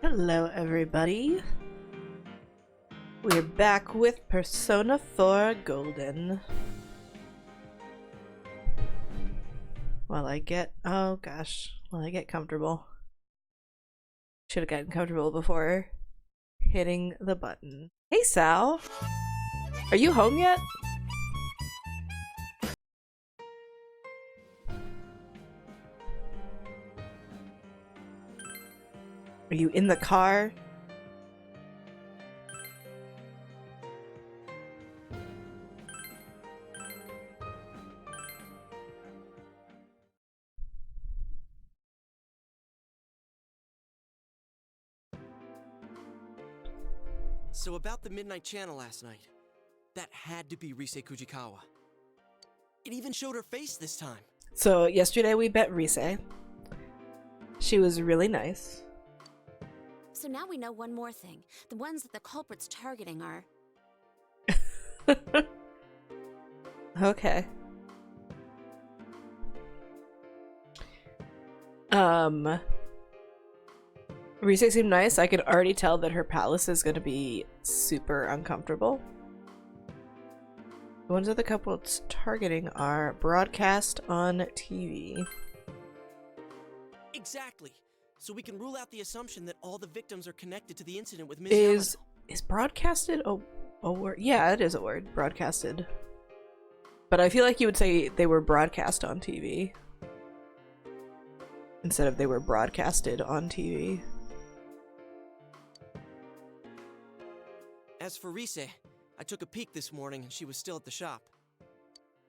Hello everybody. We're back with Persona 4 Golden. While I get comfortable. Should have gotten comfortable before hitting the button. Hey Sal! Are you home yet? Are you in the car? So about the Midnight Channel last night. That had to be Rise Kujikawa. It even showed her face this time. So yesterday we bet Rise. She was really nice. So now we know one more thing. The ones that the culprit's targeting are... Okay. Rise seemed nice. I could already tell that her palace is going to be super uncomfortable. The ones that the culprit's targeting are broadcast on TV. Exactly. So we can rule out the assumption that all the victims are connected to the incident with Ms. Yamato. Is broadcasted a word? Yeah, it is a word. Broadcasted. But I feel like you would say they were broadcast on TV. Instead of they were broadcasted on TV. As for Rise, I took a peek this morning and she was still at the shop.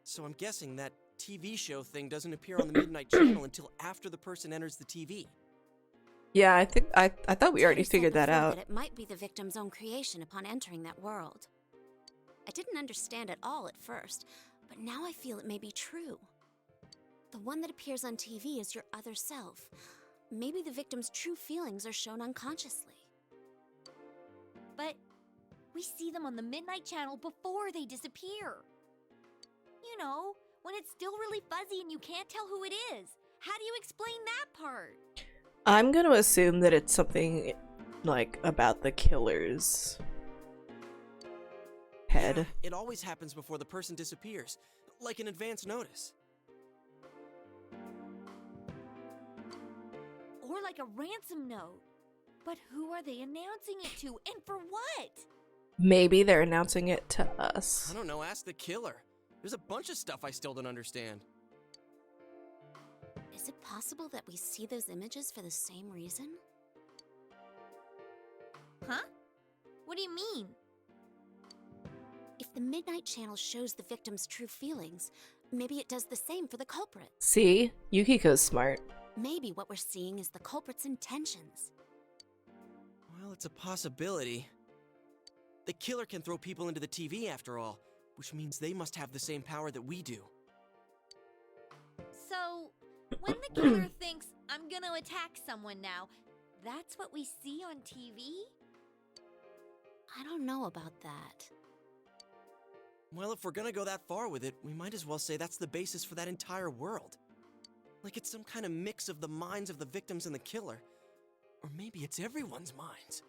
So I'm guessing that TV show thing doesn't appear on the Midnight Channel until after the person enters the TV. Yeah, I thought we already figured that out. That it might be the victim's own creation upon entering that world. I didn't understand it all at first, but now I feel it may be true. The one that appears on TV is your other self. Maybe the victim's true feelings are shown unconsciously. But we see them on the Midnight Channel before they disappear. You know, when it's still really fuzzy and you can't tell who it is. How do you explain that part? I'm gonna assume that it's something like about the killer's head. Yeah, it always happens before the person disappears, like an advance notice. Or like a ransom note. But who are they announcing it to, and for what? Maybe they're announcing it to us. I don't know, ask the killer. There's a bunch of stuff I still don't understand. Is it possible that we see those images for the same reason? Huh? What do you mean? If the Midnight Channel shows the victim's true feelings, maybe it does the same for the culprit. See? Yukiko's smart. Maybe what we're seeing is the culprit's intentions. Well, it's a possibility. The killer can throw people into the TV after all, which means they must have the same power that we do. So, when the killer thinks, I'm gonna attack someone now, that's what we see on TV? I don't know about that. Well, if we're gonna go that far with it, we might as well say that's the basis for that entire world. Like it's some kind of mix of the minds of the victims and the killer. Or maybe it's everyone's minds.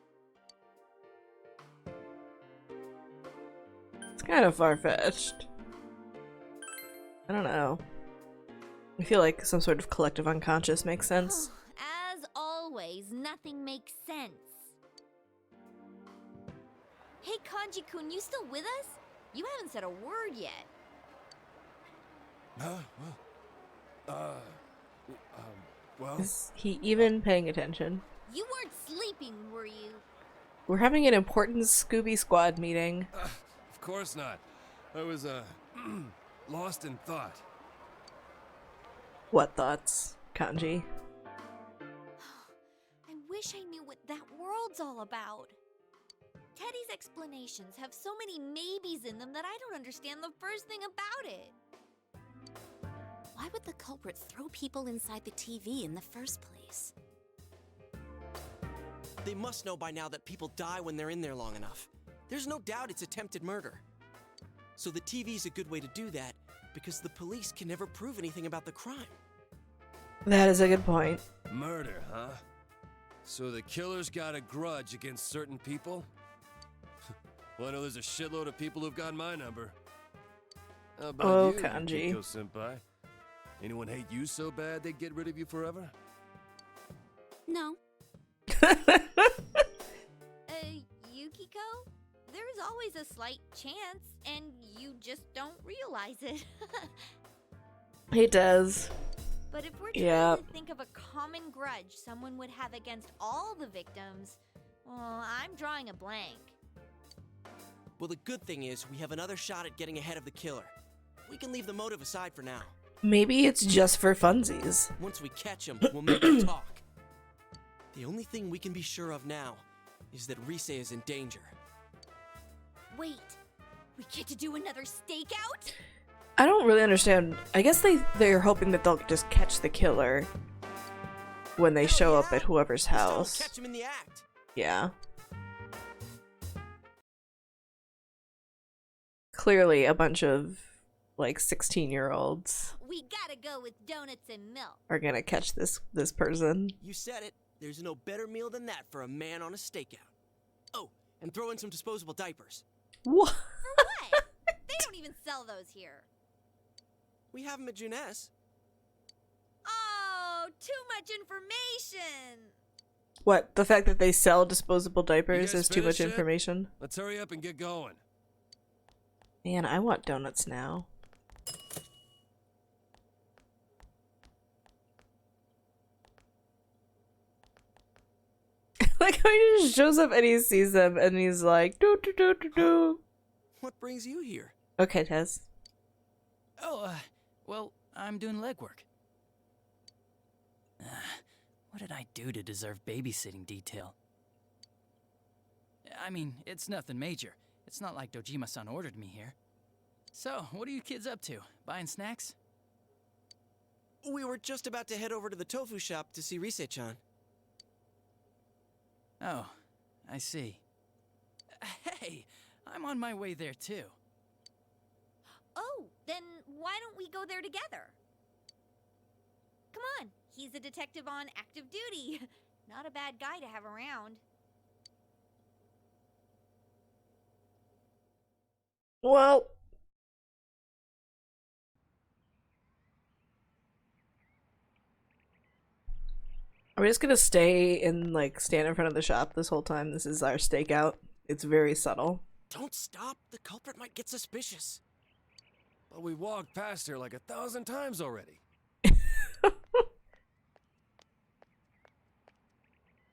It's kind of far-fetched. I don't know. I feel like some sort of collective unconscious makes sense. As always, nothing makes sense. Hey Kanji-kun, you still with us? You haven't said a word yet. Well, Is he even paying attention? You weren't sleeping, were you? We're having an important Scooby Squad meeting. of course not. I was, lost in thought. What thoughts, Kanji? I wish I knew what that world's all about. Teddy's explanations have so many maybes in them that I don't understand the first thing about it. Why would the culprit throw people inside the TV in the first place? They must know by now that people die when they're in there long enough. There's no doubt it's attempted murder. So the TV's a good way to do that, because the police can never prove anything about the crime. That is a good point. Murder, huh? So the killer's got a grudge against certain people? Well, I know there's a shitload of people who've got my number. How about Oh, you, Kanji. Yukiko-senpai? Anyone hate you so bad they'd get rid of you forever? No. Yukiko? There's always a slight chance, and you just don't realize it. He does. But if we're trying Yep. to think of a common grudge someone would have against all the victims, well, I'm drawing a blank. Well, the good thing is we have another shot at getting ahead of the killer. We can leave the motive aside for now. Maybe it's just for funsies. Once we catch him, we'll make him talk. The only thing we can be sure of now is that Rise is in danger. Wait, we get to do another stakeout? I don't really understand. I guess they're hoping that they'll just catch the killer when they show up at whoever's This time we'll house. catch him in the act. Yeah. Clearly a bunch of like 16-year-olds We gotta go with donuts and milk. are gonna catch this person. You said it. There's no better meal than that for a man on a stakeout. Oh, and throw in some disposable diapers. What? For what? They don't even sell those here. We have them at Juness. Oh, too much information. What? The fact that they sell disposable diapers guys is too much finished yet? information? Let's hurry up and get going. Man, I want donuts now. Like how he just shows up and he sees them and he's like, do do do do do. What brings you here? Okay, Tez. Oh, well, I'm doing legwork. What did I do to deserve babysitting detail? I mean, it's nothing major. It's not like Dojima-san ordered me here. So, what are you kids up to? Buying snacks? We were just about to head over to the tofu shop to see Rise-chan. Oh, I see. Hey, I'm on my way there too. Oh, then why don't we go there together? Come on, he's a detective on active duty. Not a bad guy to have around. Well, are we just gonna stay and like stand in front of the shop this whole time? This is our stakeout. It's very subtle. Don't stop. The culprit might get suspicious. But we walked past her like 1,000 times already.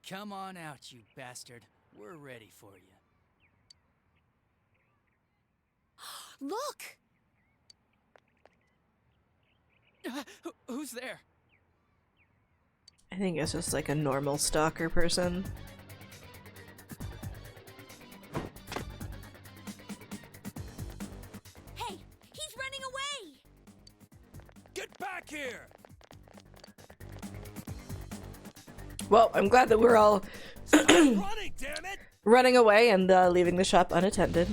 Come on out, you bastard. We're ready for you. Look! Who's there? I think it's just like a normal stalker person. Hey, he's running away! Get back here! Well, I'm glad that we're all Running, damn it! running away and leaving the shop unattended.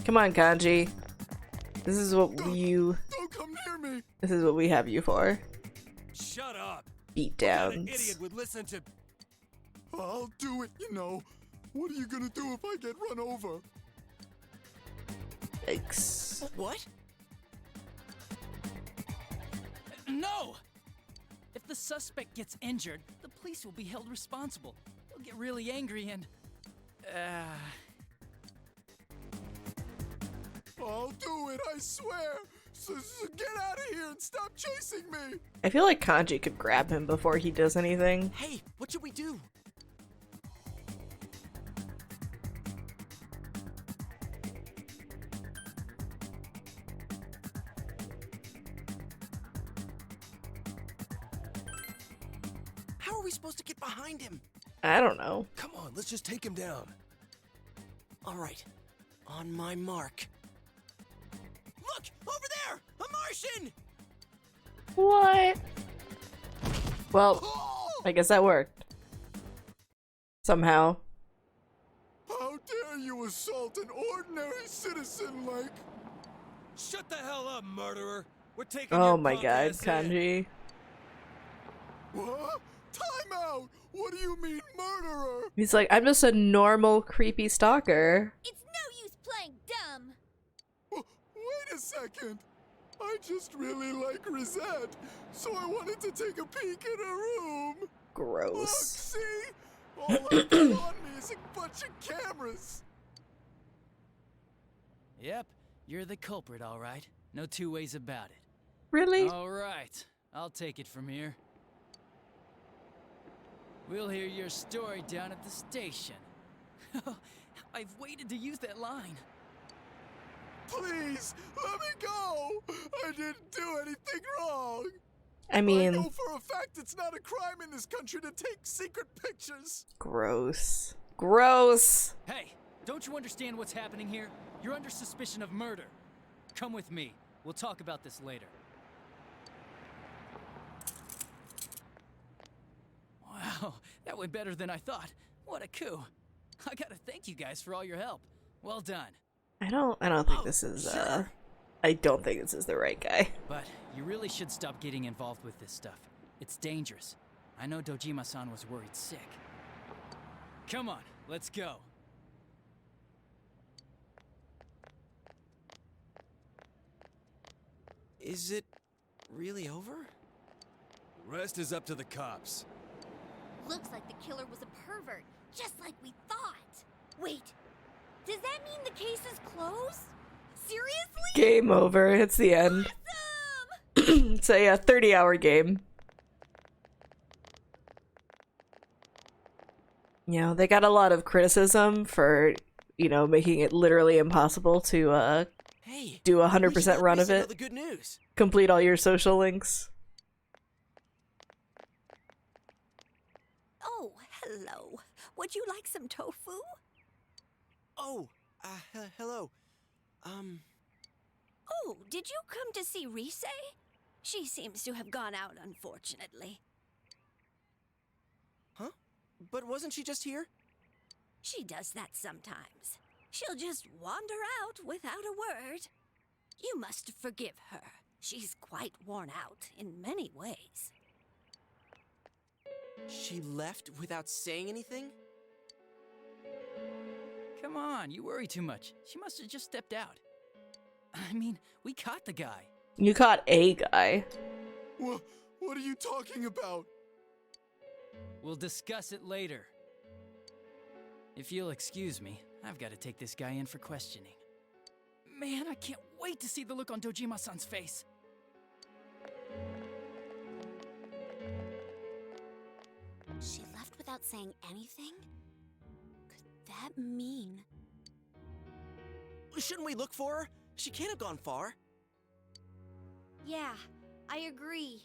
Come on, Kanji. This is what you. Don't come near me! This is what we have you for. Shut up! Beat What kind of downs. idiot would listen to... I'll do it, you know. What are you gonna do if I get run over? Yikes. What? No! If the suspect gets injured, the police will be held responsible. They'll get really angry and... I'll do it, I swear. So get out of here and stop chasing me. I feel like Kanji could grab him before he does anything. Hey, what should we do? How are we supposed to get behind him? I don't know. Come on, let's just take him down. All right, on my mark. Look, over there! A Martian! What? Well, Oh! I guess that worked. Somehow. How dare you assault an ordinary citizen like... Shut the hell up, murderer! We're taking Oh your my punk god, ass in. Kanji. What? Time out! What do you mean, murderer? He's like, I'm just a normal creepy stalker. It's no use playing dumb. Wait a second. I just really like Rosette, so I wanted to take a peek in her room. Look, Gross. see? All I've got on me is a bunch of cameras. Yep, you're the culprit, all right. No two ways about it. Really? All right, I'll take it from here. We'll hear your story down at the station. I've waited to use that line. Please, let me go. I didn't do anything wrong. I I mean, know for a fact it's not a crime in this country to take secret pictures. gross. Gross. Hey, don't you understand what's happening here? You're under suspicion of murder. Come with me. We'll talk about this later. Wow, that went better than I thought. What a coup. I gotta thank you guys for all your help. Well done. I don't think this is, I don't think this is the right guy. But you really should stop getting involved with this stuff. It's dangerous. I know Dojima-san was worried sick. Come on, let's go. Is it really over? Rest is up to the cops. Looks like the killer was a pervert, just like we thought. Wait, does that mean the case is closed? Seriously? Game over. It's the end. Awesome! It's a 30-hour game. You know, they got a lot of criticism for, you know, making it literally impossible to Hey, do a we should 100% not run miss of it. another good news. Complete all your social links. Oh, hello. Would you like some tofu? Oh, hello. Oh, did you come to see Rise? She seems to have gone out, unfortunately. Huh? But wasn't she just here? She does that sometimes. She'll just wander out without a word. You must forgive her. She's quite worn out in many ways. She left without saying anything? Come on, you worry too much. She must have just stepped out. I mean, we caught the guy. You caught a guy. What are you talking about? We'll discuss it later. If you'll excuse me, I've got to take this guy in for questioning. Man, I can't wait to see the look on Dojima-san's face. She left without saying anything? Could that mean... Shouldn't we look for her? She can't have gone far. Yeah, I agree.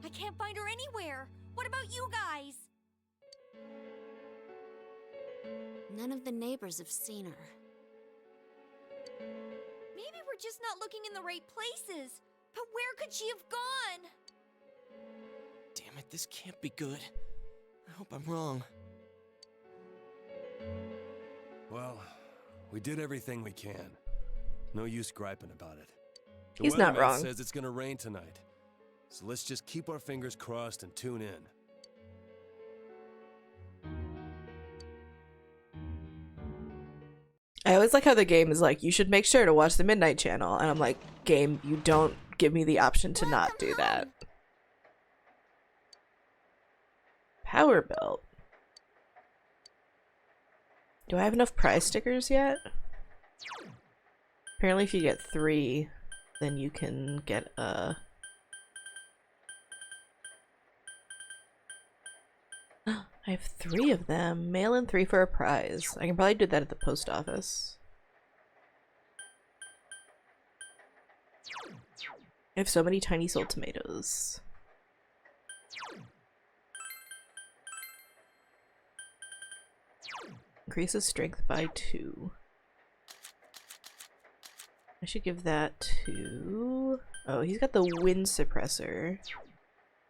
I can't find her anywhere. What about you guys? None of the neighbors have seen her. Maybe we're just not looking in the right places. But where could she have gone? Damn it, this can't be good. I hope I'm wrong. Well, we did everything we can. No use griping about it. The He's not weatherman wrong. says it's gonna rain tonight. So let's just keep our fingers crossed and tune in. I always like how the game is like, you should make sure to watch the Midnight Channel. And I'm like, game, you don't give me the option to not do that. Power belt. Do I have enough prize stickers yet? Apparently if you get 3, then you can get a... I have 3 of them. Mail in 3 for a prize. I can probably do that at the post office. I have so many tiny soul tomatoes. Increases strength by 2. I should give that to... Oh, he's got the wind suppressor.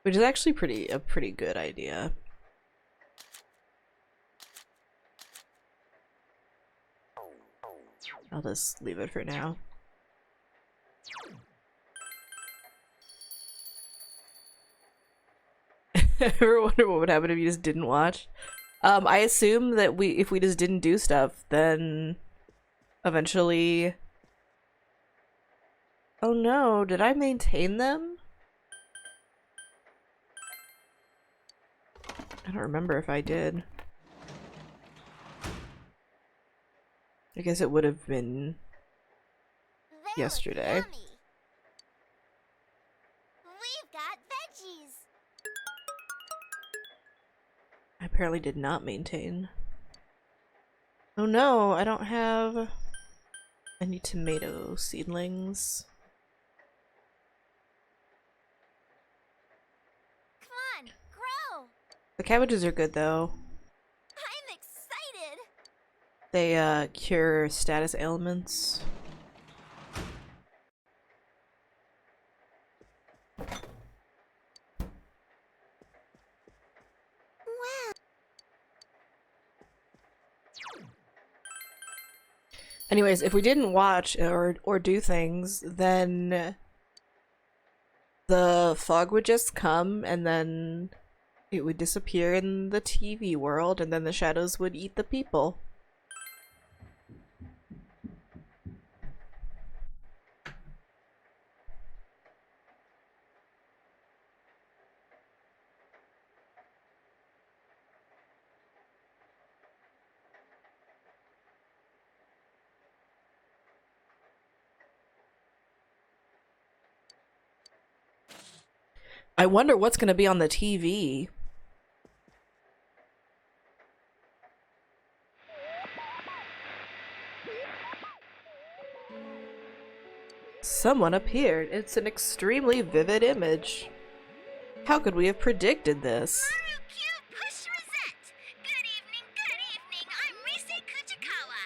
Which is actually a pretty good idea. I'll just leave it for now. Ever wonder what would happen if you just didn't watch? I assume that if we just didn't do stuff, then eventually... Oh no, did I maintain them? I don't remember if I did. I guess it would have been yesterday. We've got veggies. I apparently did not maintain. Oh no, I don't have any tomato seedlings. Come on, grow. The cabbages are good though. I'm excited. They cure status ailments. Anyways, if we didn't watch or do things, then the fog would just come and then it would disappear in the TV world and then the shadows would eat the people. I wonder what's going to be on the TV. Someone appeared. It's an extremely vivid image. How could we have predicted this? Push Rosette. Good evening, good evening. I'm Rise Kuchikawa.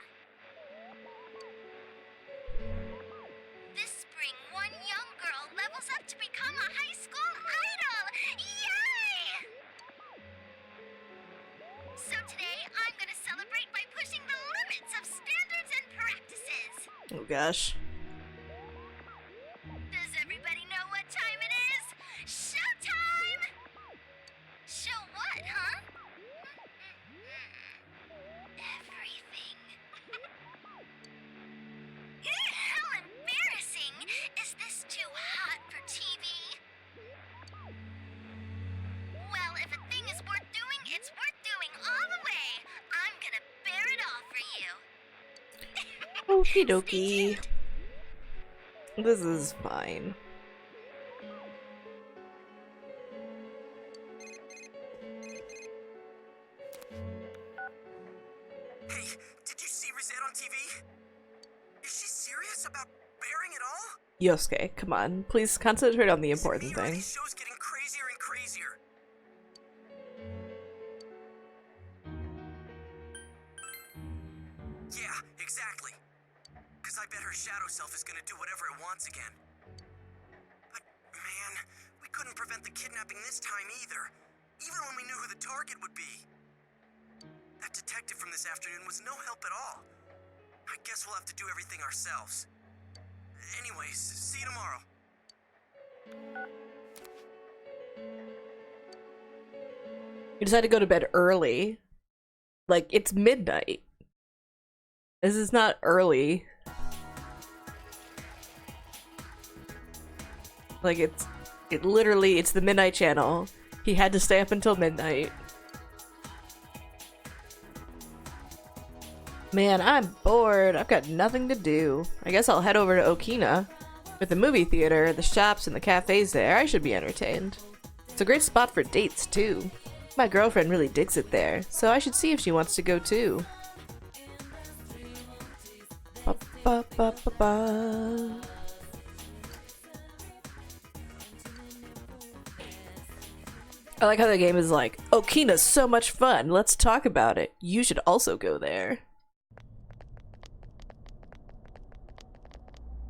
This spring, one young girl levels up to become a high school idol. Yay! So today, I'm gonna celebrate by pushing the limits of standards and practices. Oh gosh. Does everybody know what time it is? Showtime! Show what, huh? Everything. How embarrassing! Is this too hot for TV? Well, if a thing is worth doing, it's worth doing all the way. I'm gonna bear it all for you. Okie dokie. This is fine. Hey, did you see Rosette on TV? Is she serious about bearing it all? Yosuke, come on. Please concentrate on the important Are thing. these shows getting crazier and crazier? Yeah, exactly. Because I bet her shadow self is gonna do whatever it wants again. But, man, we couldn't prevent the kidnapping this time either. Even when we knew who the target would be. That detective from this afternoon was no help at all. I guess we'll have to do everything ourselves. Anyways, see you tomorrow. You decided to go to bed early. Like, it's midnight. This is not early. Like, it's the Midnight Channel. He had to stay up until midnight. Man, I'm bored. I've got nothing to do. I guess I'll head over to Okina. With the movie theater, the shops, and the cafes there, I should be entertained. It's a great spot for dates, too. My girlfriend really digs it there, so I should see if she wants to go too. Ba, ba, ba, ba, ba. I like how the game is like, Okina's so much fun, let's talk about it. You should also go there.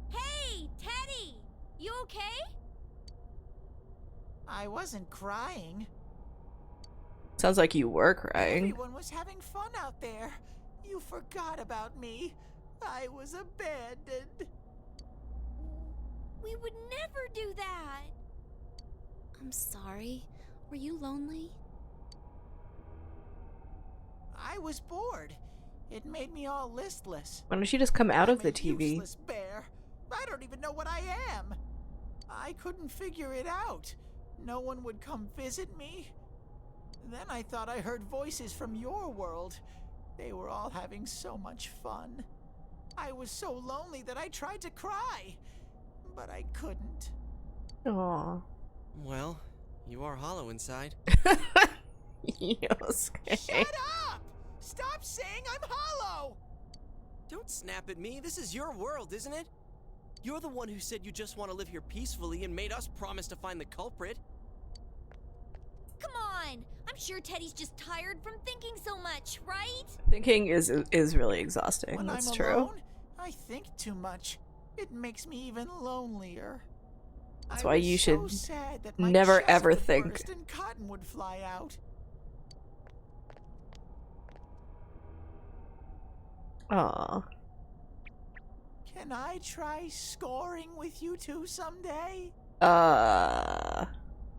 Hey, Teddy! You okay? I wasn't crying. Sounds like you were crying. Everyone was having fun out there. You forgot about me. I was abandoned. We would never do that. I'm sorry. Were you lonely? I was bored. It made me all listless. Why don't you just come out of I'm the a TV? useless bear. I don't even know what I am. I couldn't figure it out. No one would come visit me. Then I thought I heard voices from your world. They were all having so much fun. I was so lonely that I tried to cry, but I couldn't. Aw. Well, you are hollow inside. Yosuke. Shut up! Stop saying I'm hollow! Don't snap at me. This is your world, isn't it? You're the one who said you just want to live here peacefully and made us promise to find the culprit. Come on! I'm sure Teddy's just tired from thinking so much, right? Thinking is really exhausting. When That's I'm true. alone, I think too much. It makes me even lonelier. That's I why was you so should sad that my never chest ever would think. burst and cotton would fly out. Aw. Can I try scoring with you two someday?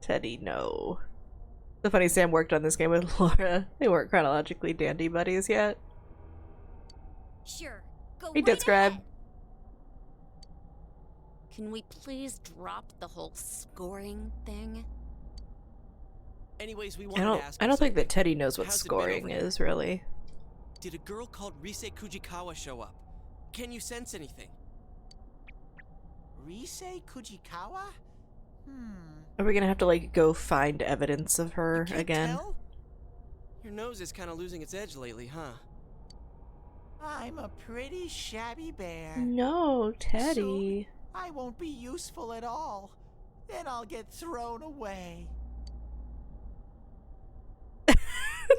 Teddy, no. The funny Sam worked on this game with Laura. They weren't chronologically dandy buddies yet. Sure. Go He right did scribe. ahead. Can we please drop the whole scoring thing? Anyways, we I wanted don't to ask I you don't think that something. Teddy knows what How's it been scoring over there? is, really. Did a girl called Rise Kujikawa show up? Can you sense anything? Rise Kujikawa? Are we gonna have to, like, go find evidence of her You can't again? tell? Your nose is kind of losing its edge lately, huh? I'm a pretty shabby bear. No, Teddy. I won't be useful at all. Then I'll get thrown away.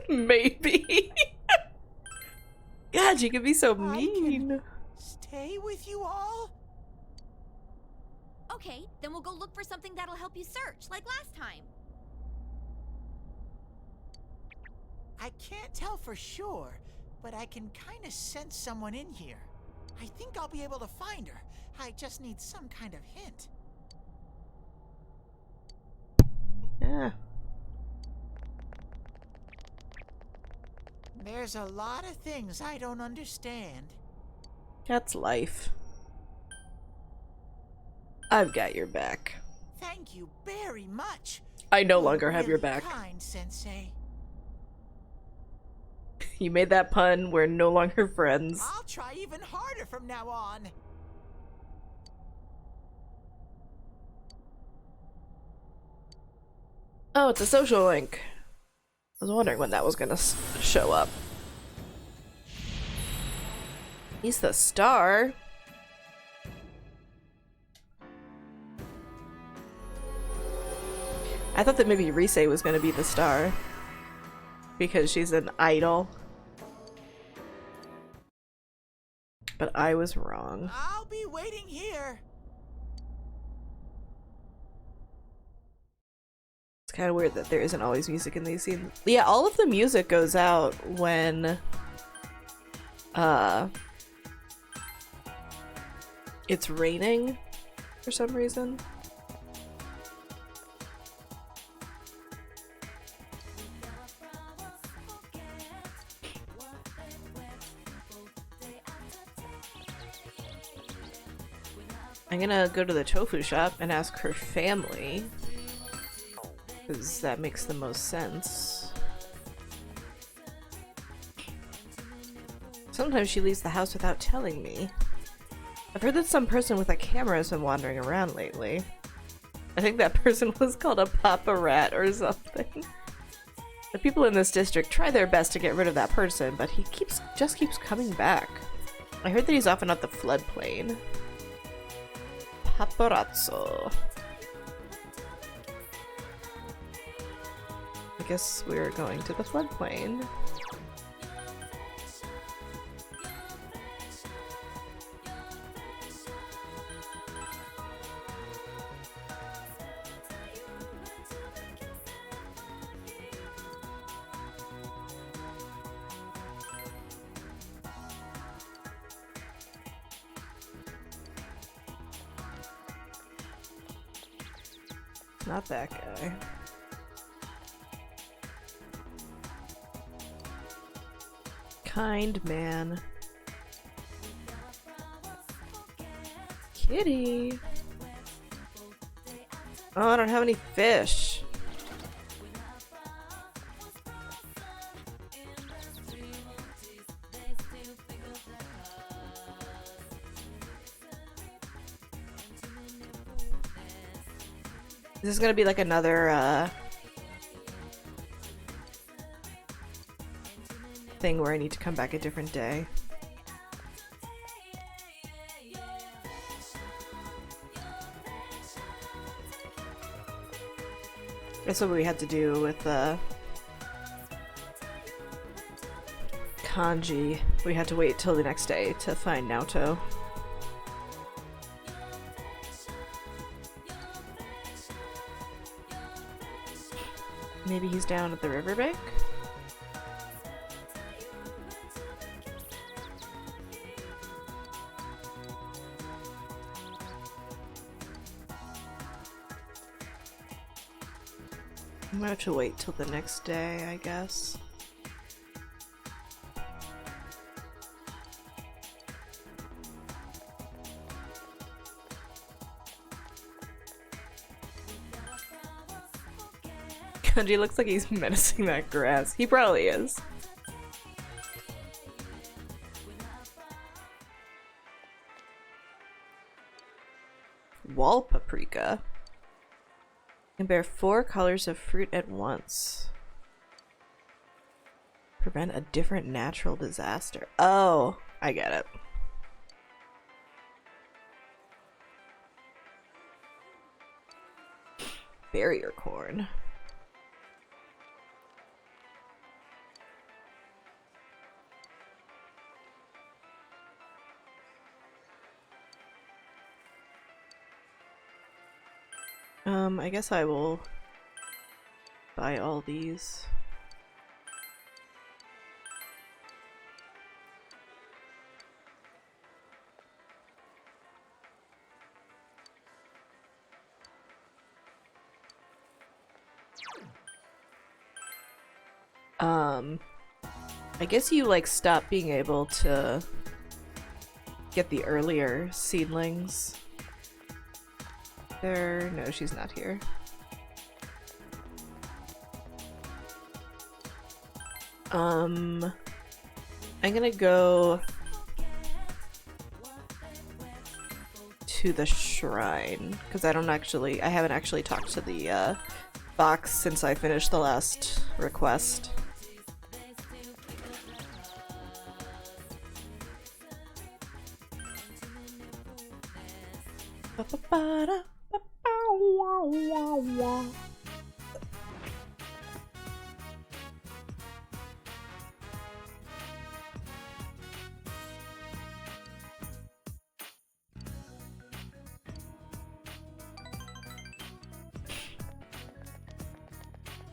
Maybe. God, you can be so I can- mean. Stay with you all? Okay, then we'll go look for something that'll help you search, like last time. I can't tell for sure, but I can kind of sense someone in here. I think I'll be able to find her. I just need some kind of hint. Yeah. There's a lot of things I don't understand. That's life. I've got your back. Thank you very much. I no You're longer have your really back. kind, Sensei. You made that pun. We're no longer friends. I'll try even harder from now on. Oh, it's a social link. I was wondering when that was gonna show up. He's the star. I thought that maybe Rise was gonna be the star. Because she's an idol. But I was wrong. I'll be waiting here. It's kind of weird that there isn't always music in these scenes. Yeah, all of the music goes out when it's raining for some reason. I'm gonna go to the tofu shop and ask her family, because that makes the most sense. Sometimes she leaves the house without telling me. I've heard that some person with a camera has been wandering around lately. I think that person was called a Papa Rat or something. The people in this district try their best to get rid of that person, but he just keeps coming back. I heard that he's often at the floodplain. Paparazzo. I guess we're going to the floodplain. Not that guy. Kind man. Kitty. Oh, I don't have any fish. This is gonna be like another thing where I need to come back a different day. That's what we had to do with Kanji. We had to wait till the next day to find Naoto. Maybe he's down at the riverbank? I'm gonna have to wait till the next day, I guess. Kanji looks like he's menacing that grass. He probably is. Wall paprika. Can bear 4 colors of fruit at once. Prevent a different natural disaster. Oh, I get it. Barrier corn. I guess I will buy all these. I guess you like stop being able to get the earlier seedlings. No, she's not here. I'm gonna go to the shrine because I haven't actually talked to the box since I finished the last request.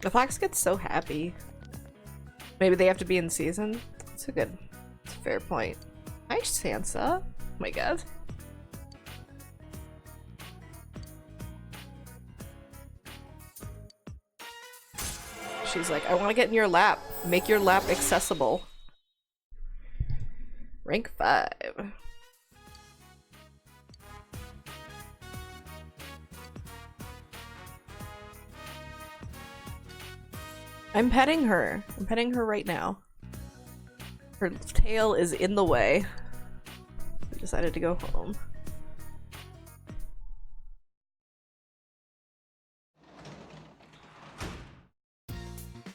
The fox gets so happy. Maybe they have to be in season. It's a fair point. Hi, Sansa. Oh my god. She's like, I want to get in your lap. Make your lap accessible. Rank 5. I'm petting her. I'm petting her right now. Her tail is in the way. I decided to go home.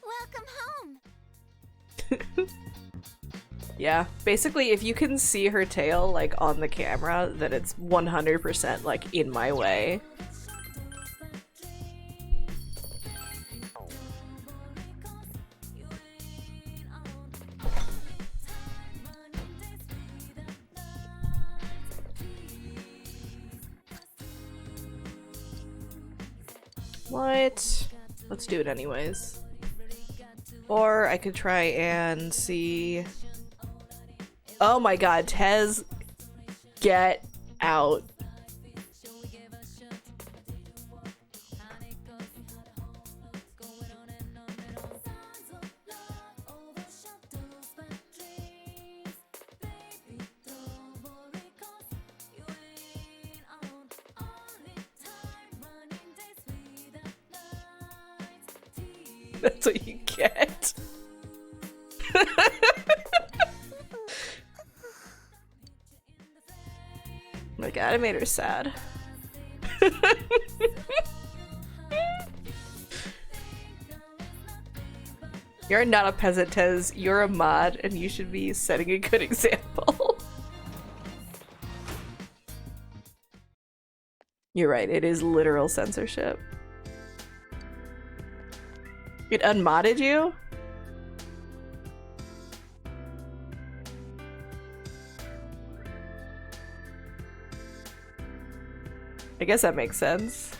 Welcome home. Yeah, basically if you can see her tail like on the camera, then it's 100% like in my way. What? Let's do it anyways. Or I could try and see... Oh my god, Tez, get out. That's what you get. My god, I made her sad. You're not a peasant, Tez. You're a mod, and you should be setting a good example. You're right, it is literal censorship. It unmodded you? I guess that makes sense.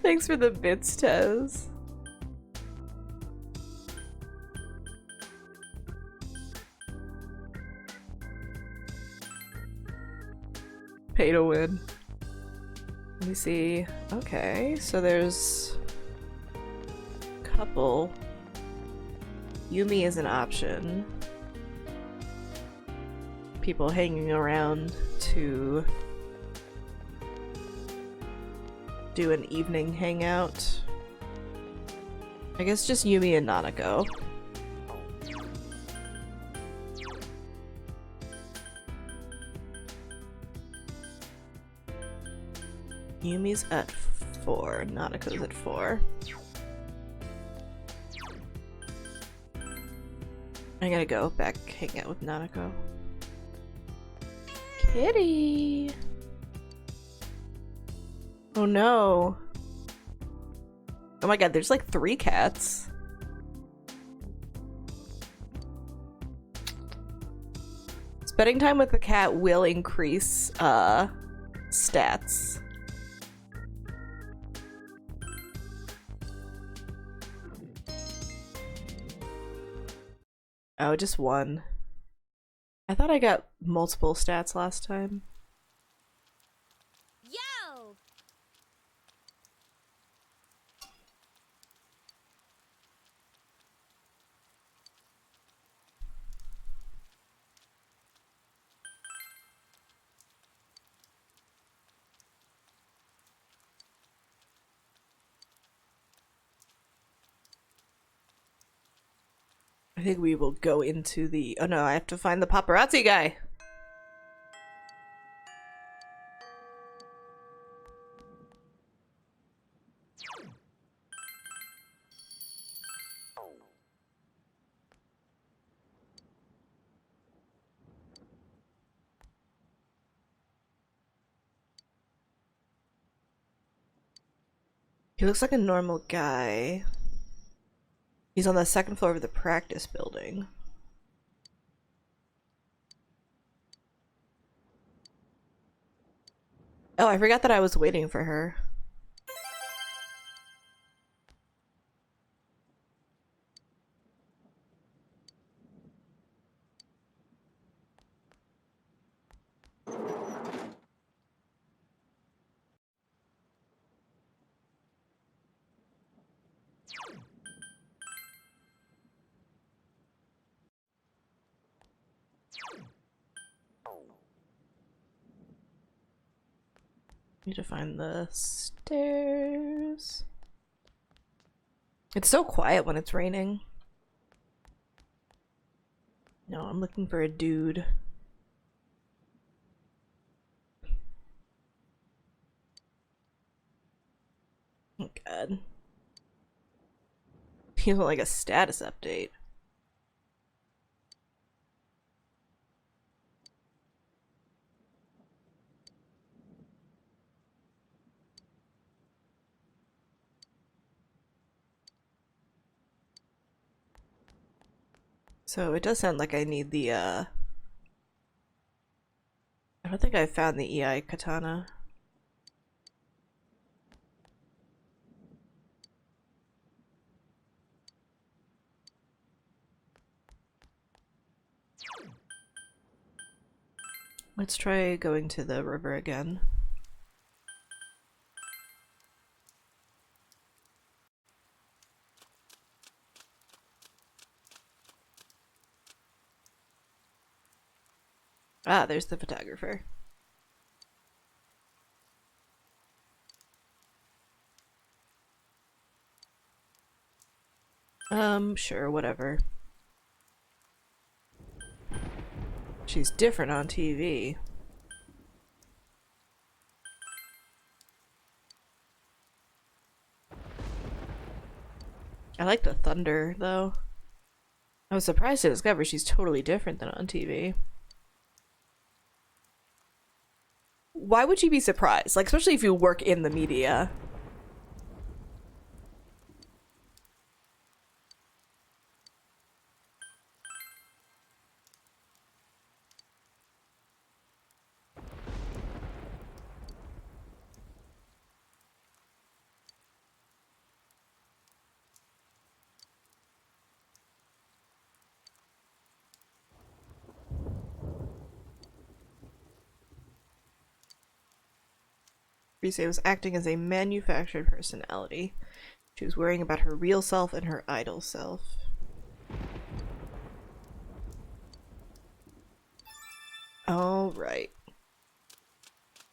Thanks for the bits, Tez. Pay to win. Let me see. Okay, so there's a couple. Yumi is an option. People hanging around to do an evening hangout. I guess just Yumi and Nanako. Yumi's at 4, Nanako's at 4. I gotta go back hang out with Nanako. Kitty! Oh no. Oh my god, there's like 3 cats. Spending time with the cat will increase stats. Oh, just 1. I thought I got multiple stats last time. Yo! I think we will go into the— oh no, I have to find the paparazzi guy! He looks like a normal guy. He's on the 2nd floor of the practice building. Oh, I forgot that I was waiting for her. Need to find the stairs. It's so quiet when it's raining. No, I'm looking for a dude. Oh god. Feels like a status update. So it does sound like I need the I don't think I found the EI katana. Let's try going to the river again. Ah, there's the photographer. Sure, whatever. She's different on TV. I like the thunder, though. I was surprised to discover she's totally different than on TV. Why would you be surprised? Like, especially if you work in the media. Rise was acting as a manufactured personality. She was worrying about her real self and her idol self. All right.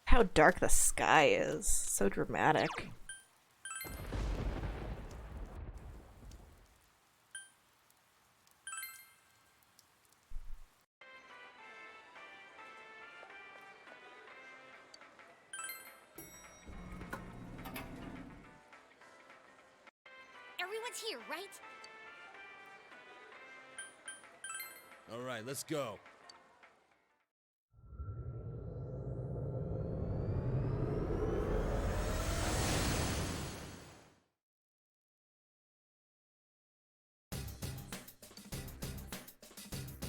How dark the sky is. So dramatic. Everyone's here, right? All right, let's go.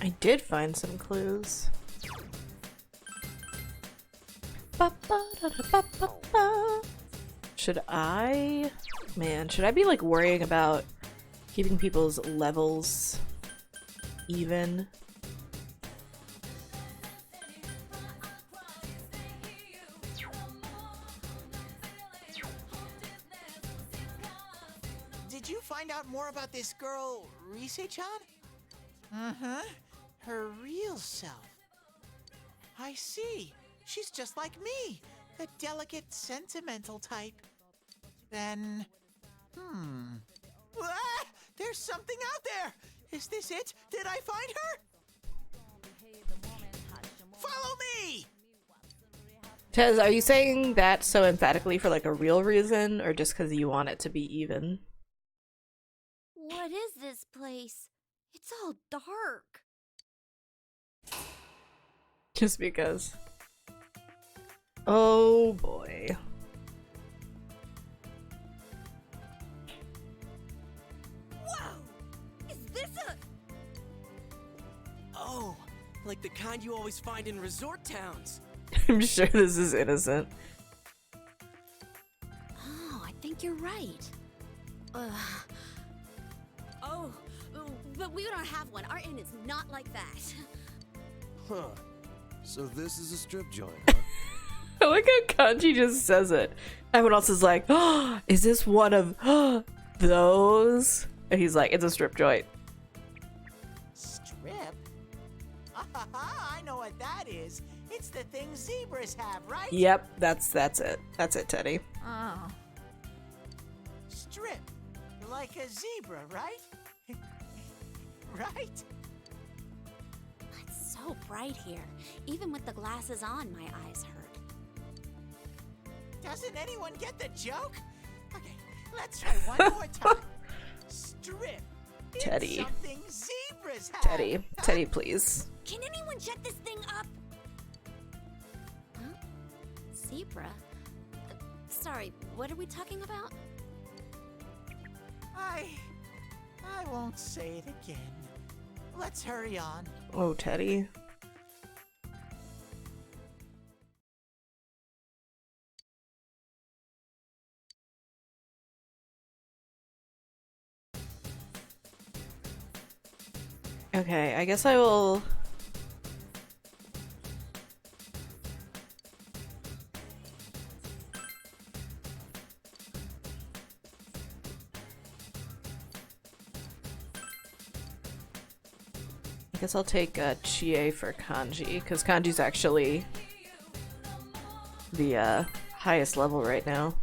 I did find some clues. Should I? Man, should I be like worrying about keeping people's levels even? Did you find out more about this girl, Rise-chan? Uh-huh. Her real self. I see. She's just like me. The delicate, sentimental type. Then... Ah! There's something out there! Is this it? Did I find her? Follow me! Tez, are you saying that so emphatically for like a real reason, or just because you want it to be even? What is this place? It's all dark. Just because. Oh boy. Whoa! Is this a... Oh, like the kind you always find in resort towns. I'm sure this is innocent. Oh, I think you're right. Oh, but we don't have one. Our inn is not like that. Huh. So this is a strip joint, huh? I like how Kanji just says it. Everyone else is like, oh, is this one of those? And he's like, it's a strip joint. Strip? I know what that is. It's the thing zebras have, right? Yep, that's it. That's it, Teddy. Oh. Strip. Like a zebra, right? Right? It's so bright here. Even with the glasses on, my eyes hurt. Doesn't anyone get the joke? Okay, let's try one more time. Strip. It's Teddy. something zebras have. Teddy. Teddy, please. Can anyone shut this thing up? Huh? Zebra? Sorry, what are we talking about? I won't say it again. Let's hurry on. Oh, Teddy. Okay, I guess I will... I guess I'll take Chie for Kanji, because Kanji's actually the highest level right now.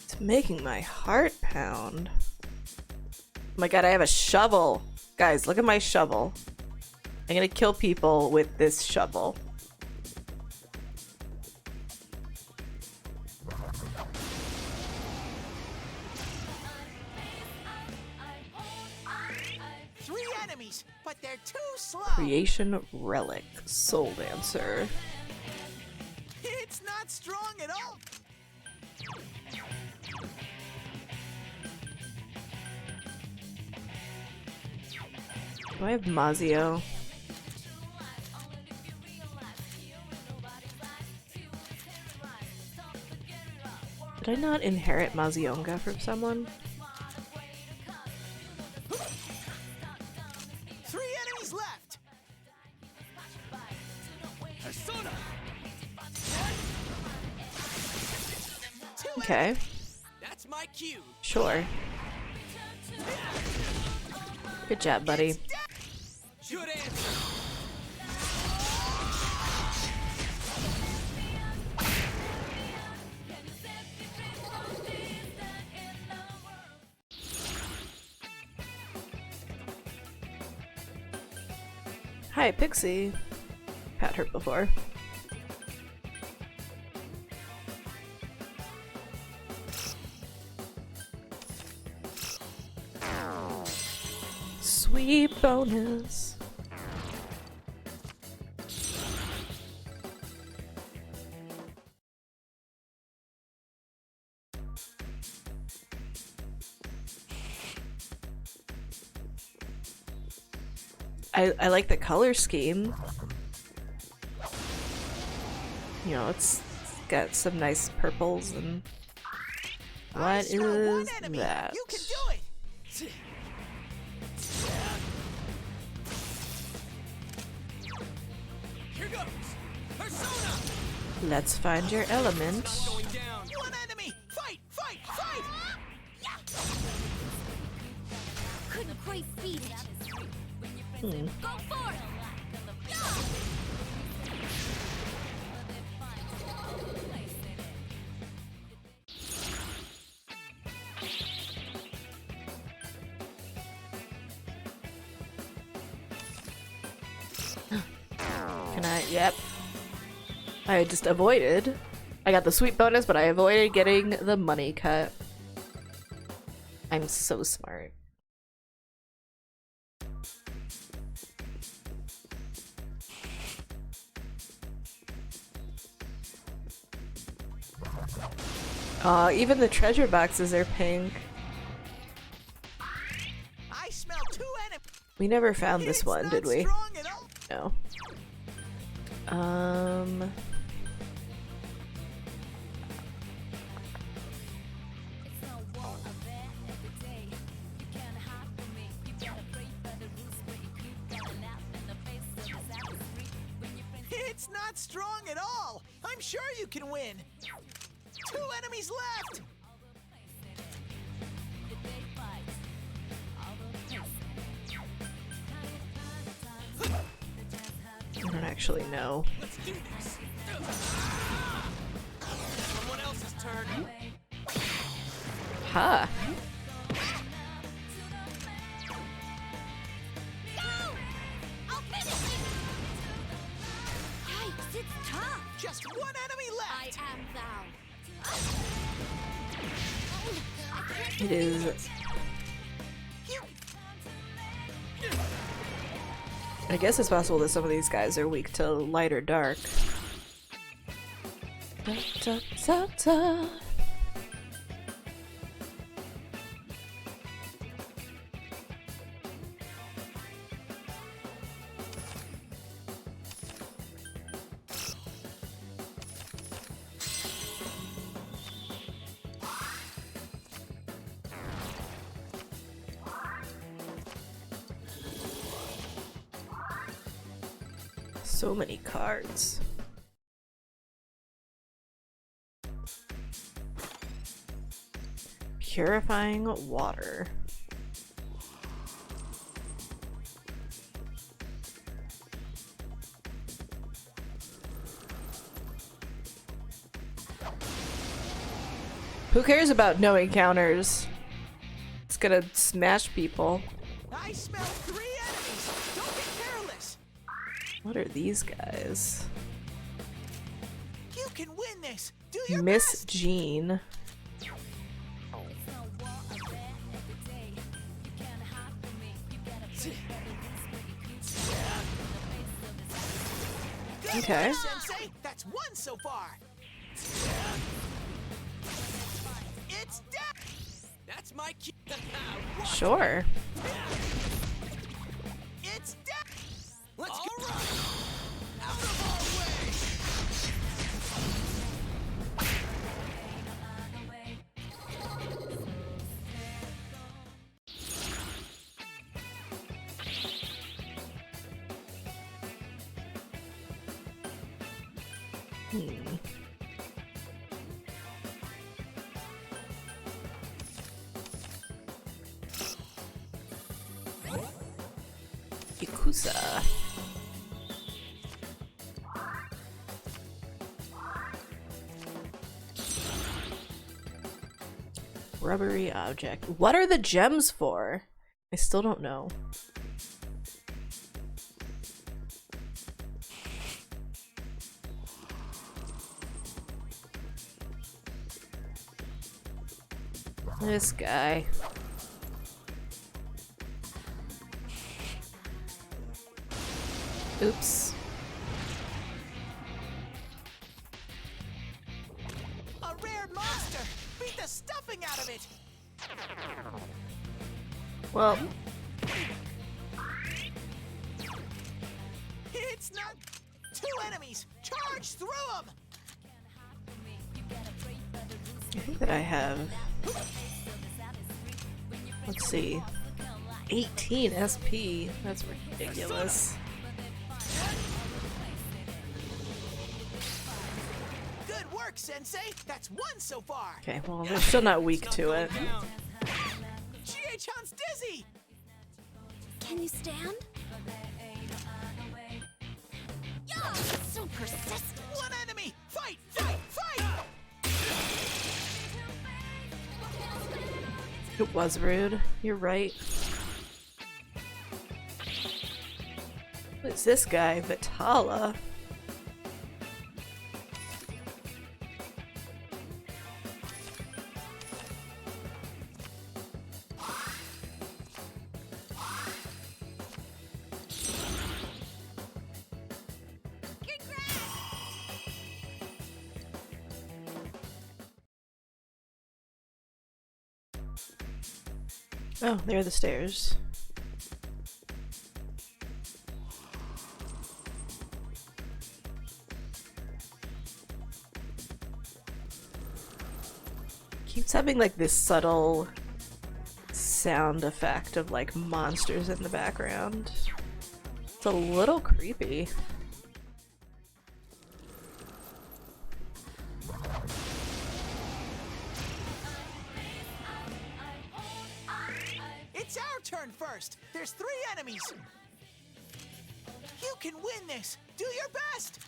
It's making my heart pound. Oh my god, I have a shovel! Guys, look at my shovel. I'm gonna kill people with this shovel. Three enemies, but they're too slow. Creation Relic. Soul Dancer. It's not strong at all. Do I have Mazio? Did I not inherit Mazionga from someone? Three enemies left. Persona! Okay, That's my cue. sure. Good job, buddy. Good answer. Hi, Pixie. Pat her before. Sweet bonus. I like the color scheme. You know, it's got some nice purples and what is that? You can do it. Here goes. Persona. Let's find your element. Going down. One enemy. Fight, fight, fight. Couldn't quite beat it. Hmm. Go for it! Can I? Yep. I just avoided. I got the sweet bonus, but I avoided getting the money cut. I'm so smart. Even the treasure boxes are pink. I smell two enemies. We never found this one, did we? Strong at all. No. It's not strong at all. I'm sure you can win. Two enemies left. I don't actually know. Let's do this. Someone else's turn. Ha! Yikes, it's tough! Just one enemy I left. am thou. It is. I guess it's possible that some of these guys are weak to light or dark. Da, da, da, da. So many cards. Purifying water. Who cares about no encounters? It's gonna smash people. I smell 3 enemies! Don't get careless! What are these guys? You can win this! Do your Miss best! Jean. Good Okay. work, Sensei! That's 1 so far! It's down! That's my key. Sure. It's down! Let's All go. right! Out of our way! Yakuza. Rubbery object. What are the gems for? I still don't know. This guy. Oops. A rare monster! Beat the stuffing out of it! Well, It's not 2 enemies! Charge through them! I think that I have. Let's see. 18 SP. That's ridiculous. Good work, Sensei! That's 1 so far! Okay, well, they're still not weak to it. Chie-chan's dizzy! Can you stand? Yeah, so persistent. 1 enemy! Fight! Fight! Fight! It was rude. You're right. Who's this guy? Vitala? Oh, there are the stairs. Keeps having like this subtle sound effect of like monsters in the background. It's a little creepy. It's our turn first! There's 3 enemies! You can win this! Do your best!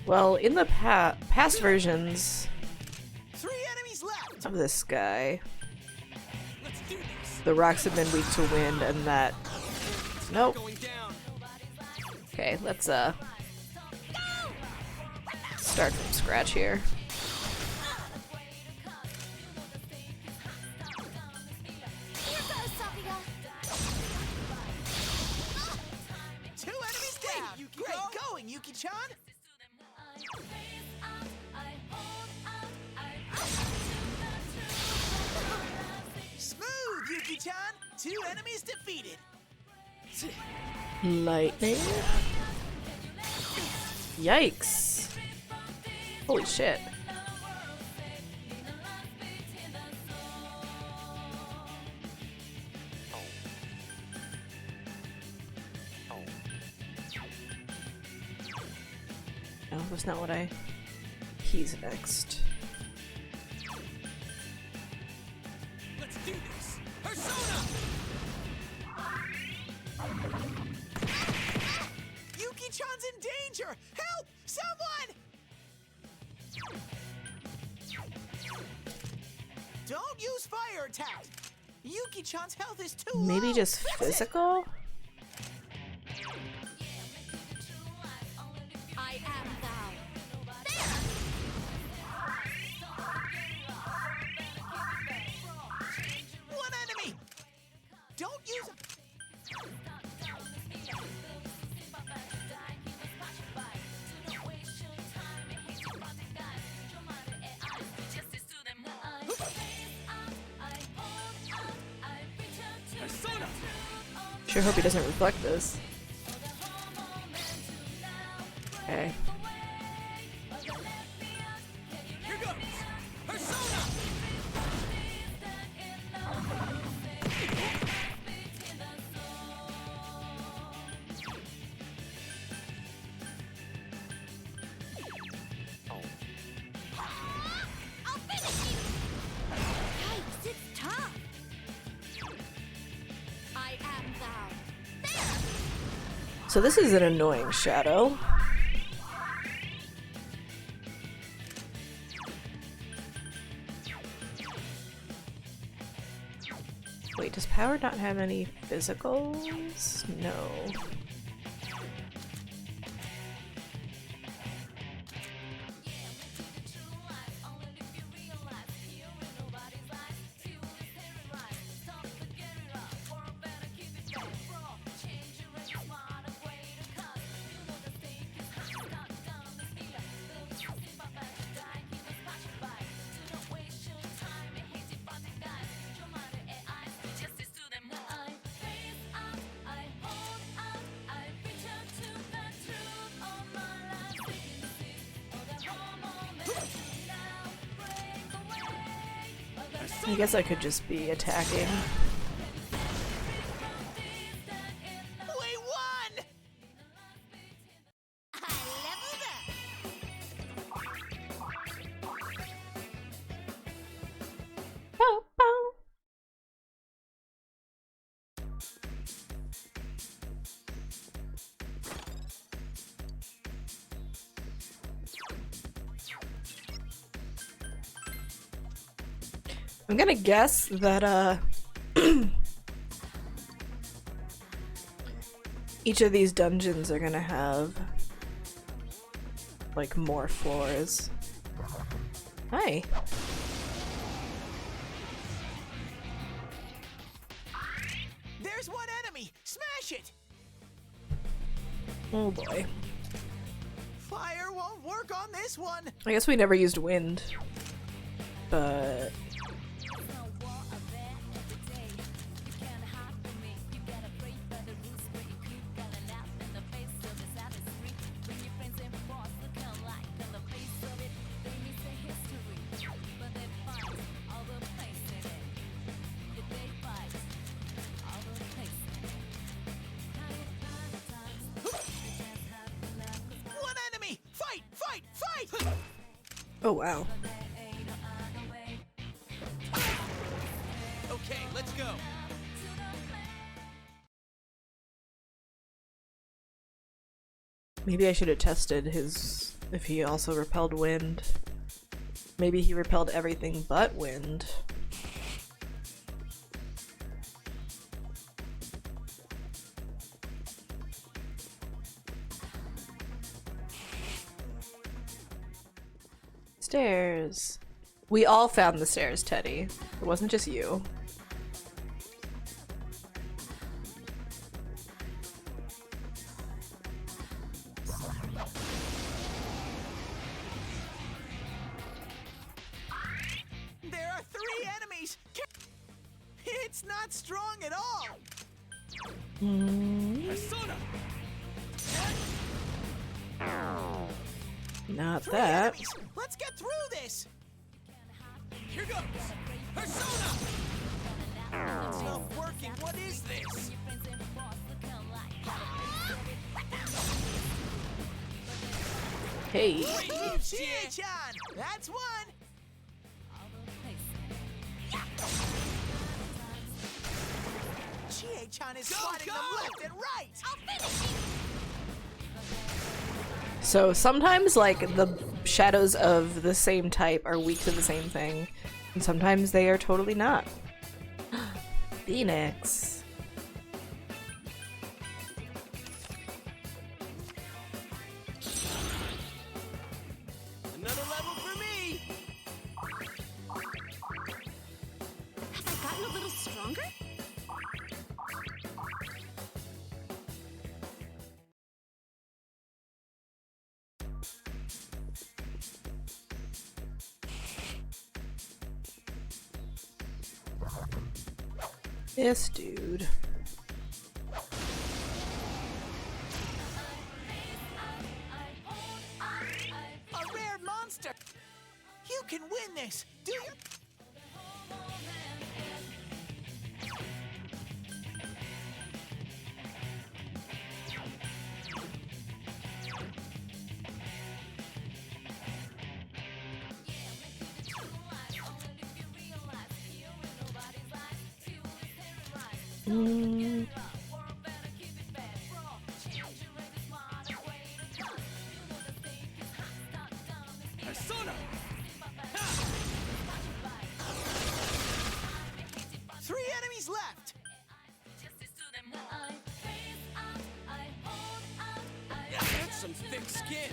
Well, in the past versions 3 enemies left! of this guy, Let's do this. the rocks have been weak to wind, and that. Nope. Going down. Okay, let's start from scratch here. Here goes, Sakuga. 2 enemies down! Great going, Yuki-chan! Smooth, Yuki-chan! 2 enemies defeated! Lightning. Yikes. Holy shit. that's not what I... He's next. Let's do this! Persona! Yuki-chan's in danger! Help! Someone! Don't use fire attack! Yuki-chan's health is too Maybe low. just Fix it! physical? I am thou. One enemy! Don't use... Persona! Sure hope he doesn't reflect this. Okay. Here goes! Persona! I'll finish you! Yikes, it's tough! I am thou. So this is an annoying shadow. Wait, does Power not have any physicals? No. I guess I could just be attacking. We won! I leveled up! Bow, bow. I'm gonna guess that each of these dungeons are gonna have like more floors. Hi. There's one enemy! Smash it! Oh boy. Fire won't work on this one! I guess we never used wind. But One enemy! Fight! Fight! Fight! oh wow. Okay, let's go. Maybe I should have tested his if he also repelled wind. Maybe he repelled everything but wind. Stairs. We all found the stairs, Teddy. It wasn't just you. There are 3 enemies! It's not strong at all! Persona! Not 3 that. enemies! Let's get through this! Here goes! Persona! It's not working. What is this? Hey. Chie-chan! That's one! Chie-chan is swatting them left and right! So sometimes, like, the shadows of the same type are weak to the same thing, and sometimes they are totally not. Phoenix. Another level for me! Have I gotten a little stronger? This dude. A rare monster! You can win this! Do you? Mm. Persona! 3 enemies left! That's some thick skin!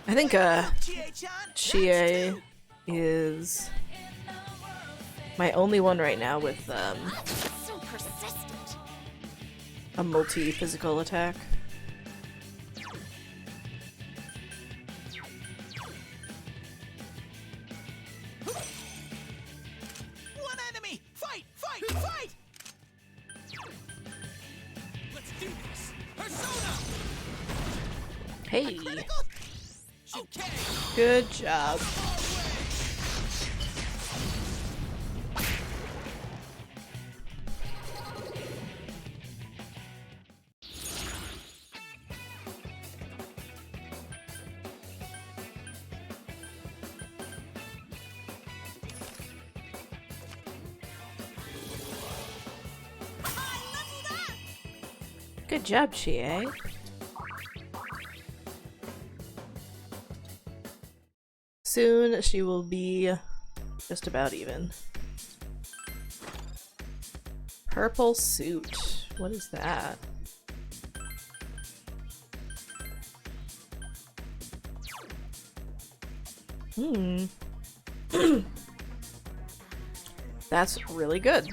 I think Chie-chan! Chie is my only one right now with So persistent. a multi-physical attack. One enemy! Fight! Fight! Fight! Let's do this! Persona! Hey, Critical! Okay! good job. Good job, Chie. Soon she will be just about even. Purple suit. What is that? Hmm. That's really good.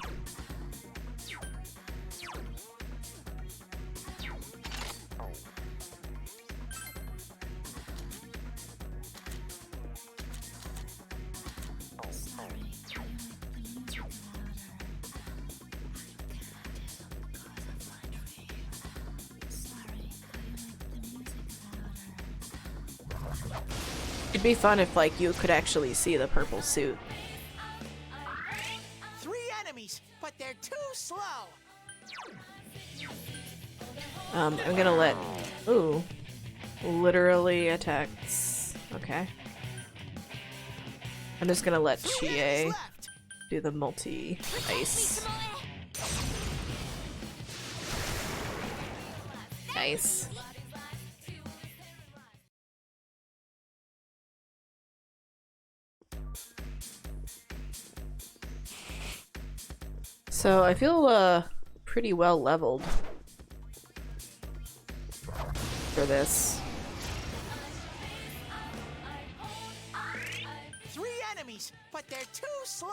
It'd be fun if, like, you could actually see the purple suit. 3 enemies, but they're too slow! I'm gonna let... Ooh. Literally attacks. Okay. I'm just gonna let 3 Chie enemies left! do the multi-ice. Nice. So I feel pretty well leveled for this. 3 enemies, but they're too slow!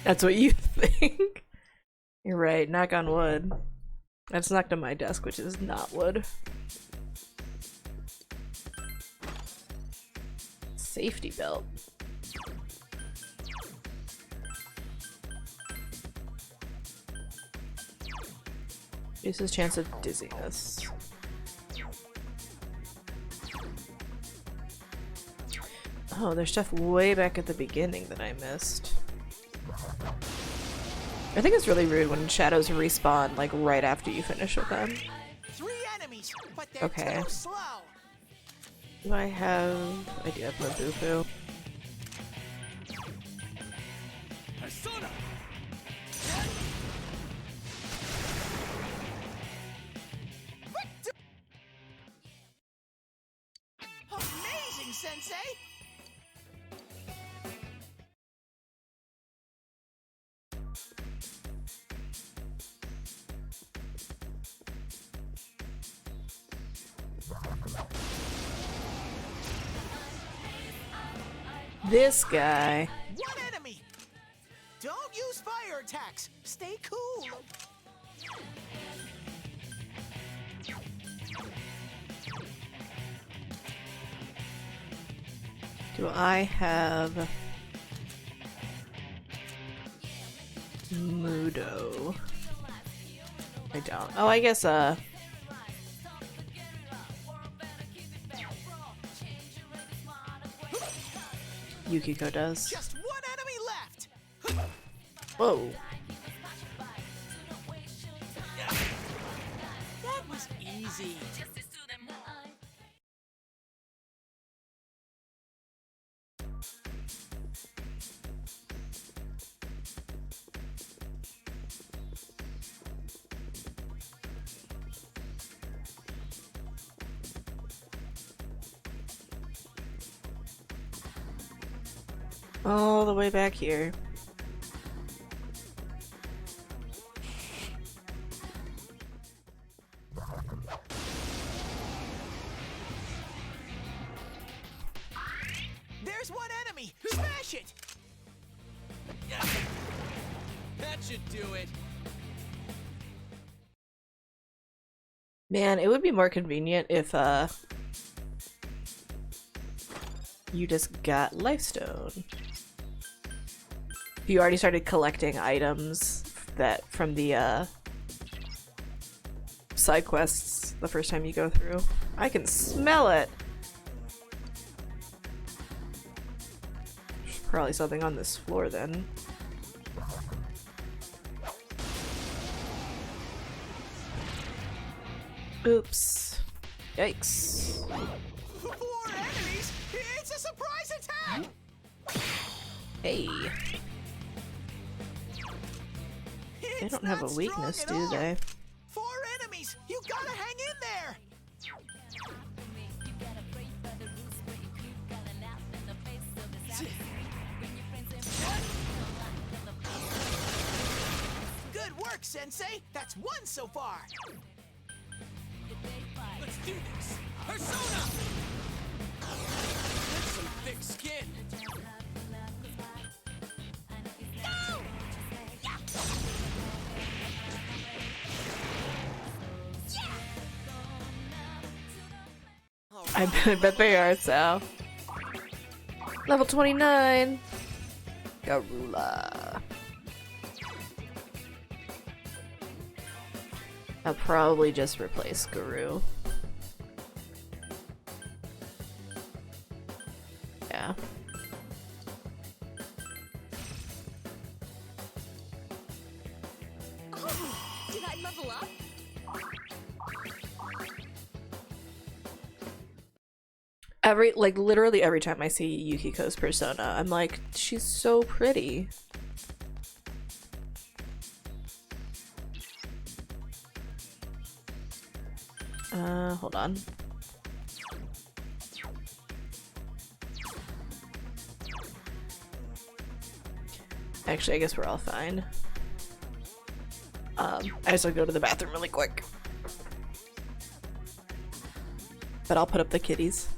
That's what you think? You're right, knock on wood. That's knocked on my desk, which is not wood. Safety belt. Reduces chance of dizziness. Oh, there's stuff way back at the beginning that I missed. I think it's really rude when shadows respawn like right after you finish with them. 3 enemies, but they're Okay. too slow. Do I have... I do have Mabufu. Persona! Amazing, Sensei! This guy. 1 enemy! Don't use fire attacks! Stay cool! Do I have... Mudo? I don't. Oh, I guess, Yukiko does. Just 1 enemy left! Whoa. That was easy. All the way back here. There's 1 enemy! Smash it! That should do it. Man, it would be more convenient if, you just got Lifestone. If you already started collecting items that from the, side quests the first time you go through. I can smell it! There's probably something on this floor then. Oops. Yikes. 4 enemies! It's a surprise attack! Hey. They It's don't have a not weakness, strong do at all. they? 4 enemies! You gotta hang in there! Good work, Sensei! That's 1 so far! Let's do this. Persona! That's some thick skin. I bet they are, so. Level 29! Garula. I'll probably just replace Guru. Yeah. Oh, did I level up? Literally every time I see Yukiko's persona, I'm like, she's so pretty. Hold on. Actually, I guess we're all fine. I just have to go to the bathroom really quick. But I'll put up the kitties.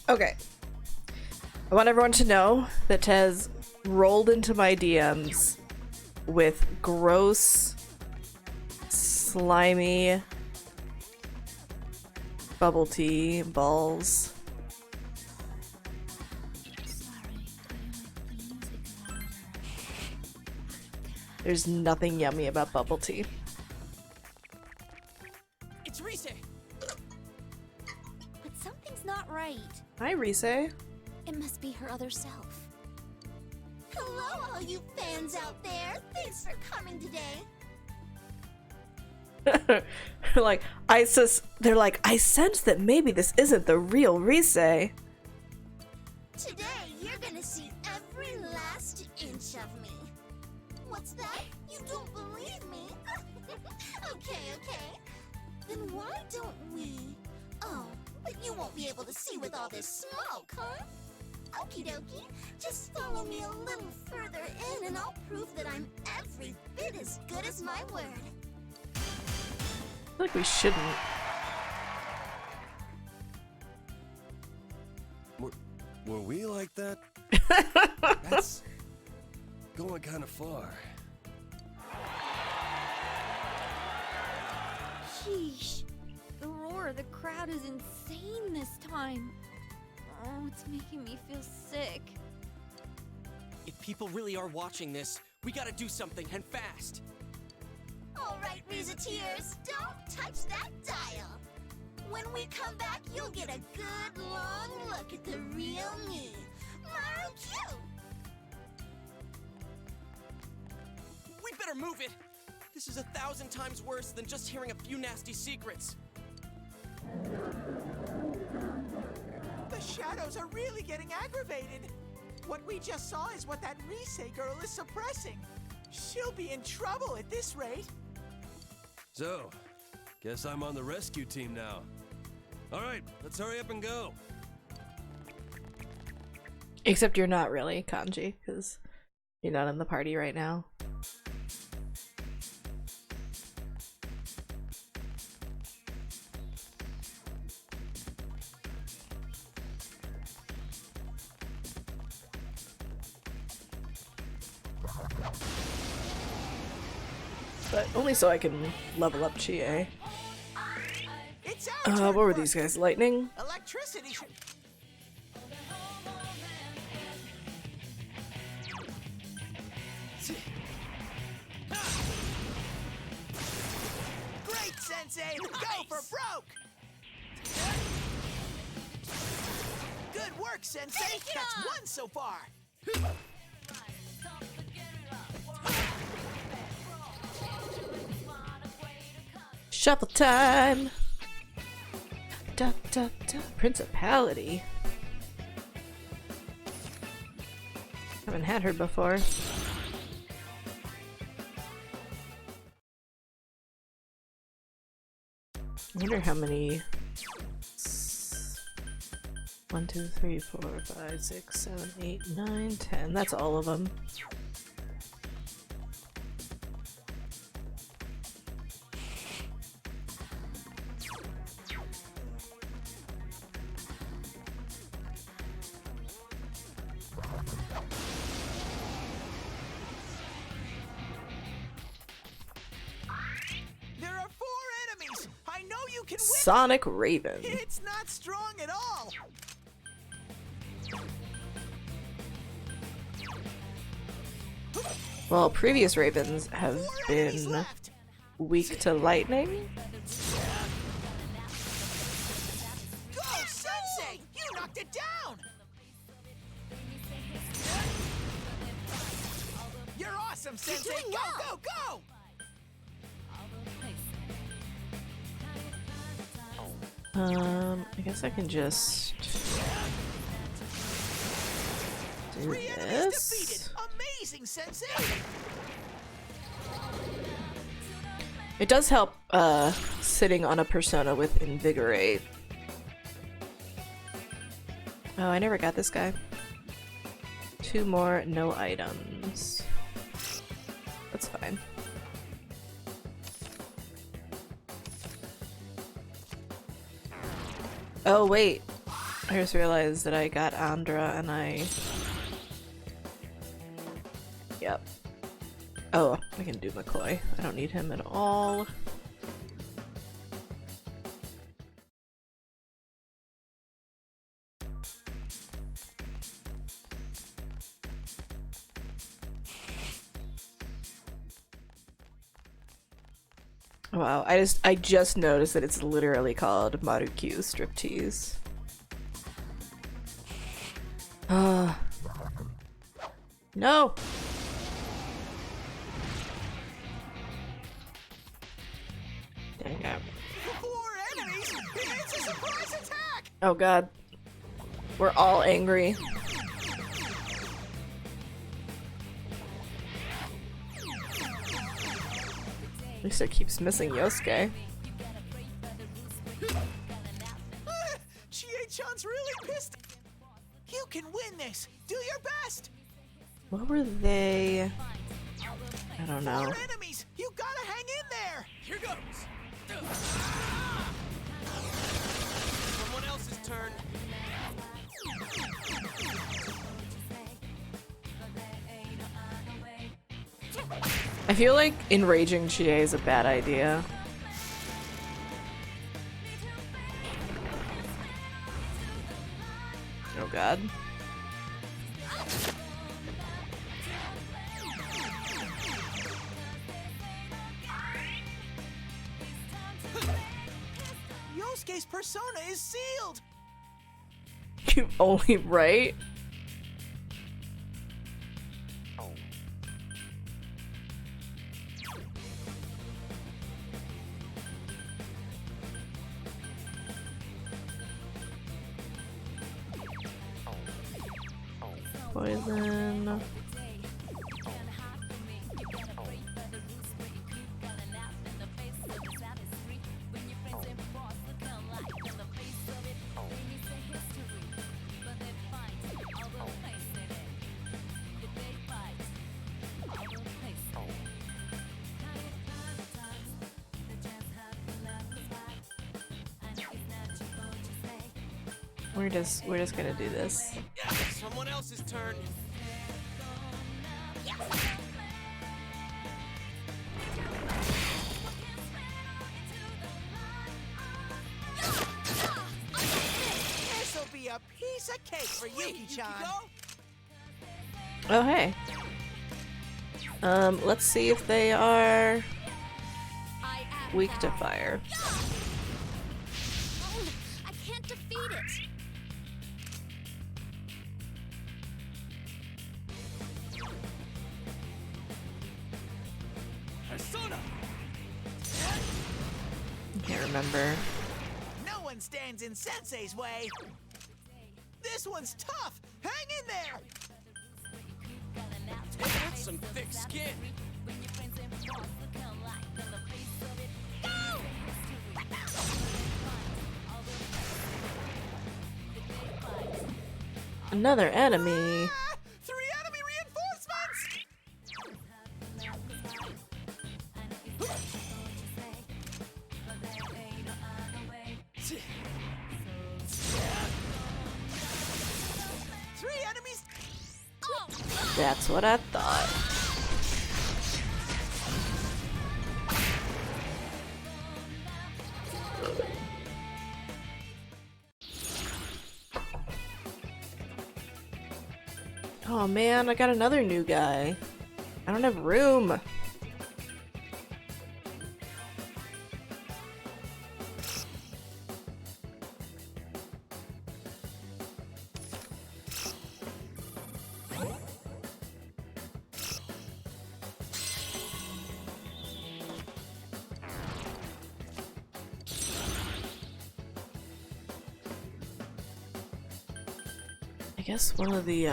Okay. I want everyone to know that Tez rolled into my DMs with gross, slimy bubble tea balls. There's nothing yummy about bubble tea. It's Rise! But something's not right. Hi, Rise. It must be her other self. Hello, all you fans out there. Thanks for coming today. They're like, I sense that maybe this isn't the real Rise. Today, you're gonna see every last inch of me. What's that? You don't believe me? Okay. Then why don't we... Oh, but you won't be able to see with all this smoke, huh? Okie dokie. Just follow me a little further in and I'll prove that I'm every bit as good as my word. I feel like we shouldn't. Were we like that? That's going kind of far. Sheesh. The roar of the crowd is insane this time. Oh, it's making me feel sick. If people really are watching this, we gotta do something, and fast. Alright, Rizeteers, don't touch that dial. When we come back, you'll get a good long look at the real me. Maru Q! We better move it! This is 1,000 times worse than just hearing a few nasty secrets. The shadows are really getting aggravated. What we just saw is what that Rise girl is suppressing. She'll be in trouble at this rate. So, guess I'm on the rescue team now. Alright, let's hurry up and go. Except you're not really, Kanji, because you're not in the party right now. But only so I can level up Chie. It's our What were these guys? Lightning? electricity. Great, Sensei! Go for broke! Good work, Sensei! That's one so far! Shuffle time! Da, da, da. Principality. Haven't had her before. I wonder how many 1, 2, 3, 4, 5, 6, 7, 8, 9, 10. That's all of them. There are 4 enemies. I know you can win. Sonic Raven. It's not strong at all. Well, previous Ravens have 4 enemies been left. weak to lightning. Go, Sensei! You knocked it down. You're awesome, Sensei. doing Go, well. go, go! I guess I can just do 3 enemies this. defeated. Amazing, Sensei. It does help sitting on a persona with Invigorate. Oh, I never got this guy. 2 more, no items. That's fine. Oh wait, I just realized that I got Andra and I... Yep. Oh, I can do McCoy. I don't need him at all. Wow, I just noticed that it's literally called Marukyu Striptease. No! Dang it. 4 enemies. It's a surprise attack. Oh god. We're all angry. At least it keeps missing Yosuke. Chie-chan's really pissed. You can win this. Do your best. What were they? I don't know. 4 enemies. You gotta hang in there. Here goes. Someone else's turn. I feel like enraging Chie is a bad idea. Oh god. Yosuke's persona is sealed. You only right? Poison. We're just gonna do this. Someone else's turn. This'll be a piece of cake for Yuki-chan. Oh hey. Let's see if they are weak to fire. Oh, I can't defeat it. Persona. Can't remember. No one stands in Sensei's way. This one's tough. Hang in there. That's some thick skin. Another enemy. Ah! 3 enemy reinforcements! Three enemies! That's what I thought. Oh man, I got another new guy. I don't have room. I guess one of the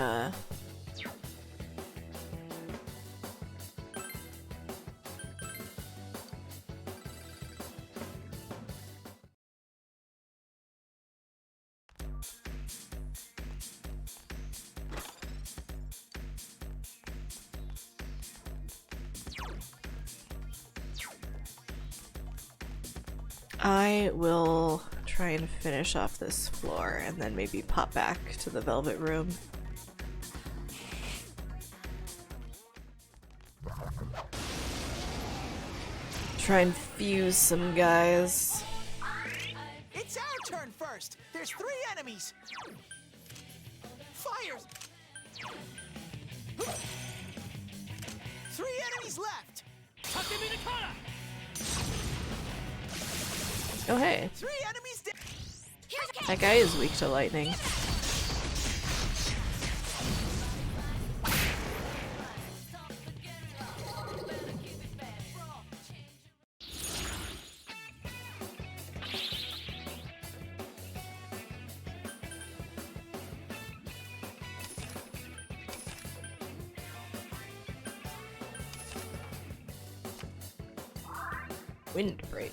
I will try and finish off this floor and then maybe pop back to the Velvet Room. Try and fuse some guys. It's our turn first! There's 3 enemies! Fires! 3 enemies left! Oh hey, 3 enemies down! that guy is weak to lightning. Windbreak.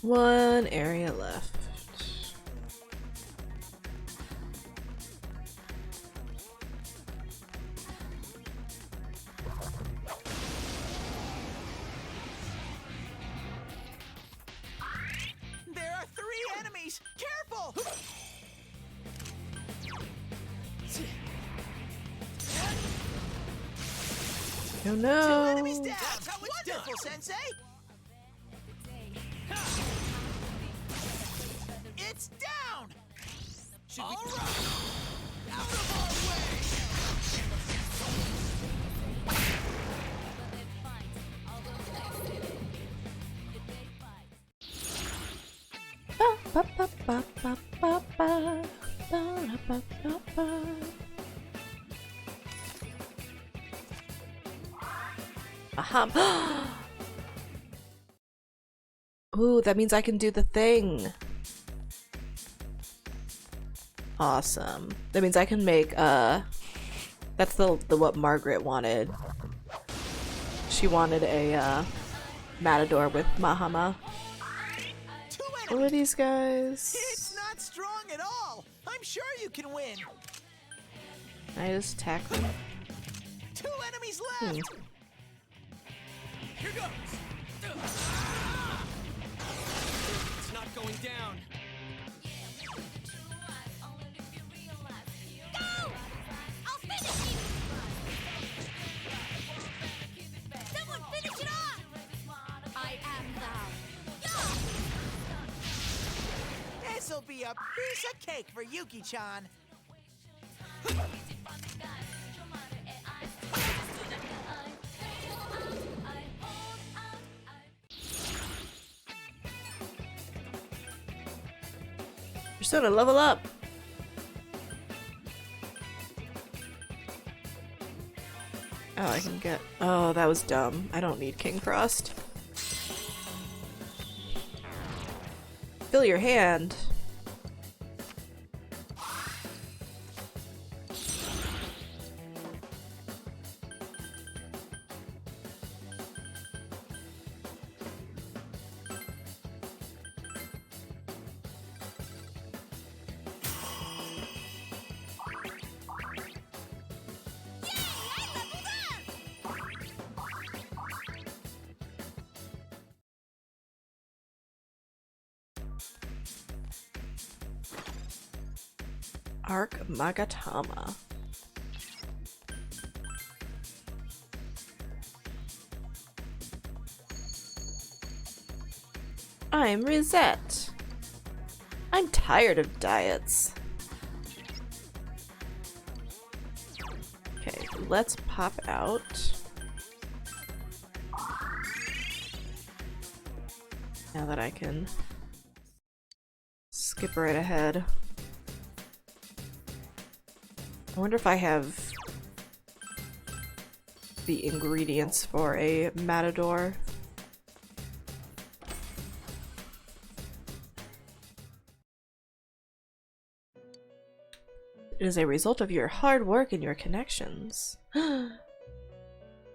One area left. There are 3 enemies! Careful! Oh 2 no! enemies down! That's how it's Wonderful, Sensei! It's down! All right! Out of our way! Ba, ba, ba, ba, ba, ba, ba, ba, ba, ba. Aha. Ooh, that means I can do the thing. Awesome. That means I can make that's the what Margaret wanted. She wanted a matador with Mahama. 2 Who are enemies! these guys? It's not strong at all! I'm sure you can win! Can I just attack them? 2 enemies left! Here goes! It's not going down. Go! I'll finish you! Someone finish it off! I am thou. This'll be a piece of cake for Yuki-chan! Persona, level up! Oh, I can get... Oh, that was dumb. I don't need King Frost. fill your hand. Arc Magatama. I'm Rosette. I'm tired of diets. Okay, let's pop out. Now that I can skip right ahead. I wonder if I have the ingredients for a matador. It is a result of your hard work and your connections.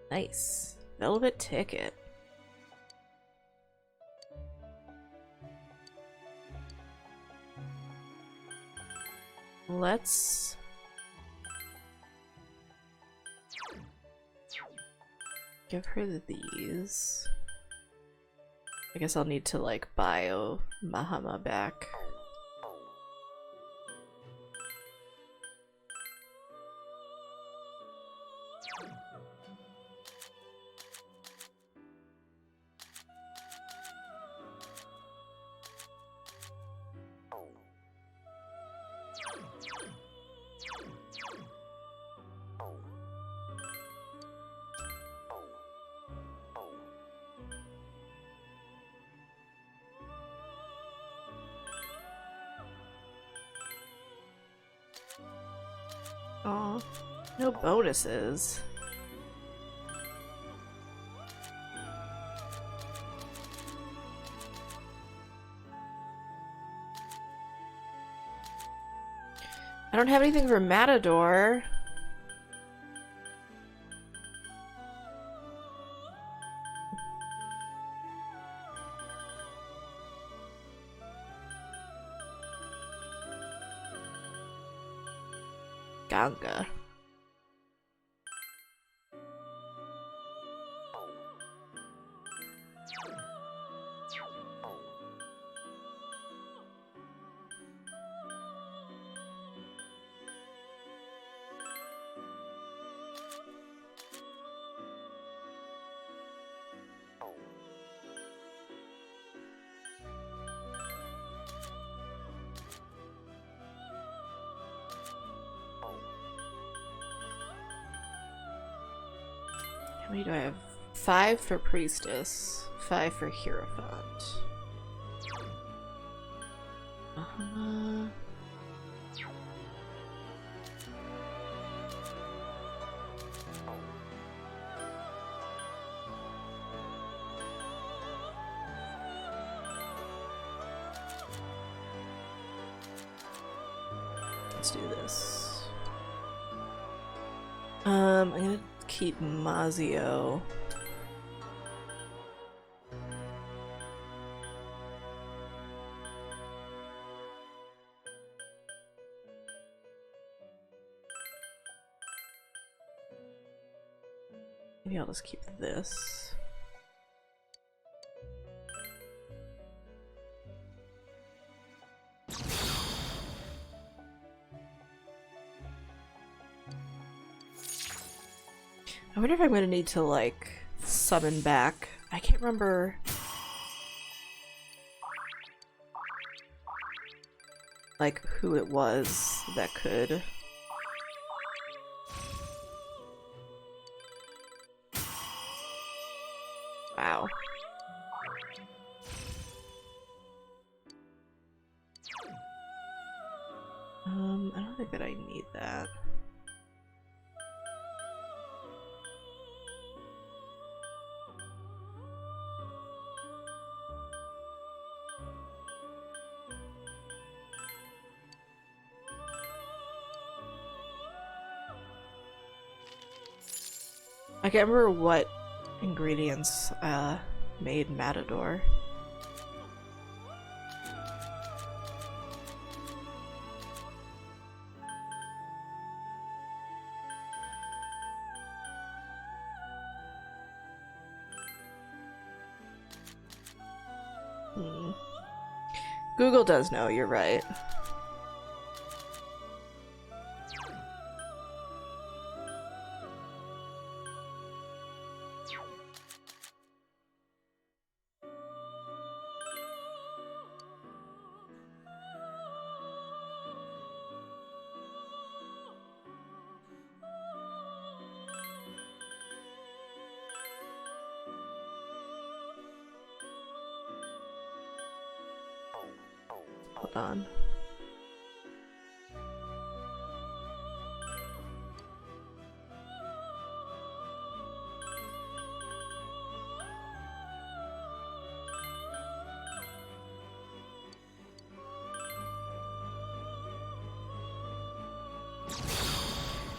Nice. Velvet ticket. Let's give her these. I guess I'll need to like bio Mahama back. Aw, no bonuses. I don't have anything for Matador. Ganga. How many do I have? 5 for Priestess, 5 for Hierophant. Let's do this. I'm gonna keep Mazio. Maybe I'll just keep this. I wonder if I'm gonna need to like summon back. I can't remember. Like who it was that could. Wow. I don't think that I need that. I can't remember what ingredients made Matador. Google does know, you're right. Hold on.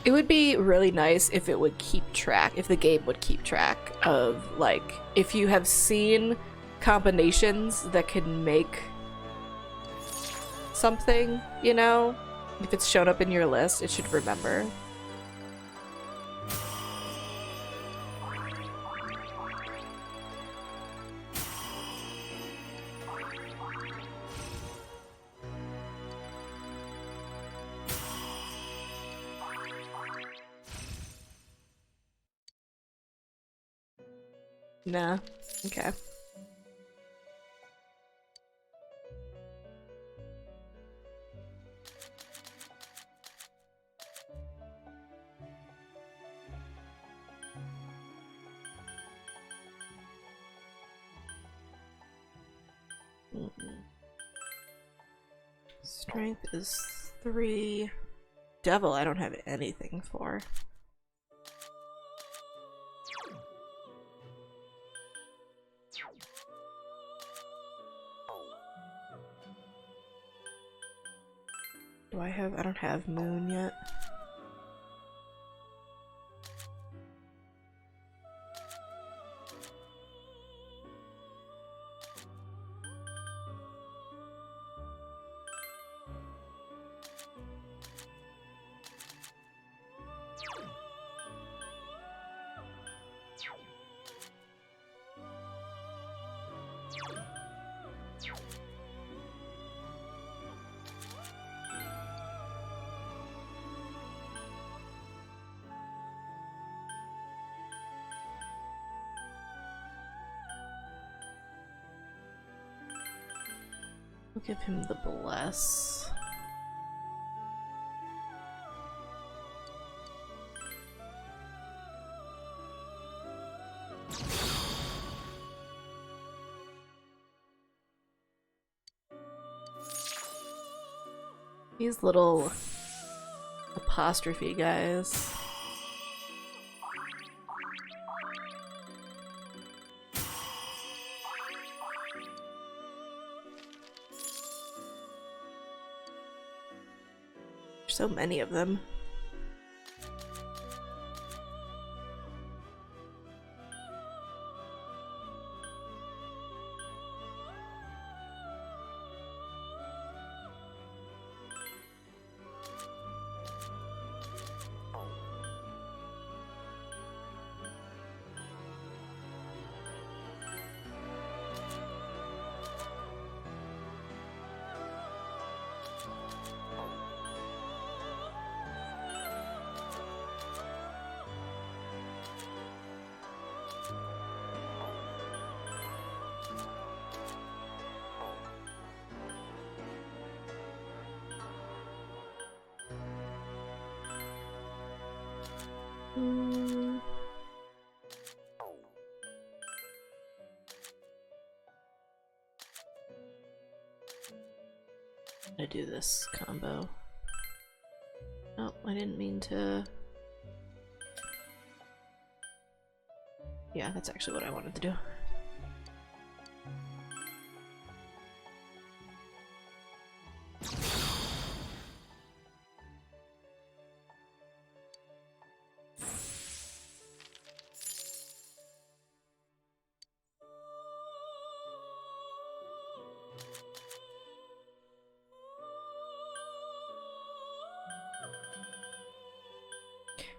It would be really nice if it would keep track, if the game would keep track of, like, if you have seen combinations that can make something, you know? If it's shown up in your list, it should remember. Nah. Okay. Strength is 3. Devil, I don't have anything for. Do I have? I don't have moon yet. We'll give him the bless. These little apostrophe guys. There's so many of them. I do this combo. Oh, I didn't mean to. Yeah, that's actually what I wanted to do.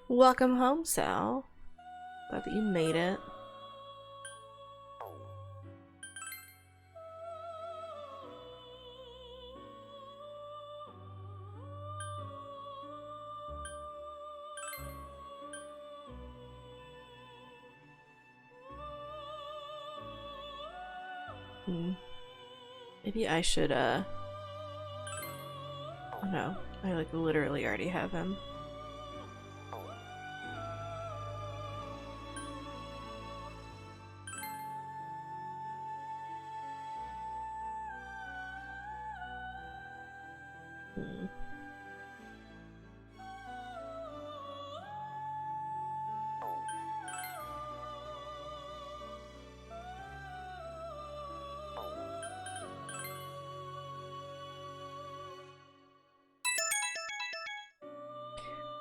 Welcome home, Sal. Glad that you made it. Maybe I should, oh no, I like literally already have him.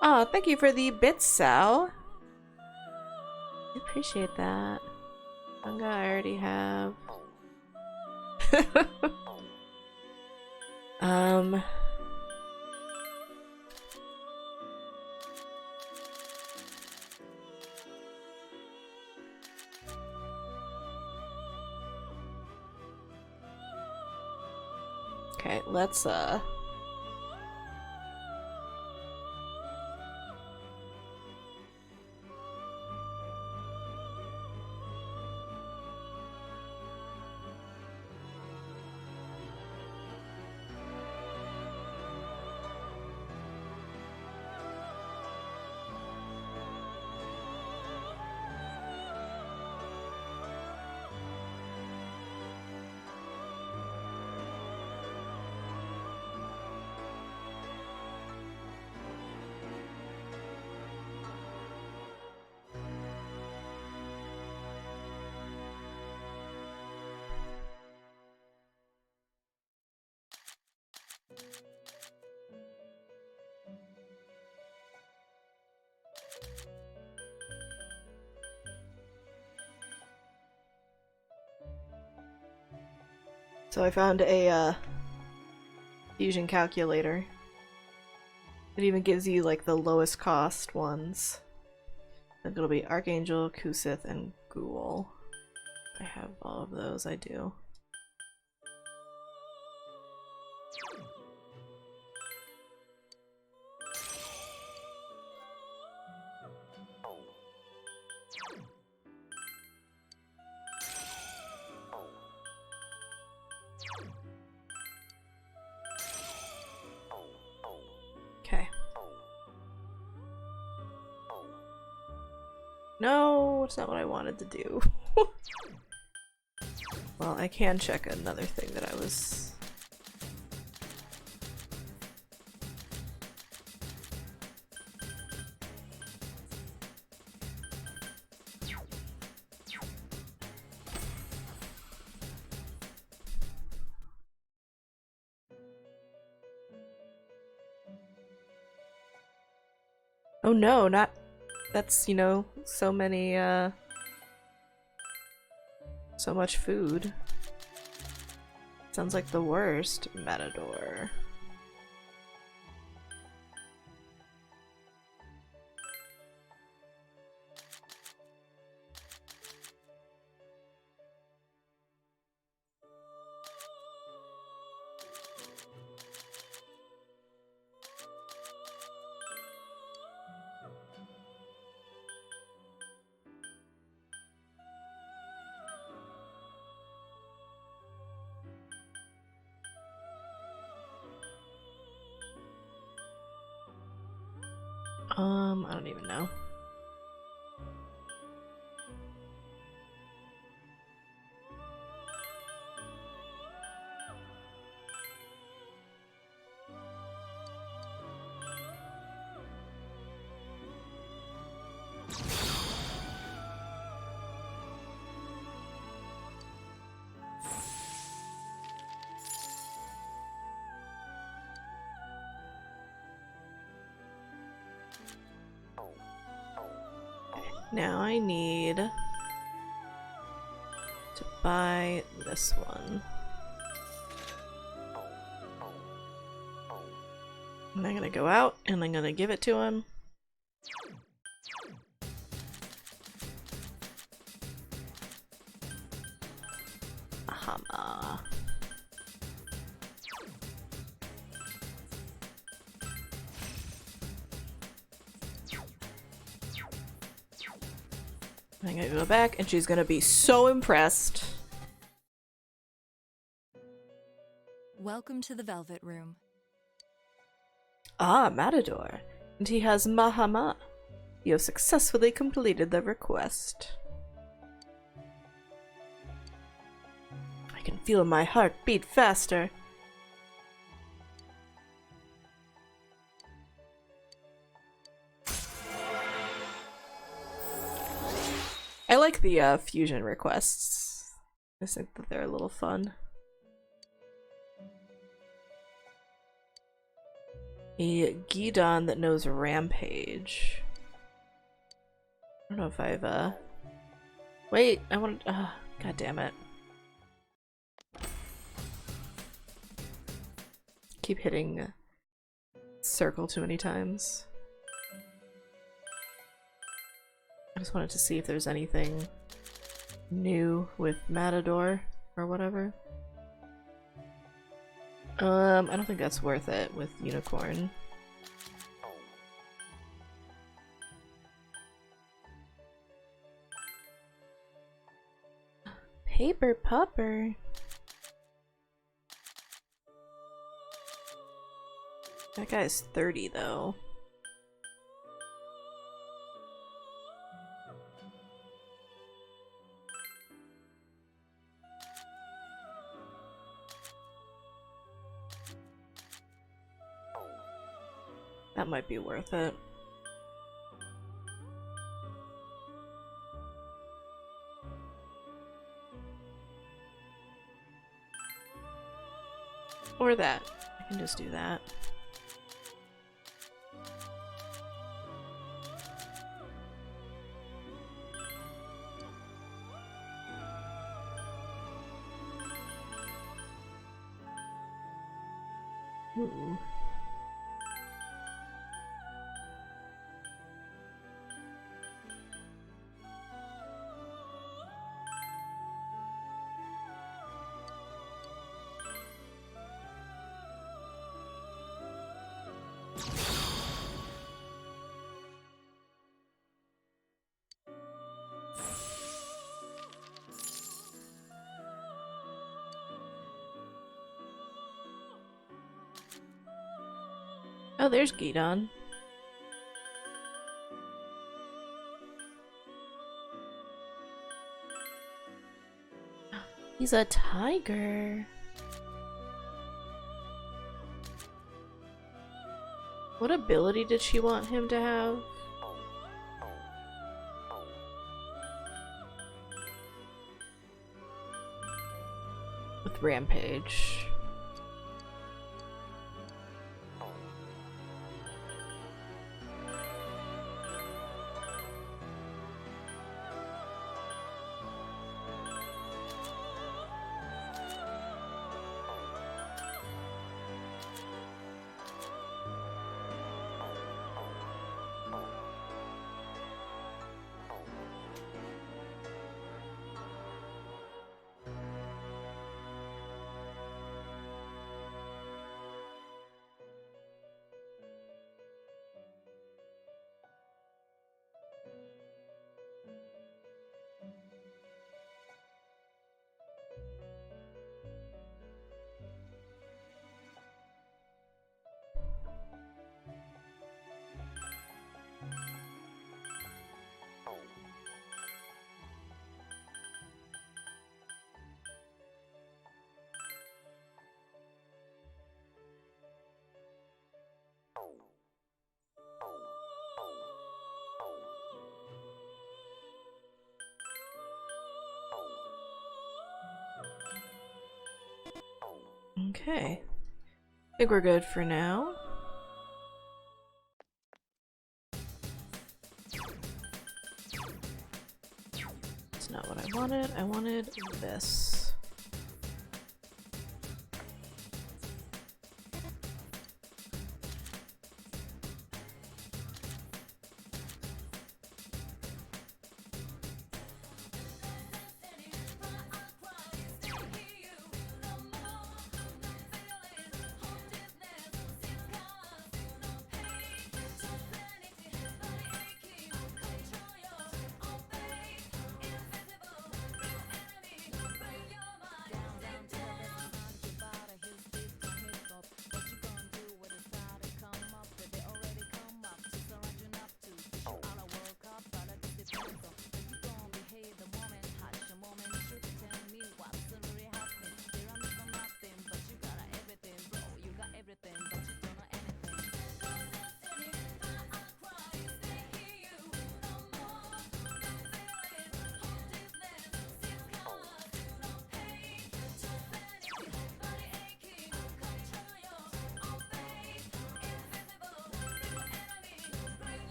Oh, thank you for the bits, Sal. I appreciate that. Manga I already have. Okay, let's So I found a fusion calculator. It even gives you like the lowest cost ones. I think it'll be Archangel, Kusith, and Ghoul. I have all of those, I do. No, it's not what I wanted to do. Well, I can check another thing that I was... Oh no, not... That's, you know, so many, so much food. Sounds like the worst. Matador. I don't even know. Now I need to buy this one. And I'm gonna go out and I'm gonna give it to him. Mahama. I'm gonna go back and she's gonna be so impressed. Welcome to the Velvet Room. Ah, Matador. And he has Mahama. You have successfully completed the request. I can feel my heart beat faster. I like the fusion requests. I just think that they're a little fun. A Gidon that knows Rampage. I don't know if I've wait, I want god damn it. Keep hitting circle too many times. I just wanted to see if there's anything new with Matador or whatever. I don't think that's worth it with Unicorn. Paper Pupper. That guy's 30 though. That might be worth it. Or that. I can just do that. Ooh. Oh, there's Gidon. He's a tiger. What ability did she want him to have? With Rampage. Okay. I think we're good for now. That's not what I wanted. I wanted this.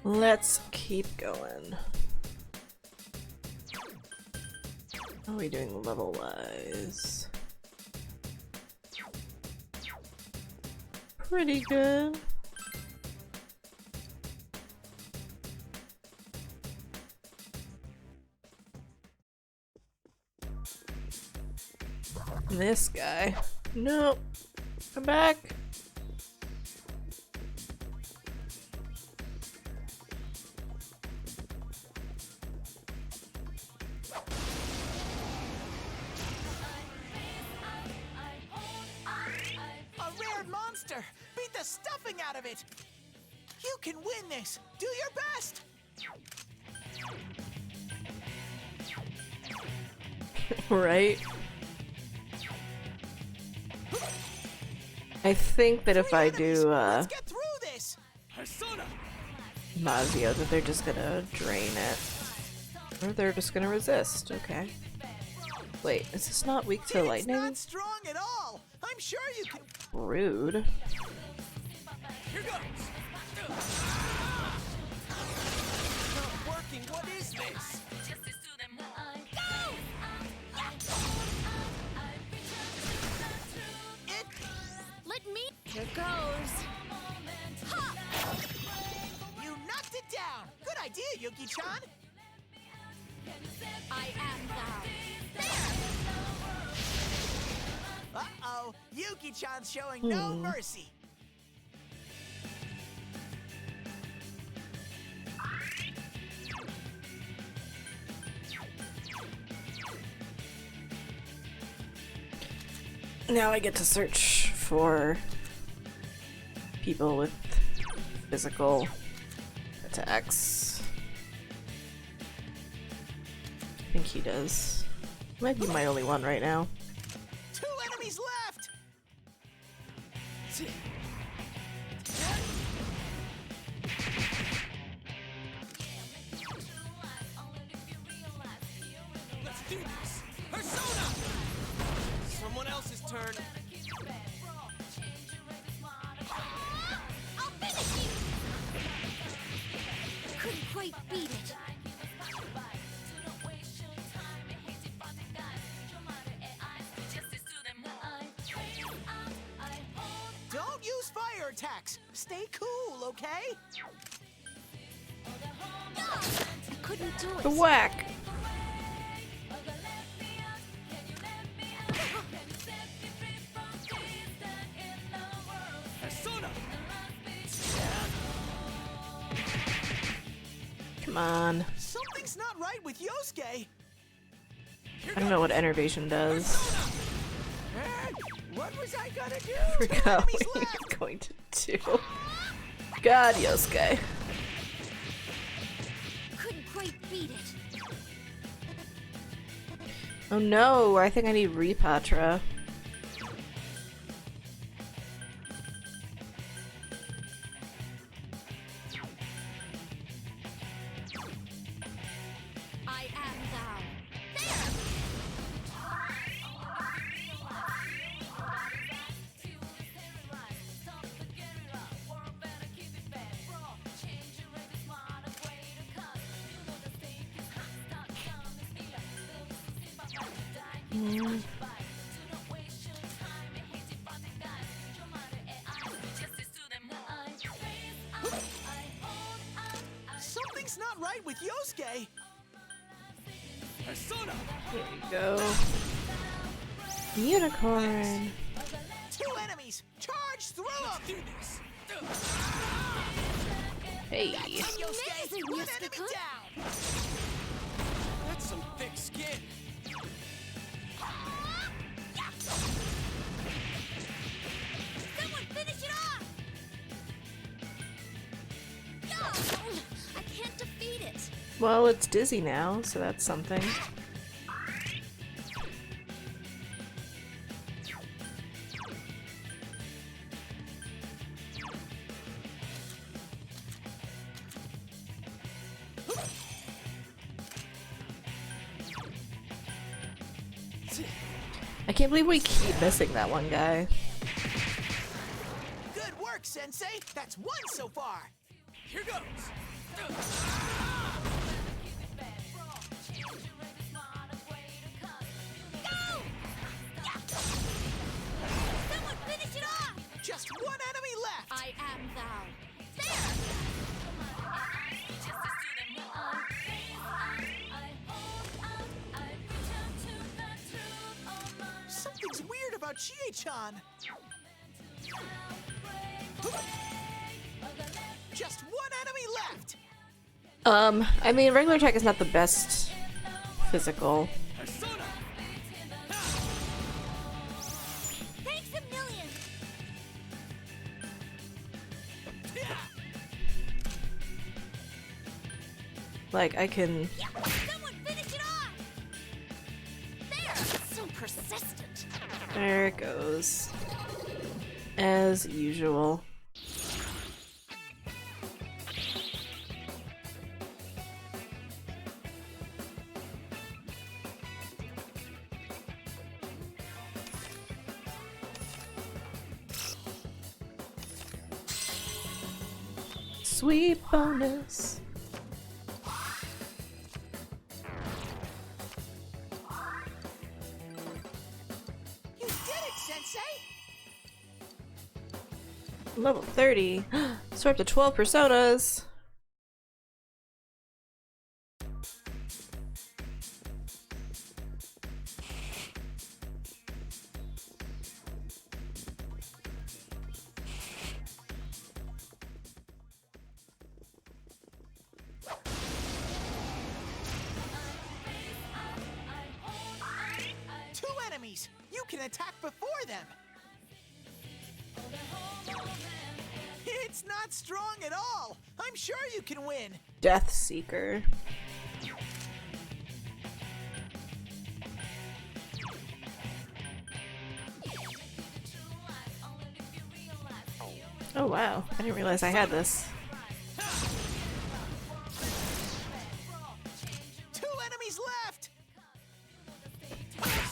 Let's keep going. How are we doing level wise? Pretty good. This guy. Nope. Come back. A rare monster! Beat the stuffing out of it! You can win this! Do your best! Right? I think that if I do Let's get through this! Mazio, that they're just gonna drain it. Or they're just gonna resist, okay. Wait, is this not weak to lightning? It's not strong at all! I'm sure you can... Rude. Here goes! Not working, what is this? Let me. Here goes. Ha! You knocked it down! Good idea, Yuki-chan! I am thou. Uh-oh! Yuki-chan's showing no mercy! Now I get to search for people with physical attacks. I think he does. Might be my only one right now. 2 enemies left! Let's do this! Persona! Someone else's turn. I'll finish you. Couldn't quite beat it. Don't use fire attacks! Stay cool, okay? Couldn't do it. The whack! Persona! Come on. Something's not right with Yosuke! I don't know what enervation does. What was I gonna do? Forgot Enemies what he left! was going to do. God, Yosuke. Couldn't quite beat it. Oh no, I think I need Repatra. I am thou. Something's not right with Yosuke! Persona! Here we go. Unicorn. 2 enemies! Charge through them! Do this! Hey. Yosuke! Amazing, 1 Yosuke-kun. enemy down! That's some thick skin. Someone finish it off! I can't defeat it. Well, it's dizzy now, so that's something. I can't believe we keep missing that one guy. Good work, Sensei! That's 1 so far! Here goes! Someone finish it off! Just one enemy left! I am thou. Something's weird about Chie-chan. Just one enemy left! I mean, regular attack is not the best physical. Thanks a million! Like, I can... Someone finish it off! There! So persistent. There it goes. As usual. Sweet bonus. You did it, Sensei! Level 30. So up to 12 personas. Two enemies! You can attack before them! It's not strong at all! I'm sure you can win! Death Seeker. Oh wow, I didn't realize I had this. Two enemies left!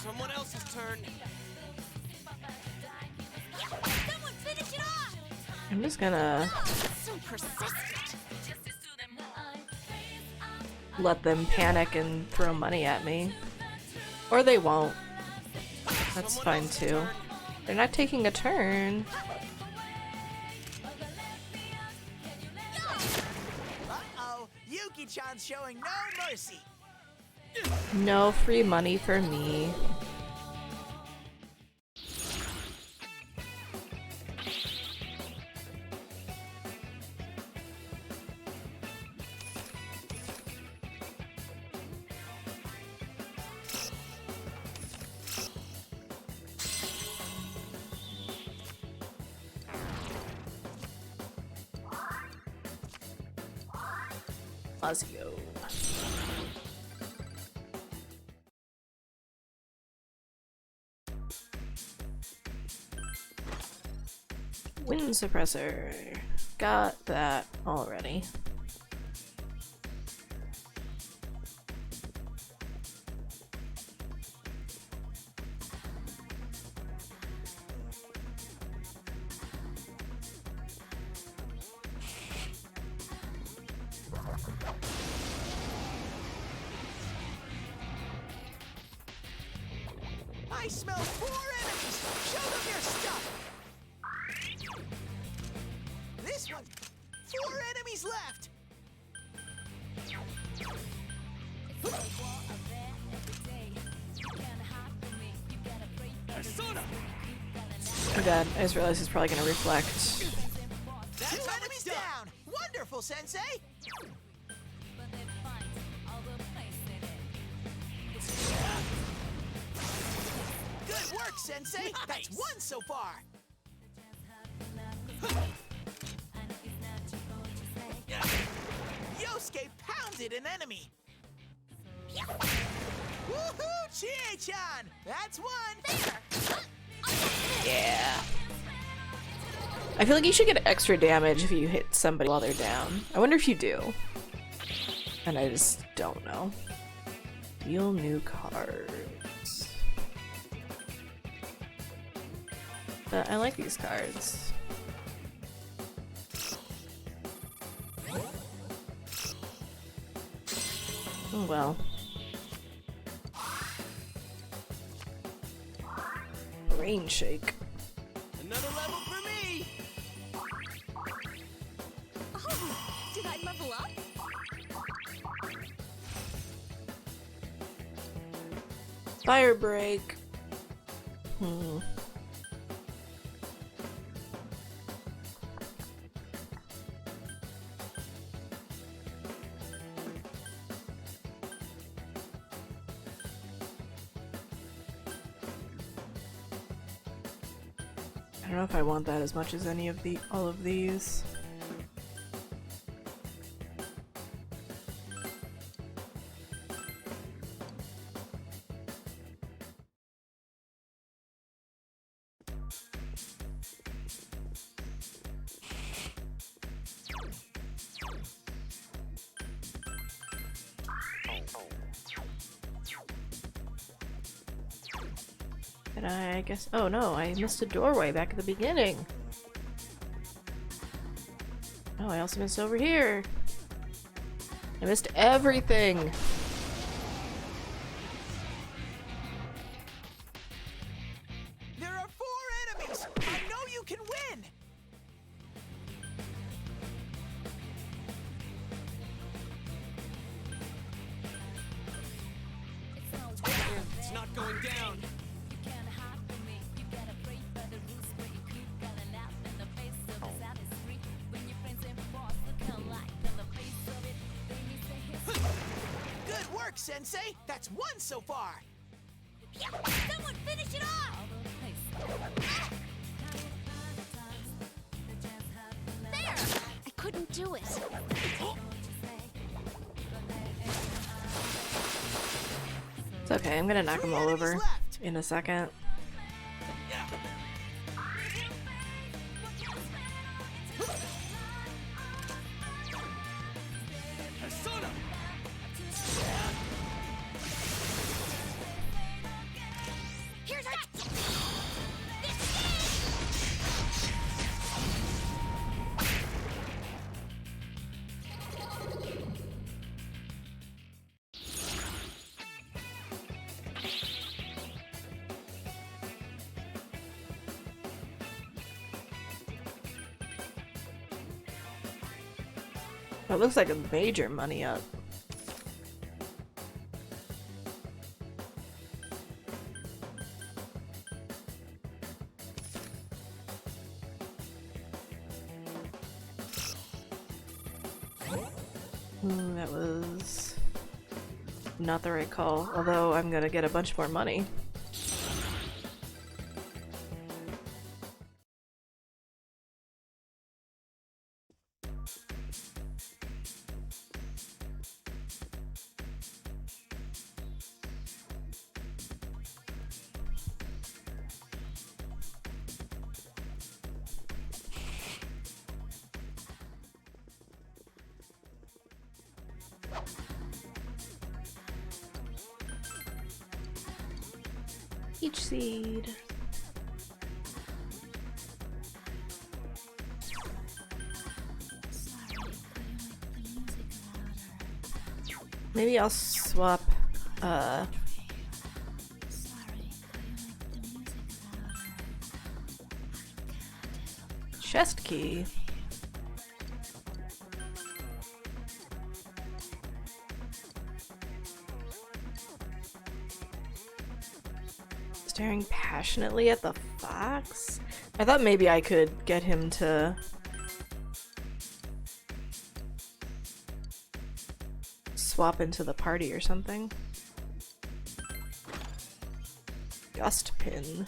Someone else's turn. Someone finish it off! I'm just gonna So persistent. let them panic and throw money at me. Or they won't. That's fine too. They're not taking a turn. Uh-oh, Yuki-chan's showing no mercy! No free money for me. Let's go. Wind suppressor. Got that already. I smell 4 enemies! Show them your stuff! This one! 4 enemies left! Oh god, I just realized it's probably gonna reflect. 2 enemies down! Wonderful, Sensei! Good work, Sensei! That's 1 so far! Yosuke pounded an enemy! Woohoo, Chie-chan! That's 1! Yeah. I feel like you should get extra damage if you hit somebody while they're down. I wonder if you do. And I just don't know. Deal new cards. But I like these cards. Oh well. Brain shake. Another level for me! Oh, did I level up? Fire break. I don't know if I want that as much as all of these. And I guess, oh no, I missed a doorway back at the beginning. Oh, I also missed over here. I missed everything. There are 4 enemies! I know you can win! It's not going down. Good work, Sensei! That's 1 so far! Yeah, someone finish it off! There! I couldn't do it. It's okay, I'm gonna knock them all over in a second. Persona! Here's our... It looks like a major money up. That was not the right call, although I'm gonna get a bunch more money. Each seed. Maybe I'll swap chest key. Staring passionately at the fox? I thought maybe I could get him to swap into the party or something. Gust pin.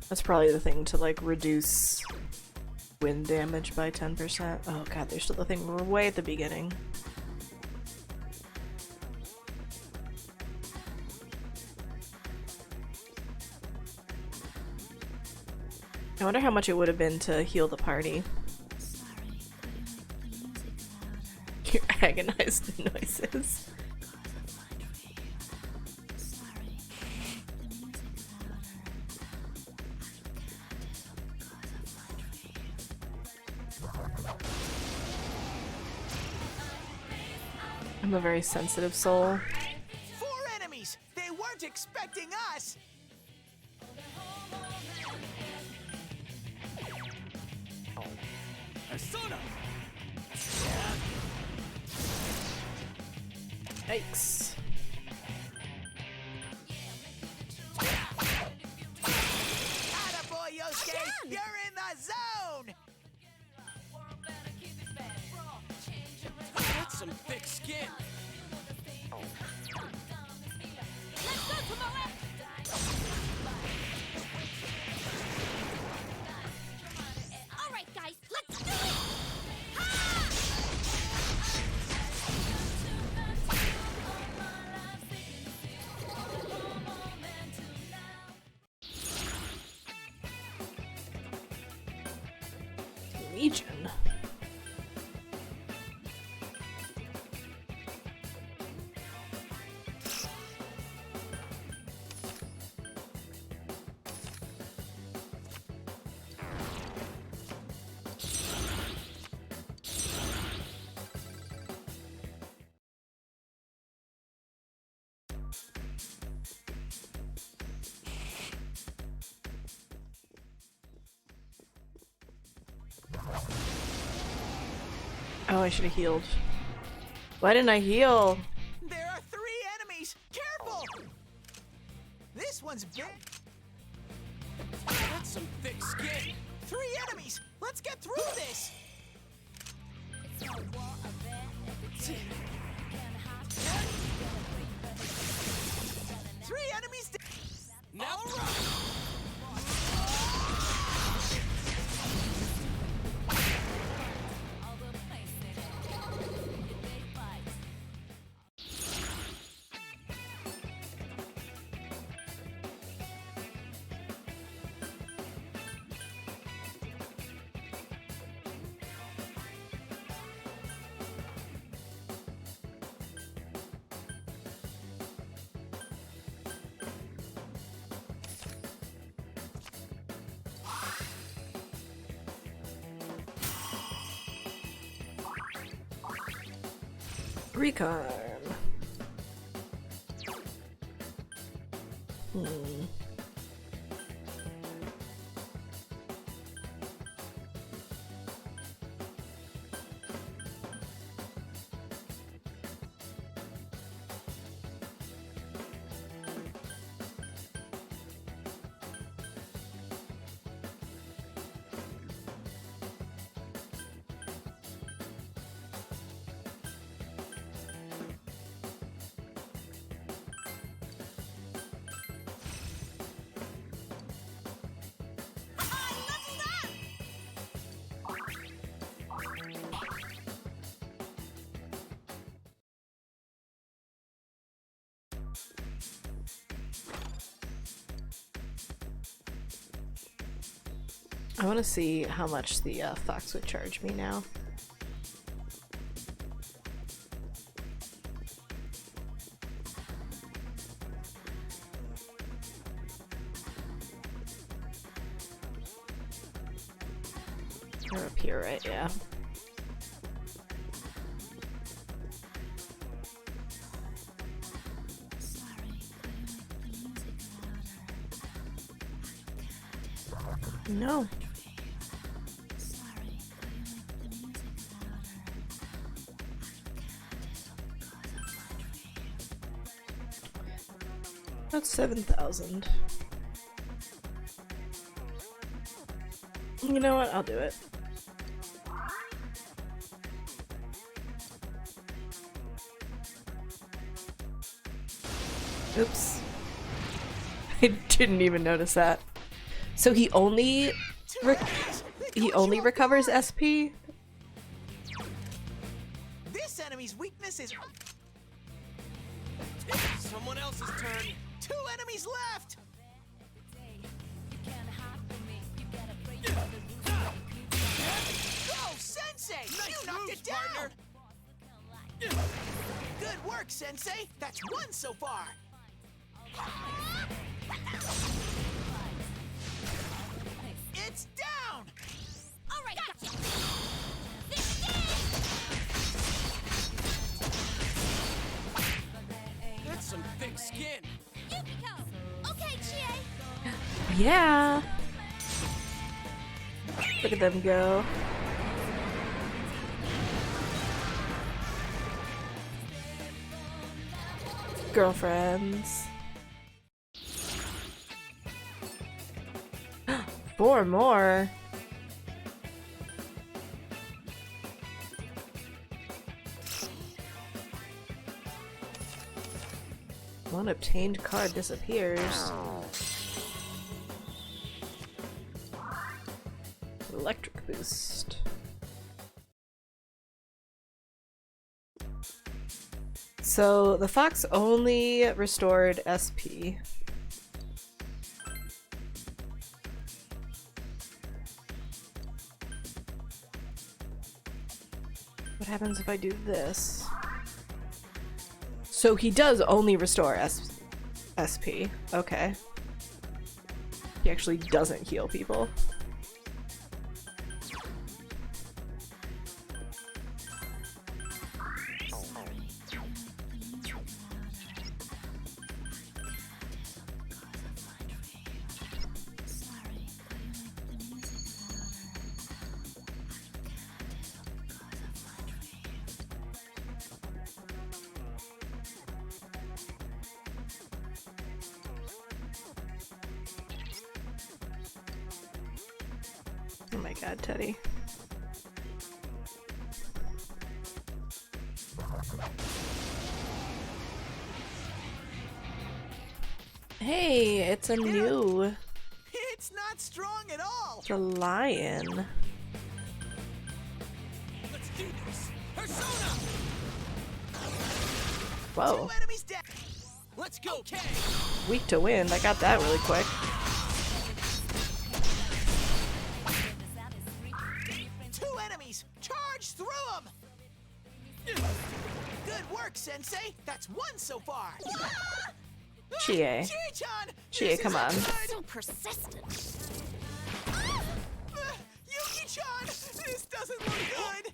That's probably the thing to like reduce wind damage by 10%. Oh god, there's still the thing way at the beginning. I wonder how much it would have been to heal the party. Your agonized noises. I'm a very sensitive soul. 4 enemies! They weren't expecting us! Persona! Yikes. Attaboy, Yosuke! You're in the zone! That's some thick skin. All right, guys, let's do it! Legion. Oh, I should have healed. Why didn't I heal? There are 3 enemies! Careful! This one's big. That's some thick skin. 3 enemies! Let's get through this! 3 enemies! Now run! Recon. I want to see how much the Fox would charge me now. They're up here, right? Yeah. No. That's 7,000. You know what? I'll do it. Oops. I didn't even notice that. So he only recovers SP? This enemy's weakness is... Someone else's turn. 2 enemies left! Go, Sensei! Nice You knocked moves, it down! partner. Good work, Sensei! That's 1 so far! It's down! All right, gotcha. Yeah. Look at them go. Girlfriends. 4 more. One obtained card disappears. Electric boost. So the fox only restored SP. What happens if I do this? So he does only restore SP. Okay. He actually doesn't heal people. Oh my god, Teddy. Hey, it's a new. It's not strong at all. It's a lion. Let's do this. Persona. Whoa. 2 enemies down. Let's go. Okay. Weak to wind. I got that really quick. 2 enemies. Charge through them. Good work, Sensei. That's 1 so far. Chie. Chie-chan! Chie, This come on. isn't good. So persistent. Yuki-chan! This doesn't look good!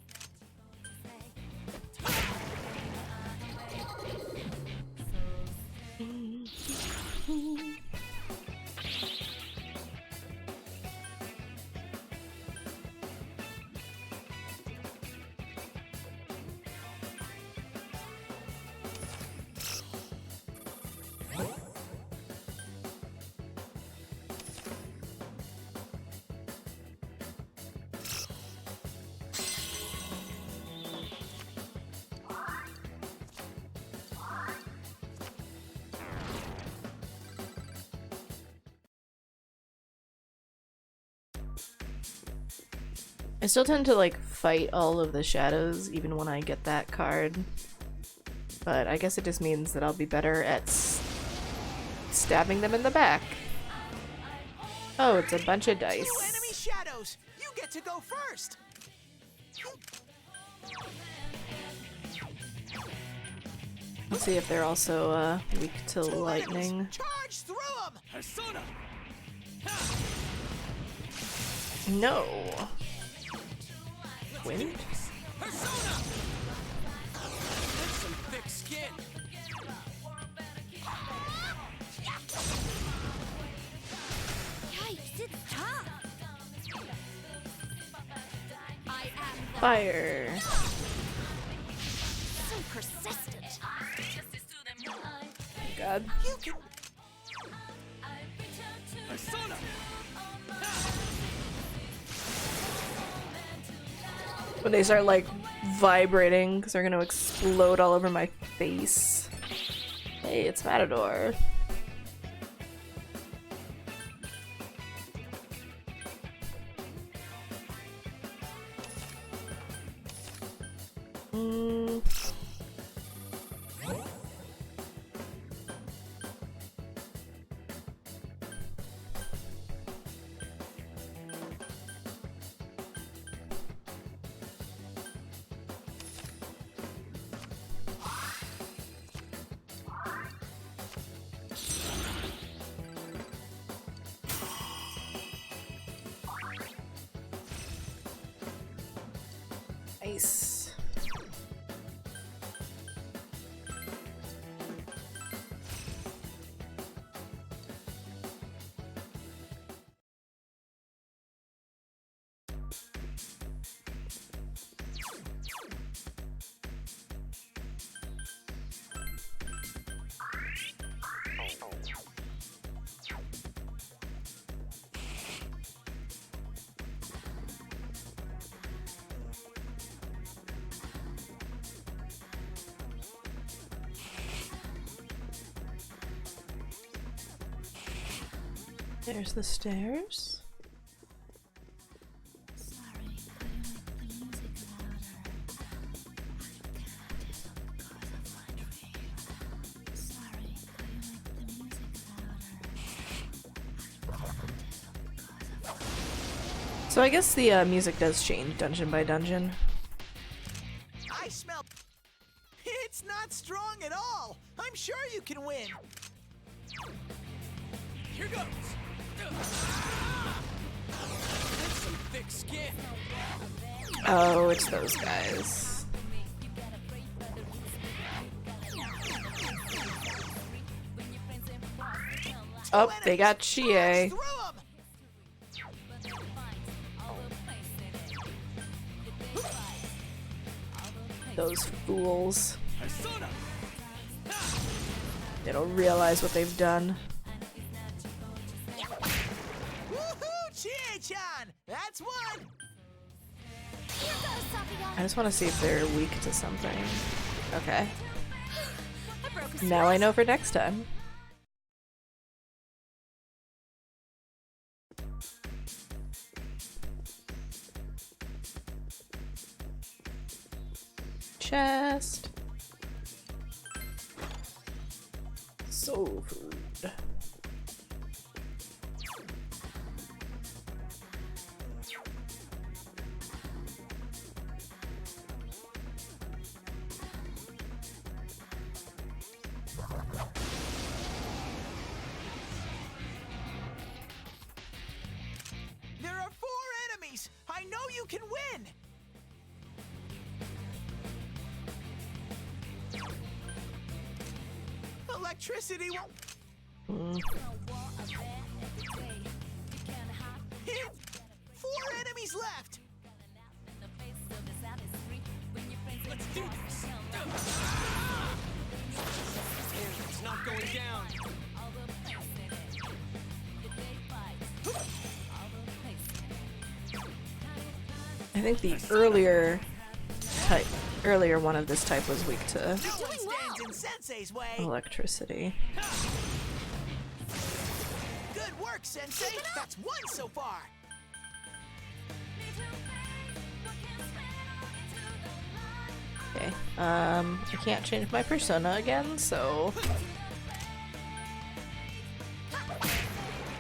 I still tend to like fight all of the shadows even when I get that card. But I guess it just means that I'll be better at stabbing them in the back. Oh, it's a bunch of dice. 2 enemy shadows! You get to go first! Let's see if they're also weak to 2 lightning. enemies. Charge through them! Persona. No. Wind? Persona. That's some thick skin. Yikes, it's tough. I am the Fire. So persistent. God. You can... Persona. When they start like vibrating because they're gonna explode all over my face. Hey, it's Matador. Nice. There's the stairs. So I guess the music does change dungeon by dungeon. I smell. It's not strong at all. I'm sure you can win. Here goes! That's some thick skin! Oh, it's those guys. Oh, they got Chie. Through 'em. Those fools. Persona! They don't realize what they've done. Woohoo, Chie-chan! That's one. Here goes, Sakuya. I just want to see if they're weak to something. Okay. I broke a Now I know for next time. Chest. Soul food. There are 4 enemies. I know you can win. Electricity won't. Hit! 4 enemies left. Let's do this! It's not going down! I think the earlier one of this type was weak to No one stands in Sensei's way. electricity. Good work, Sensei. That's 1 so far. Okay. I can't change my persona again, so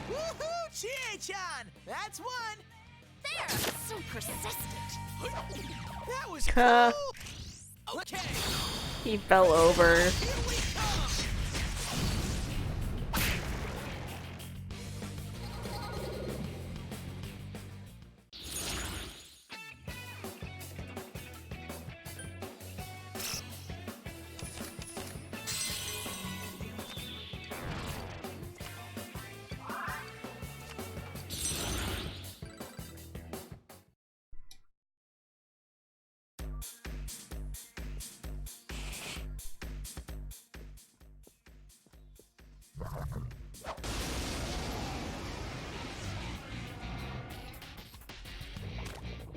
Woohoo, Chie-chan! That's 1. There! So persistent. That was Huh. cool. Okay! he fell over. Here we come.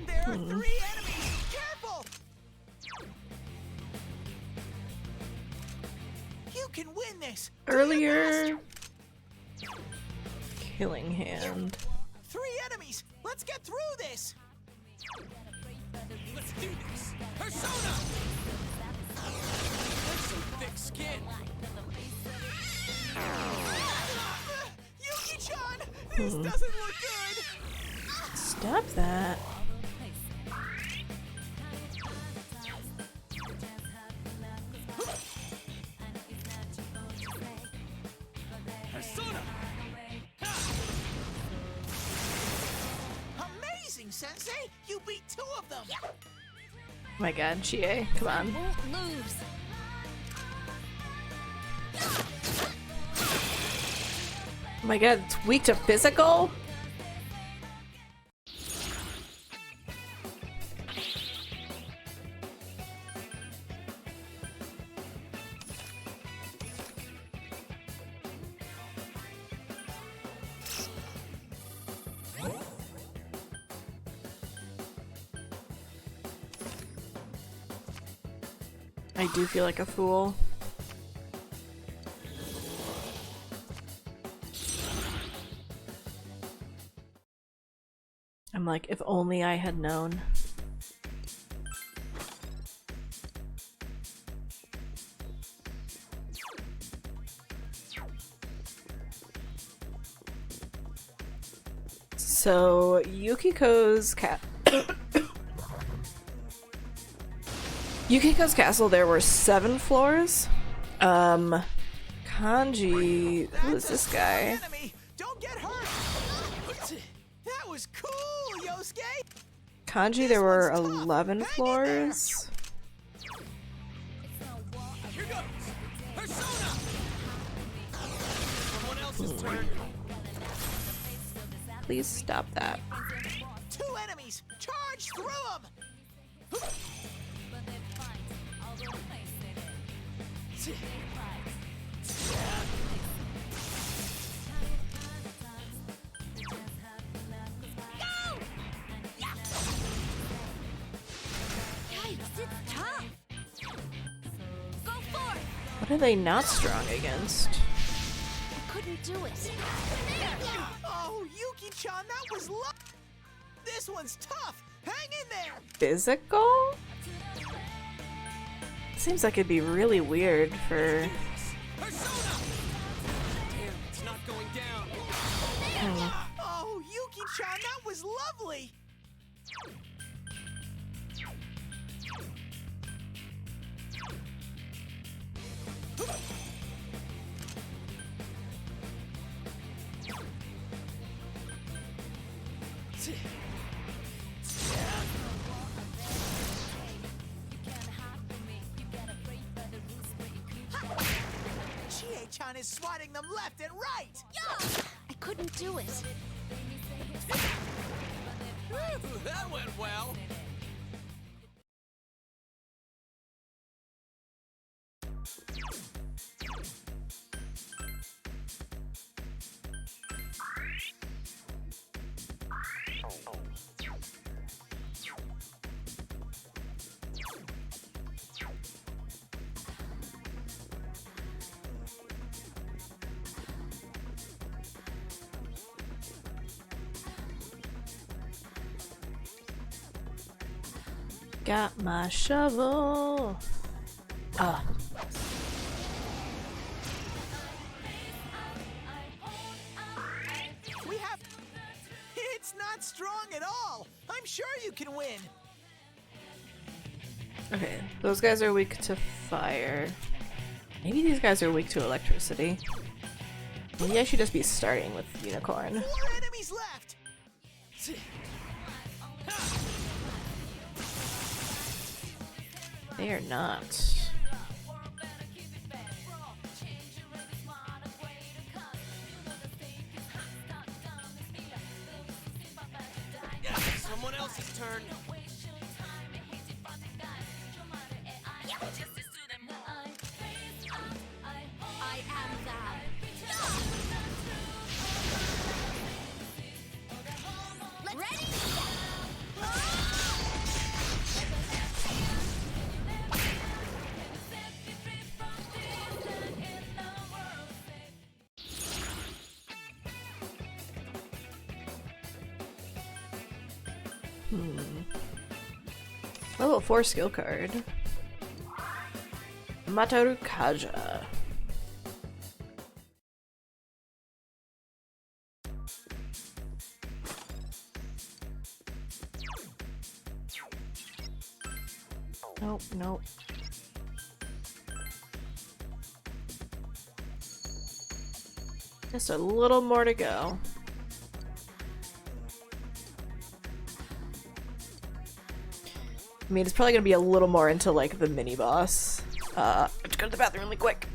There are 3 enemies. Careful. You can win this. Earlier killing hand. 3 enemies. Let's get through this. Let's do this! Persona! That's some thick skin! Yuki-chan, this doesn't look good. Stop that. Persona! Amazing, Sensei. You beat 2 of them. Oh my god, Chie, come on. Won't lose. Oh my god, it's weak to physical? I do feel like a fool. like, if only I had known. So, Yukiko's Yukiko's castle, there were 7 floors. Kanji, who is this guy? Enemy! Don't get hurt! That was cool, Yosuke! Kanji, there were 11 floors. Here goes! Persona! Someone else's turn. Please stop that. 2 enemies! Charge through them! What are they not strong against? I couldn't do it. Oh, Yuki-chan, that was luck! This one's tough! Hang in there! Physical? Seems like it'd be really weird for... Persona! Damn, it's not going down. Oh, Yuki-chan, that was lovely! Chie-chan is swatting them left and right! I couldn't do it. Whew, that went well. Got my shovel. Ah. We have... It's not strong at all! I'm sure you can win! Okay, those guys are weak to fire. Maybe these guys are weak to electricity. Maybe I should just be starting with Unicorn. 4 enemies left! They are not. Someone else's turn. I am that. Ready? Level 4 skill card. Mataru Kaja. Nope, nope. Just a little more to go. I mean, it's probably gonna be a little more into like the mini boss. I have to go to the bathroom really quick.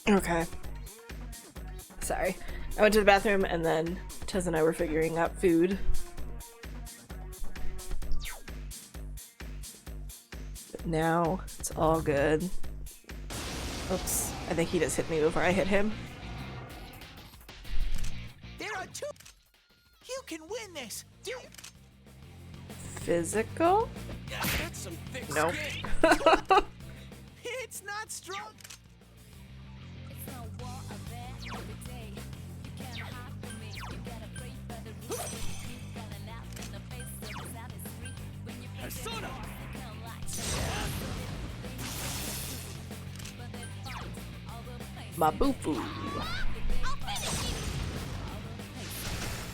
Okay. Sorry. I went to the bathroom and then Tez and I were figuring out food. But now it's all good. Oops. I think he just hit me before I hit him. There are two. You can win this. Physical? That's some thick Nope. skin. It's not strong. Persona! Mabufu.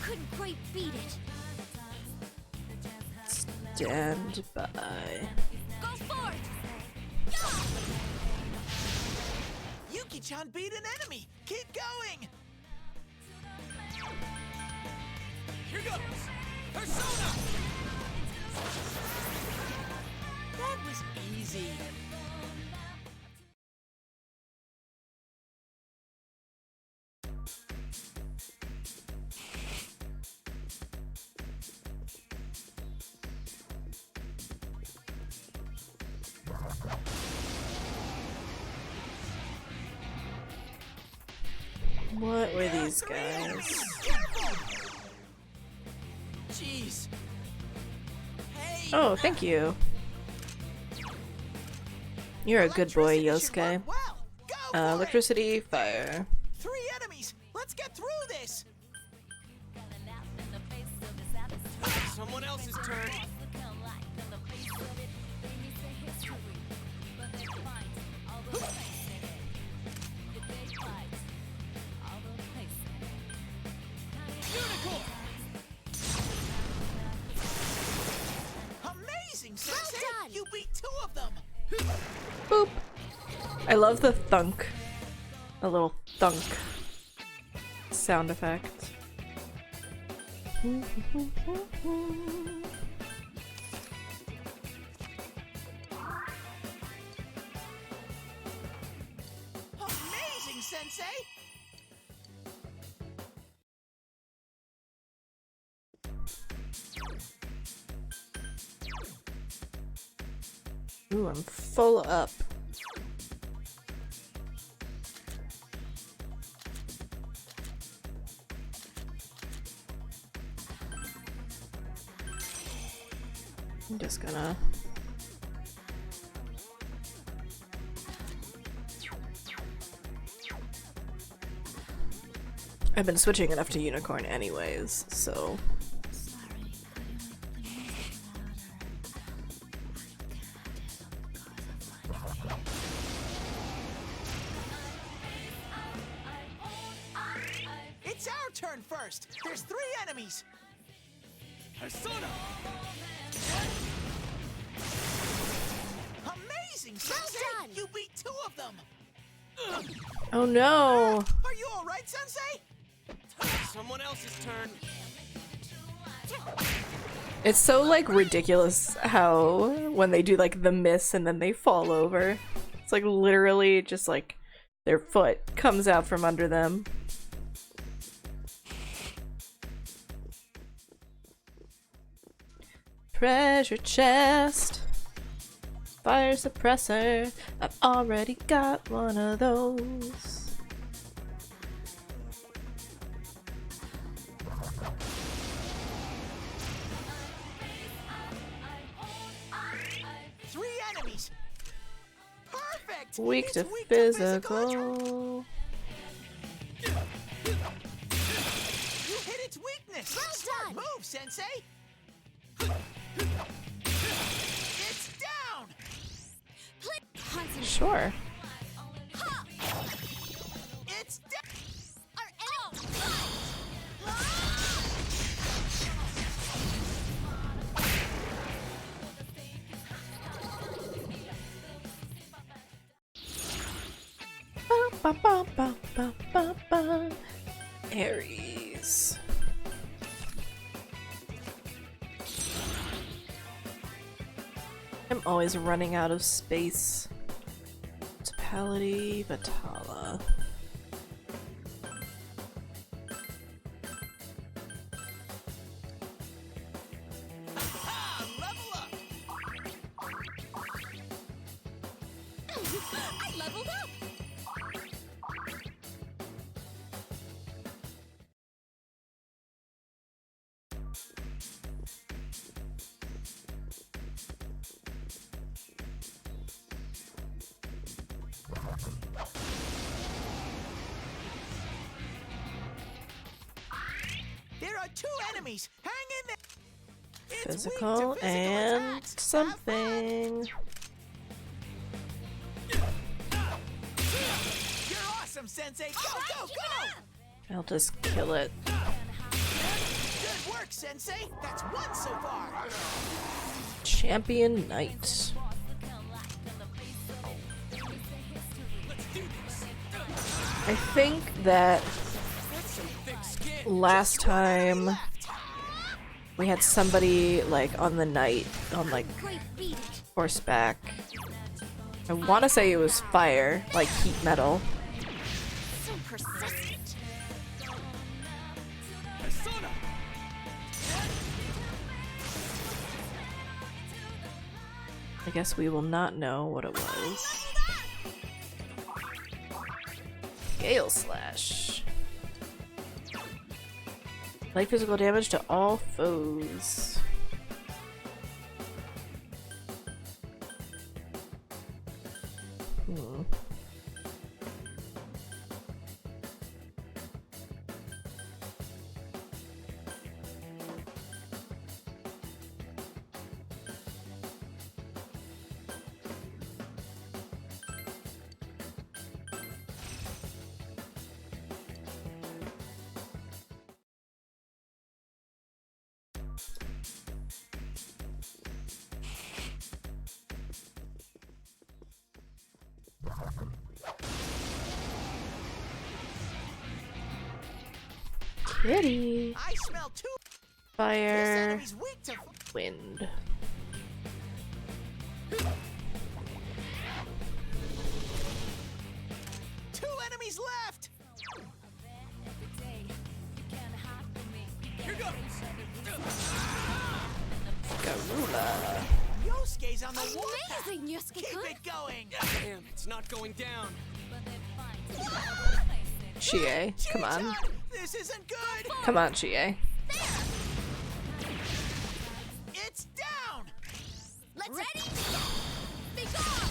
Couldn't quite beat it. Stand by. Go for it! Yuki-chan beat an enemy. Keep going. Here goes! Persona! That was easy. What were these guys? Jeez. Hey. Oh, thank you. You're a good boy, Electricity should Yosuke. work well. Go for it. Electricity, fire. 3 enemies. Let's get through this. Someone else's turn. Amazing, Sensei. Well done. You beat 2 of them. Boop. I love the thunk. A little thunk sound effect. Amazing, Sensei. Ooh, I'm full up. I'm just gonna... I've been switching enough to unicorn anyways, so... It's our turn first. There's 3 enemies. Persona! Amazing, Sensei. done. You beat 2 of them. Oh no! Are you all right, Sensei? Someone else's turn. It's so like ridiculous how when they do like the miss and then they fall over. It's like literally just like their foot comes out from under them. Treasure chest. Fire suppressor. I've already got one of those. 3 enemies. Perfect. Weak It's to weak physical. You hit its weakness. Well Smart done. move, Sensei. It's down. Concentrate. Sure. It's down. Ba, ba, ba, ba, ba, ba. Aries. I'm always running out of space to Vitality, Vitala. I leveled up! There are 2 enemies! Hang in there! It's weak to Physical physical and attacks. Have something. You're awesome, Sensei! Go, go, go! I'll just kill it. Good work, Sensei! That's 1 so far! Champion Knight. I think that last time we had somebody like on the knight on like Great beat. horseback. I want to say it was fire, like heat metal. So persistent. I guess we will not know what it was. Gale Slash. Light physical damage to all foes. Hmm. Kitty. I smell 2. This Fire. enemy's weak to Wind. Two enemies left! Here goes! Garula. Yosuke's on the warpath! Amazing, Yosuke-kun. Keep it going! Damn, it's not going down. Chie, come on. G-Town, this isn't good! Come on, Chie. It's down! Let's ready. Be gone.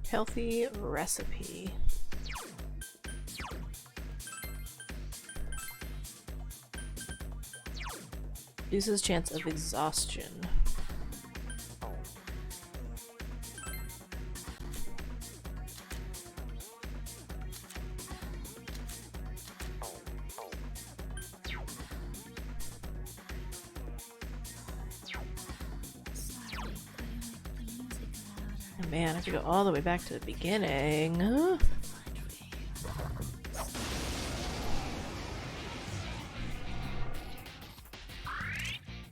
Healthy recipe. Uses chance of exhaustion. Oh man, I have to go all the way back to the beginning.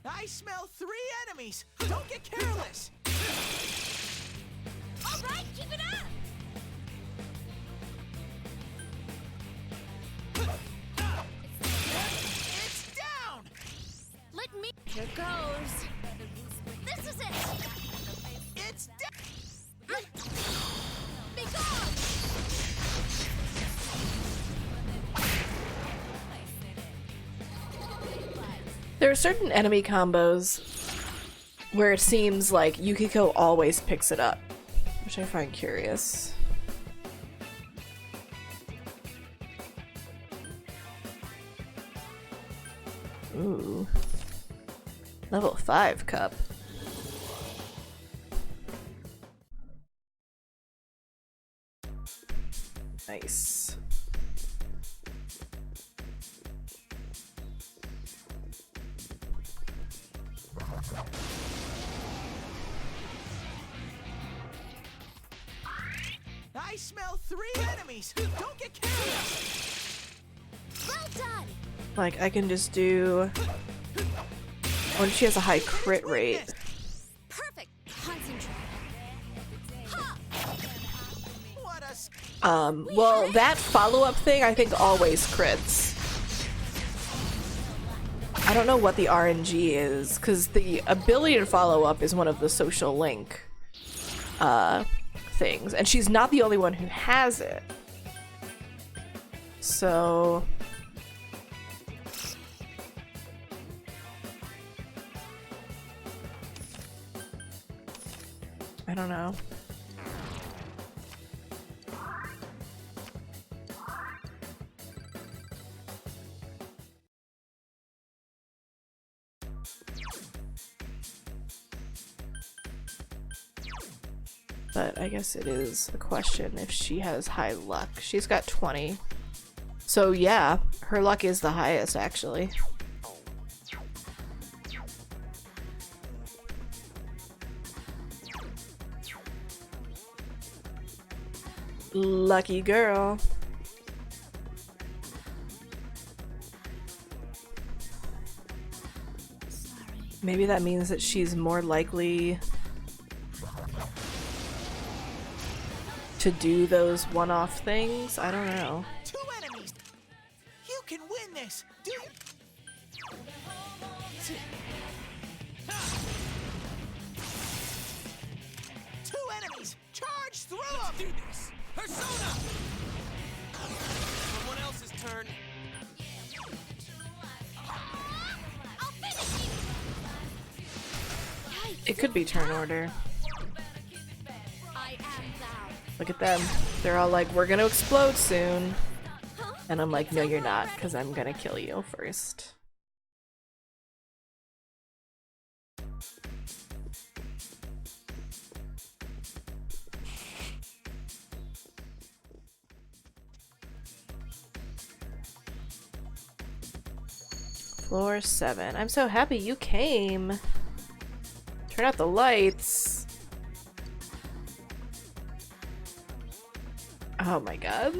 I smell 3 enemies! Don't get careless! All right, keep it up! It's down! Let me. Here goes. This is it. It's down! Be gone. There are certain enemy combos where it seems like Yukiko always picks it up, which I find curious. Ooh. Level 5 cup. Nice. I smell 3 enemies. Don't get careless. Well done! Like, I can just do... When she has a high crit rate. Perfect! Concentrate. Ha! What a Well, that follow-up thing I think always crits. I don't know what the RNG is, because the ability to follow up is one of the social link things, and she's not the only one who has it. So... I don't know. But I guess it is a question if she has high luck. She's got 20. So yeah, her luck is the highest actually. Lucky girl. Maybe that means that she's more likely to do those one-off things? I don't know. 2 enemies. You can win this. Do you? 2 enemies. Charge through them. Do this. Persona! Someone else's turn. I'll finish you! It could be turn order. I am thou. Look at them. They're all like, we're gonna explode soon. And I'm like, no you're not, because I'm gonna kill you first. Floor 7. I'm so happy you came. Turn out the lights. Oh my god.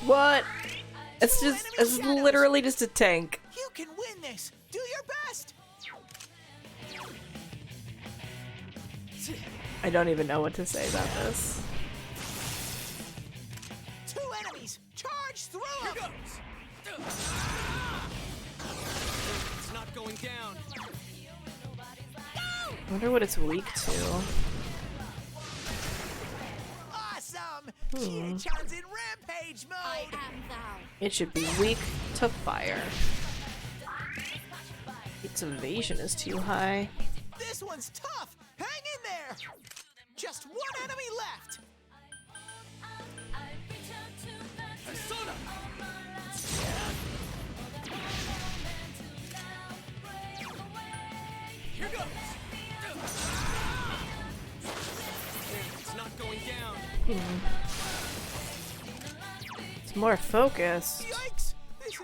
What? It's literally just a tank. You can win this. Do your best. I don't even know what to say about this. 2 enemies. Charge through them. Here goes. It's not going down. I wonder what it's weak to. Awesome. Chie-chan's in rampage mode. I am thou. It should be weak to fire. Its evasion is too high. This one's tough. Hang in there. Just 1 enemy left. Persona! Here goes. It's not going down. It's more focused. Yikes. This is...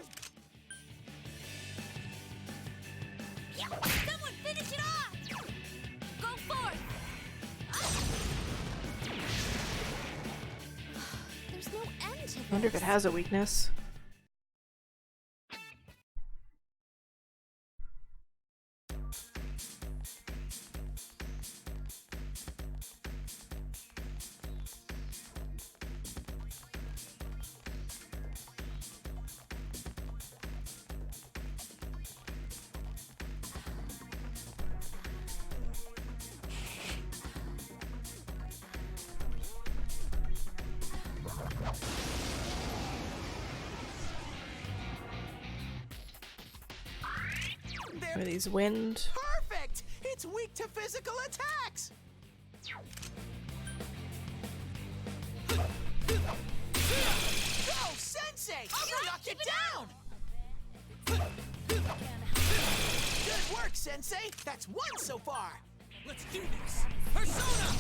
Someone finish it off! Go forth! There's no end to I wonder if it has a weakness. Are these wind? Perfect. It's weak to physical attacks. Sensei! You knocked it down! Good work, Sensei! That's 1 so far! Let's do this! Persona!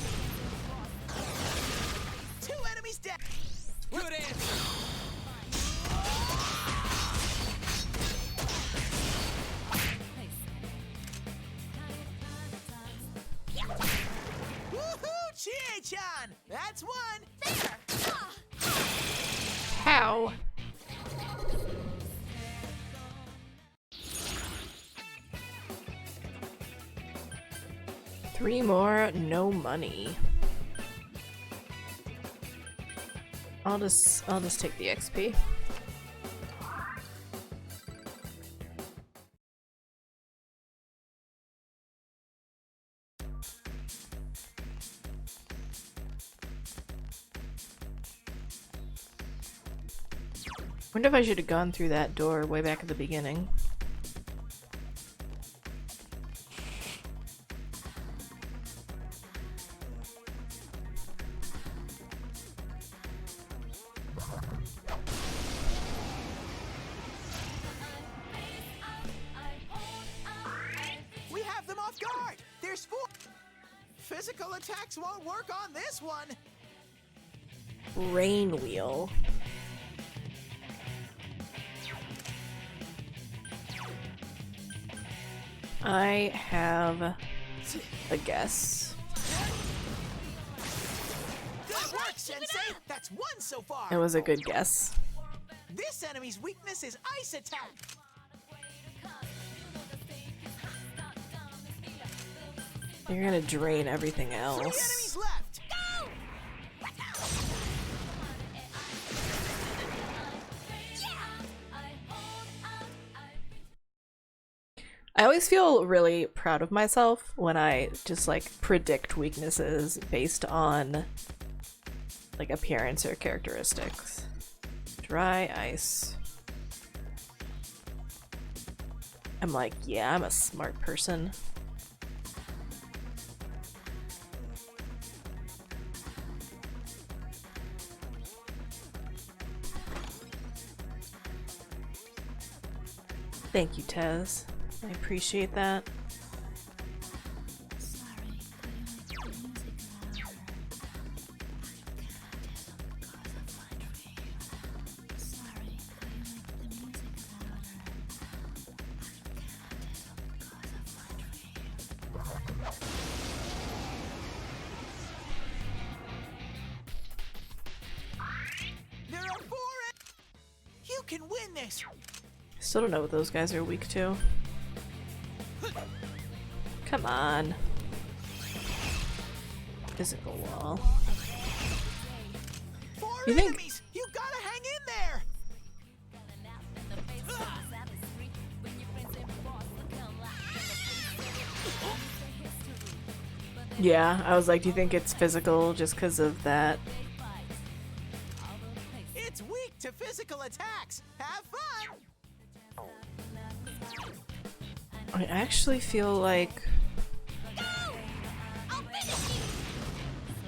2 enemies down! Good answer! Woohoo, Chie-chan! That's 1! There! Ah! How? Three more, no money. I'll just take the XP. Wonder if I should have gone through that door way back at the beginning. We have them off guard! There's 4! Physical attacks won't work on this one! Rain wheel. I have a guess. Good work, Sensei! That's 1 so far! It was a good guess. This enemy's weakness is ice attack! You're gonna drain everything 3 else. enemies left! Go! I always feel really proud of myself when I just like predict weaknesses based on like appearance or characteristics. Dry ice. I'm like, yeah, I'm a smart person. Thank you, Tez. I appreciate that. There are 4 You can win this! Still don't know what those guys are weak to. Come on. Physical wall. 4 You think- enemies! You gotta hang in there! Yeah, I was like, do you think it's physical just because of that? It's weak to physical attacks! Have fun! I actually feel like... I'll finish you!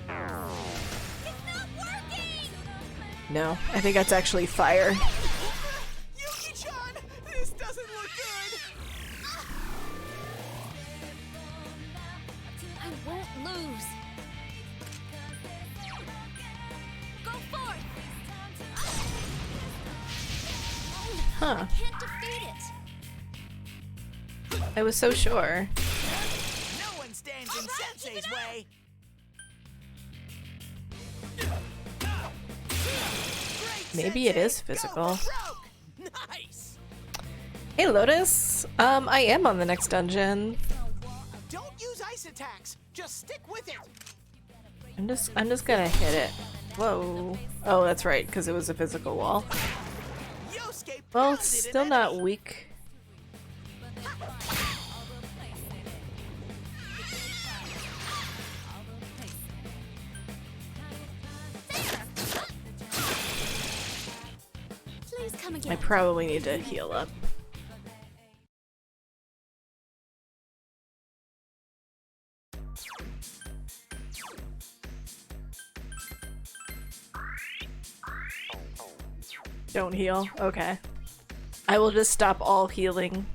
It's not working! No, I think that's actually fire. Yuki-chan! This doesn't look good! I won't lose. Go forth! Huh. Can't defeat it. I was so sure. No one stands in Sensei's way! Great, Maybe it is Sensei! Go physical. for broke! Nice! Hey Lotus, I am on the next dungeon. Don't use ice attacks! Just stick with it! I'm just gonna hit it. Whoa. Oh, that's right, because it was a physical wall. Yosuke Well, pounded it's an still not enemy. weak. Please come I again. probably need to heal up. Don't heal. Okay. I will just stop all healing.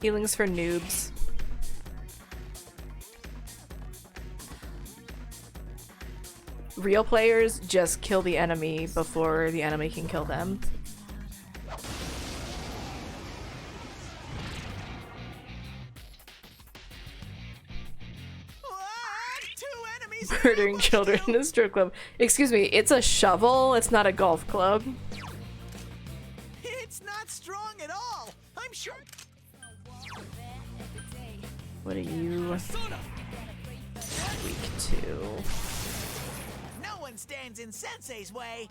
Healing's for noobs. Real players just kill the enemy before the enemy can kill them. Murdering children in a strip club. Excuse me, it's a shovel, it's not a golf club. It's not strong at all. I'm sure. What are you weak to? No one stands in Sensei's way.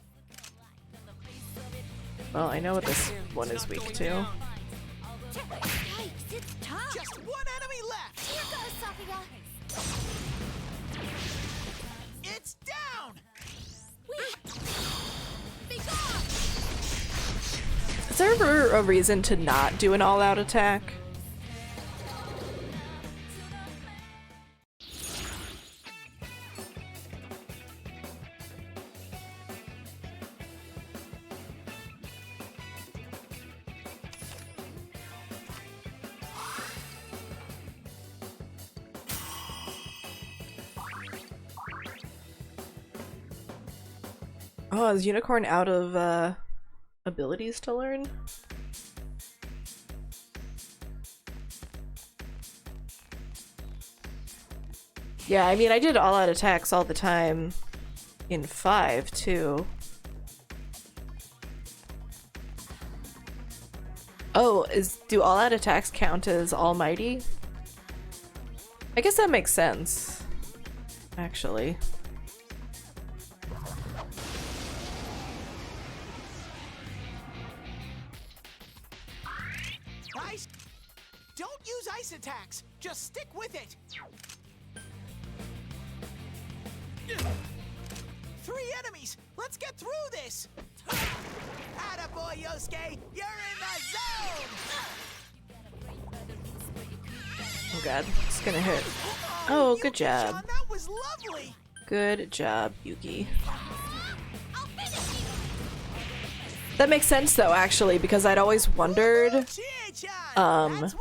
Well, I know what this one is weak to. Yikes, it's tough. Just one enemy left. Here goes, Sakuya. It's down. Be gone. Is there ever a reason to not do an all-out attack? Oh, is Unicorn out of abilities to learn? Yeah, I mean, I did all-out attacks all the time in 5 too. Oh, do all-out attacks count as almighty? I guess that makes sense, actually. Don't use ice attacks. Just stick with it. 3 enemies. Let's get through this. Attaboy, Yosuke. You're in the zone. Oh god, it's gonna hit. Oh, good job. Yuki-chan, that was lovely. Good job, Yuki. That makes sense though, actually, because I'd always wondered That's one.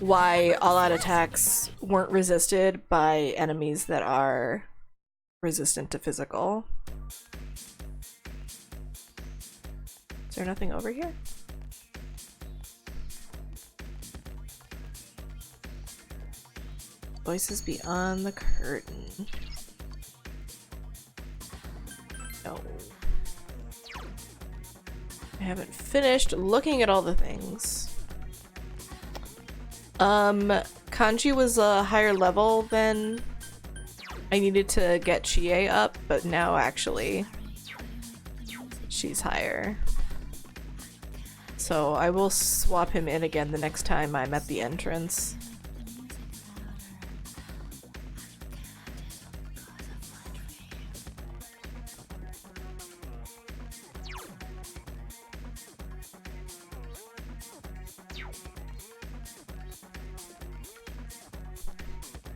why all-out attacks weren't resisted by enemies that are resistant to physical. Is there nothing over here? Voices beyond the curtain. No. I haven't finished looking at all the things. Kanji was a higher level than I needed to get Chie up, but now actually she's higher. So I will swap him in again the next time I'm at the entrance.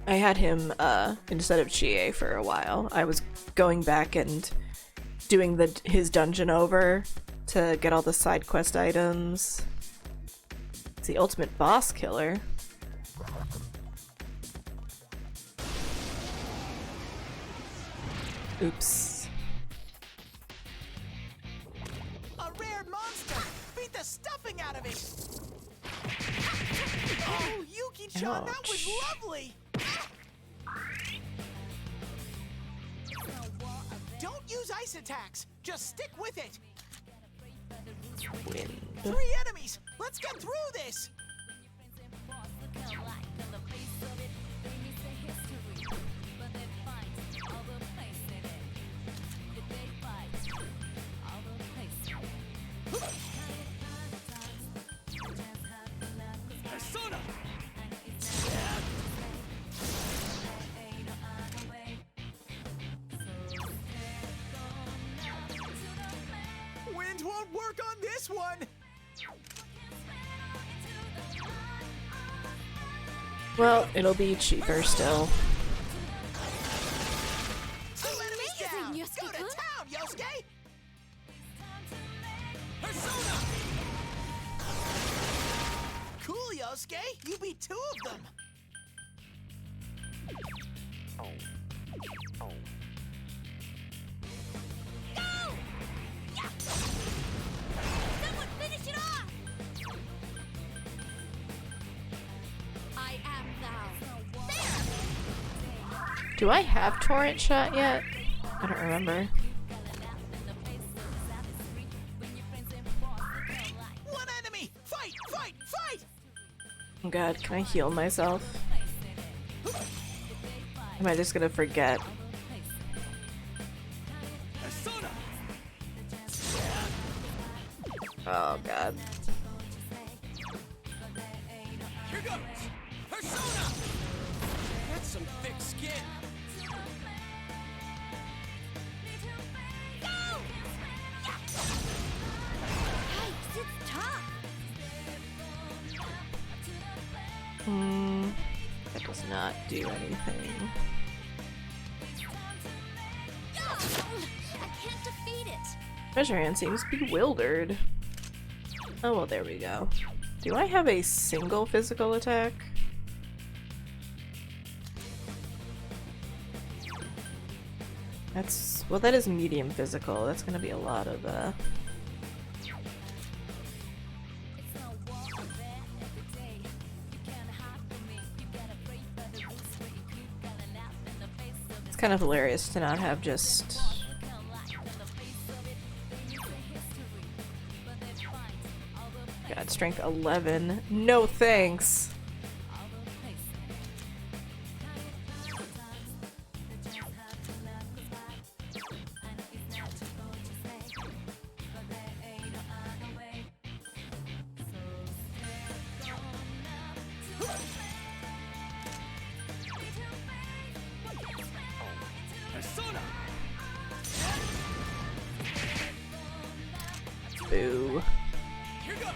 I had him instead of Chie for a while. I was going back and doing his dungeon over to get all the side quest items. It's the ultimate boss killer. Oops. A rare monster. Beat the stuffing out of it. Oh, Yuki-chan, that was lovely. Don't use ice attacks. Just stick with it. Wind. 3 enemies. Let's get through this. Persona! Wind won't work on this one. Well, it'll be cheaper still. Two enemies down! Amazing, Go Yosuke-kun. to town, Yosuke! Persona! Cool, Yosuke! You beat two of them! Someone finish it off! I am thou. Do I have Torrent Shot yet? I don't remember. One enemy! Fight! Fight! Fight! Oh god, can I heal myself? Am I just gonna forget? Persona! Oh god. Here goes! Persona! That's some thick skin. Yikes, it's tough! That does not do anything. I can't defeat it. Treasure Hand seems bewildered. Oh well, there we go. Do I have a single physical attack? That's, well, that is medium physical. That's gonna be a lot of, It's kind of hilarious to not have just... God, strength 11. No thanks! Persona! Boo. Here goes!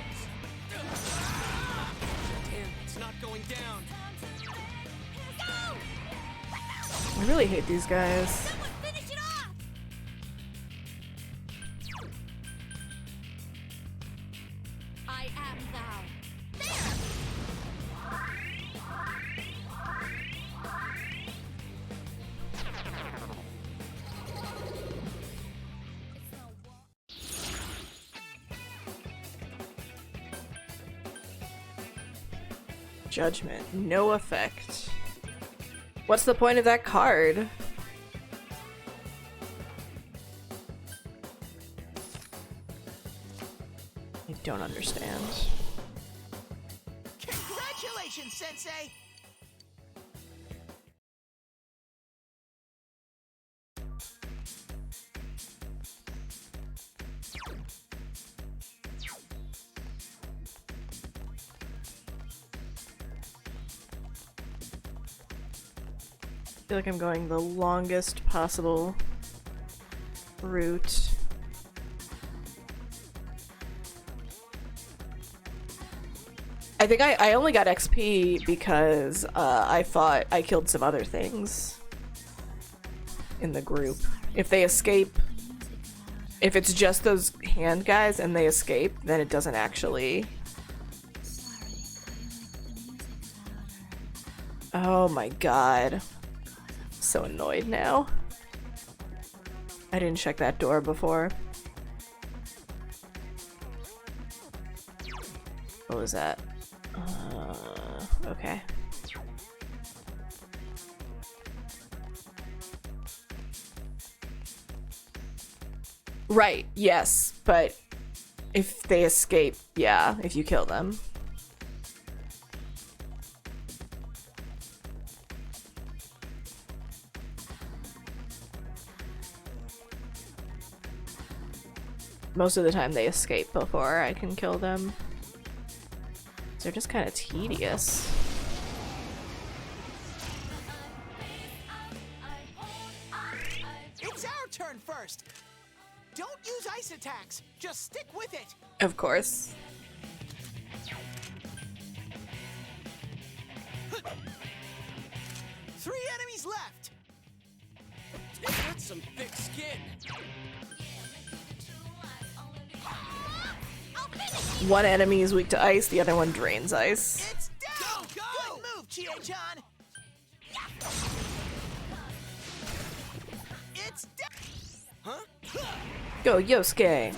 Damn, it's not going down. I really hate these guys. Someone finish it off! I am thou. Judgment. No effect. What's the point of that card? I don't understand. Congratulations, Sensei! I feel like I'm going the longest possible route. I think I only got XP because I killed some other things in the group. If they escape, if it's just those hand guys and they escape, then it doesn't actually... Oh my god. So annoyed now. I didn't check that door before. What was that? Okay. Right, yes, but if they escape, yeah, if you kill them. Most of the time they escape before I can kill them. They're just kind of tedious. It's our turn first! Don't use ice attacks! Just stick with it! Of course. 3 enemies left. That's some thick skin. One enemy is weak to ice, the other one drains ice. It's down. Go! Good move, Chie-chan. It's down. Huh? Go, Yosuke!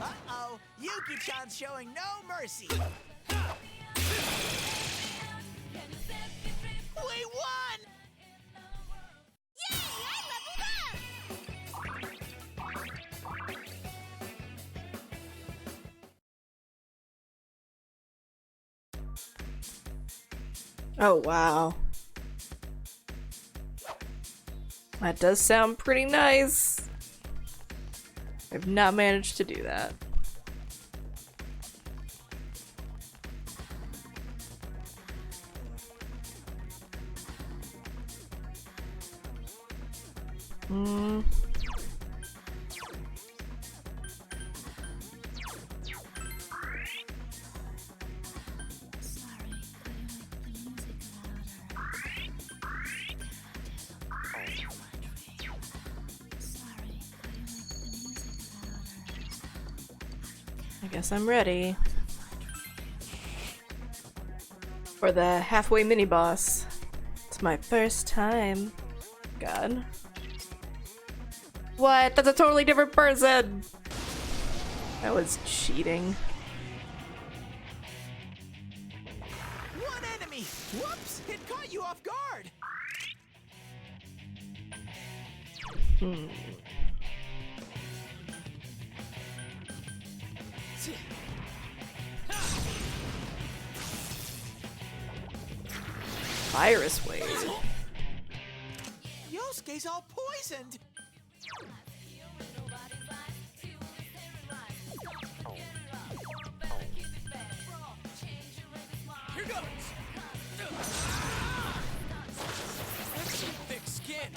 Uh-oh, Yuki-chan's showing no mercy. We won! Yay! I leveled up! Oh, wow. That does sound pretty nice. I've not managed to do that. I guess I'm ready for the halfway mini boss. It's my first time. God. What? That's a totally different person! That was cheating. One enemy! Whoops! It caught you off guard! Virus wave. Yosuke's all poisoned! Here goes. That's some thick skin.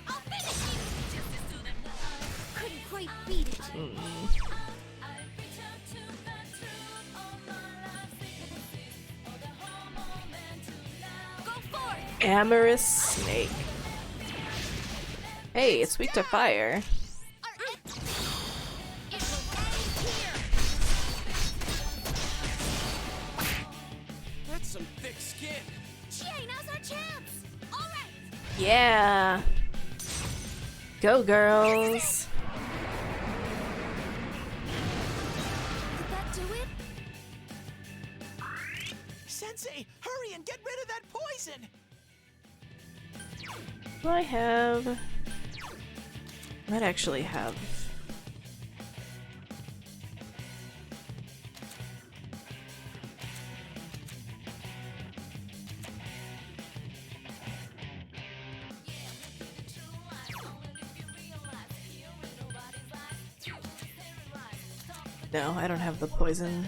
I'll finish you! Couldn't quite beat it. Go for it! Amorous snake. Hey, it's weak to fire. That's some thick skin. Chie, now's our chance! Alright! Yeah. Go, girls. Did that do it? Sensei, hurry and get rid of that poison! Do I have... Might actually have... No, I don't have the poison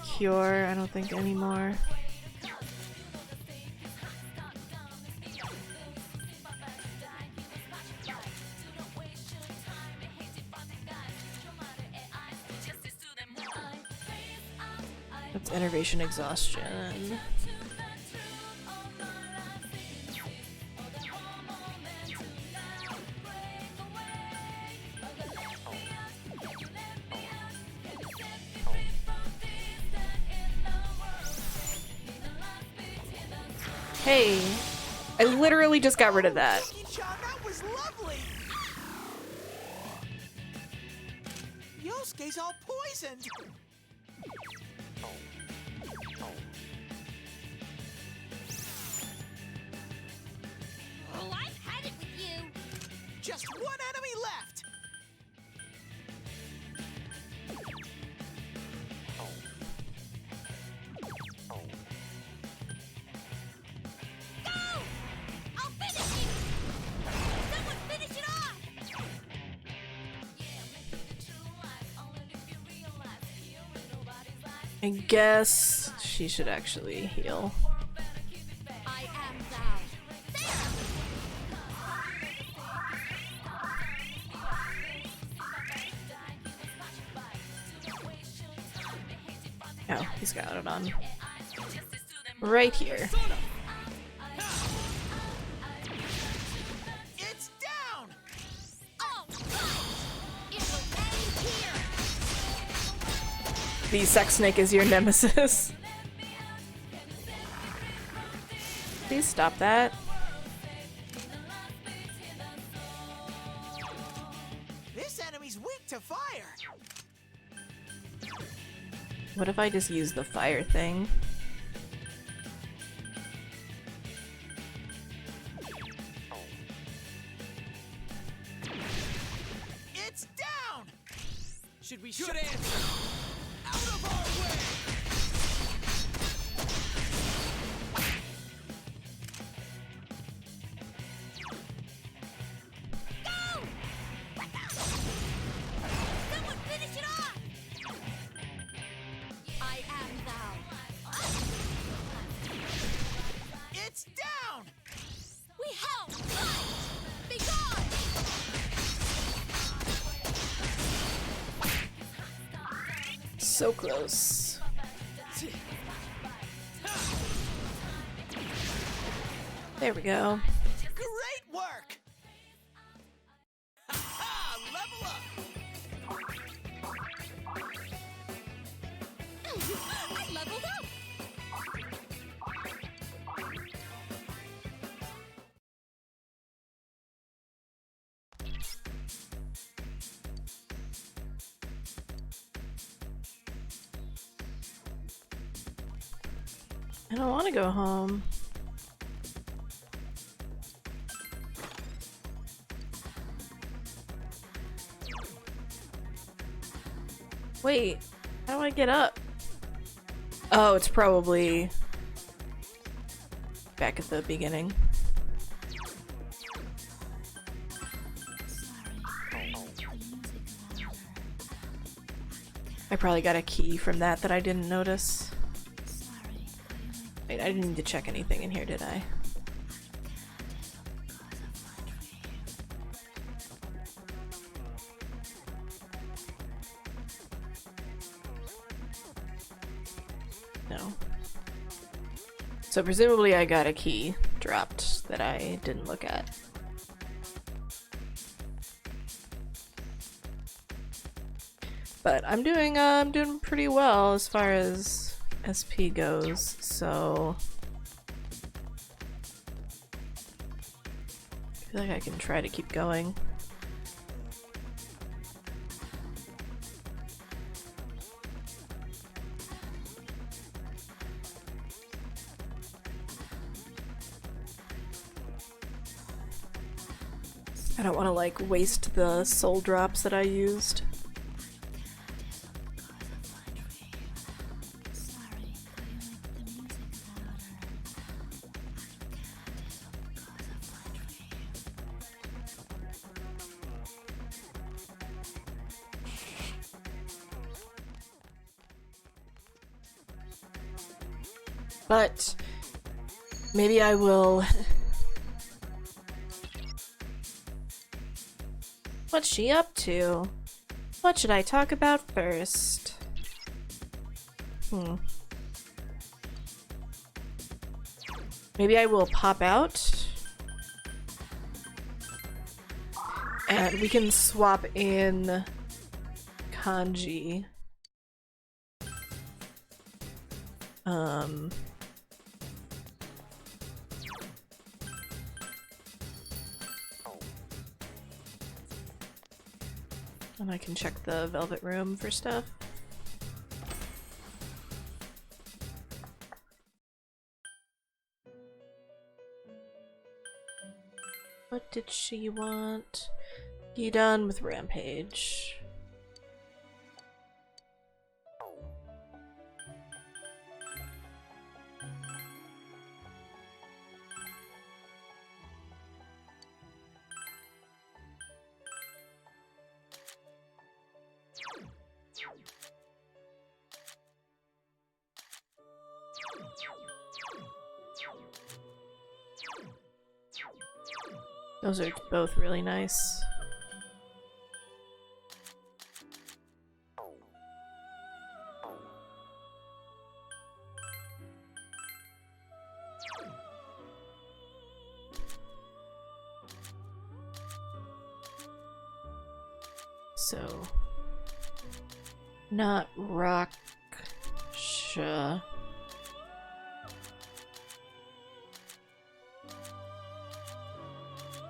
cure, I don't think, anymore. That's enervation exhaustion. Hey, I literally just got rid of that. Yuki-chan, that was lovely! Yosuke's all poisoned! Oh, I've had it with you! Just one enemy left! Go! I'll finish you! Someone finish it off! I guess she should actually heal. I am thou. Oh, he's got it on. Right here. It's down! Oh, it will end here. The sex snake is your nemesis. Please stop that. This enemy's weak to fire! What if I just use the fire thing? It's down! Should we should answer? Out of our way! Someone finish it off. I am thou. It's down! We help. Fight. Be gone. So close. There we go. Great work! Ha-ha! Level up! I leveled up. I don't want to go home. Wait, how do I get up? Oh, it's probably back at the beginning. I probably got a key from that I didn't notice. Wait, I didn't need to check anything in here, did I? No. So presumably I got a key dropped that I didn't look at. But I'm doing pretty well as far as SP goes, so I feel like I can try to keep going. I don't want to like waste the soul drops that I used. But maybe I will. What's she up to? What should I talk about first? Maybe I will pop out and we can swap in Kanji. And I can check the Velvet Room for stuff. What did she want? Be done with Rampage. Those are both really nice. So, not Raksha.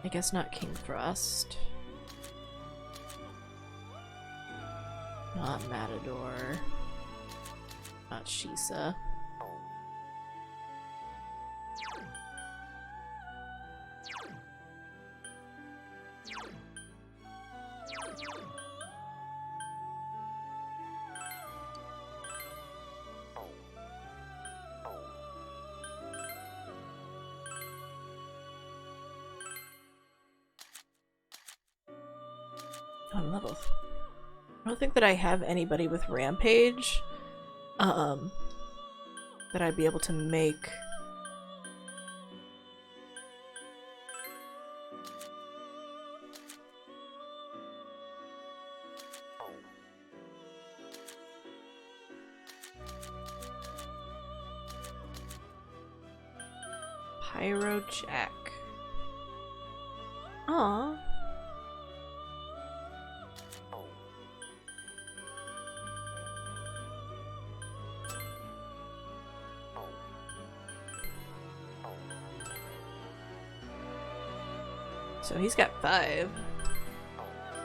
I guess not King Frost. Not Matador. Not Shisa. On level. I don't think that I have anybody with Rampage that I'd be able to make. Pyro Jack. Aww. So he's got 5.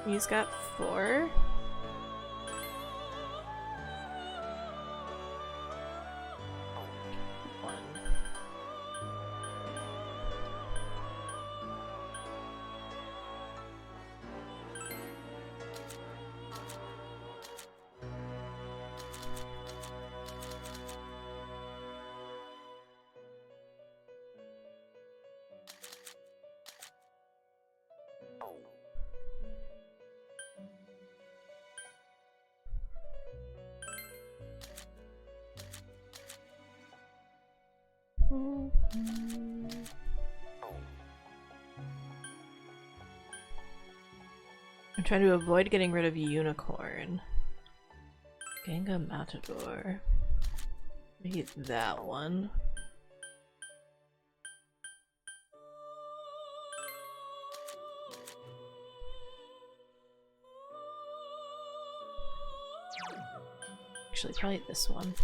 He's got 4. I'm trying to avoid getting rid of Unicorn. Ganga Matador. Maybe that one. Actually, probably this one.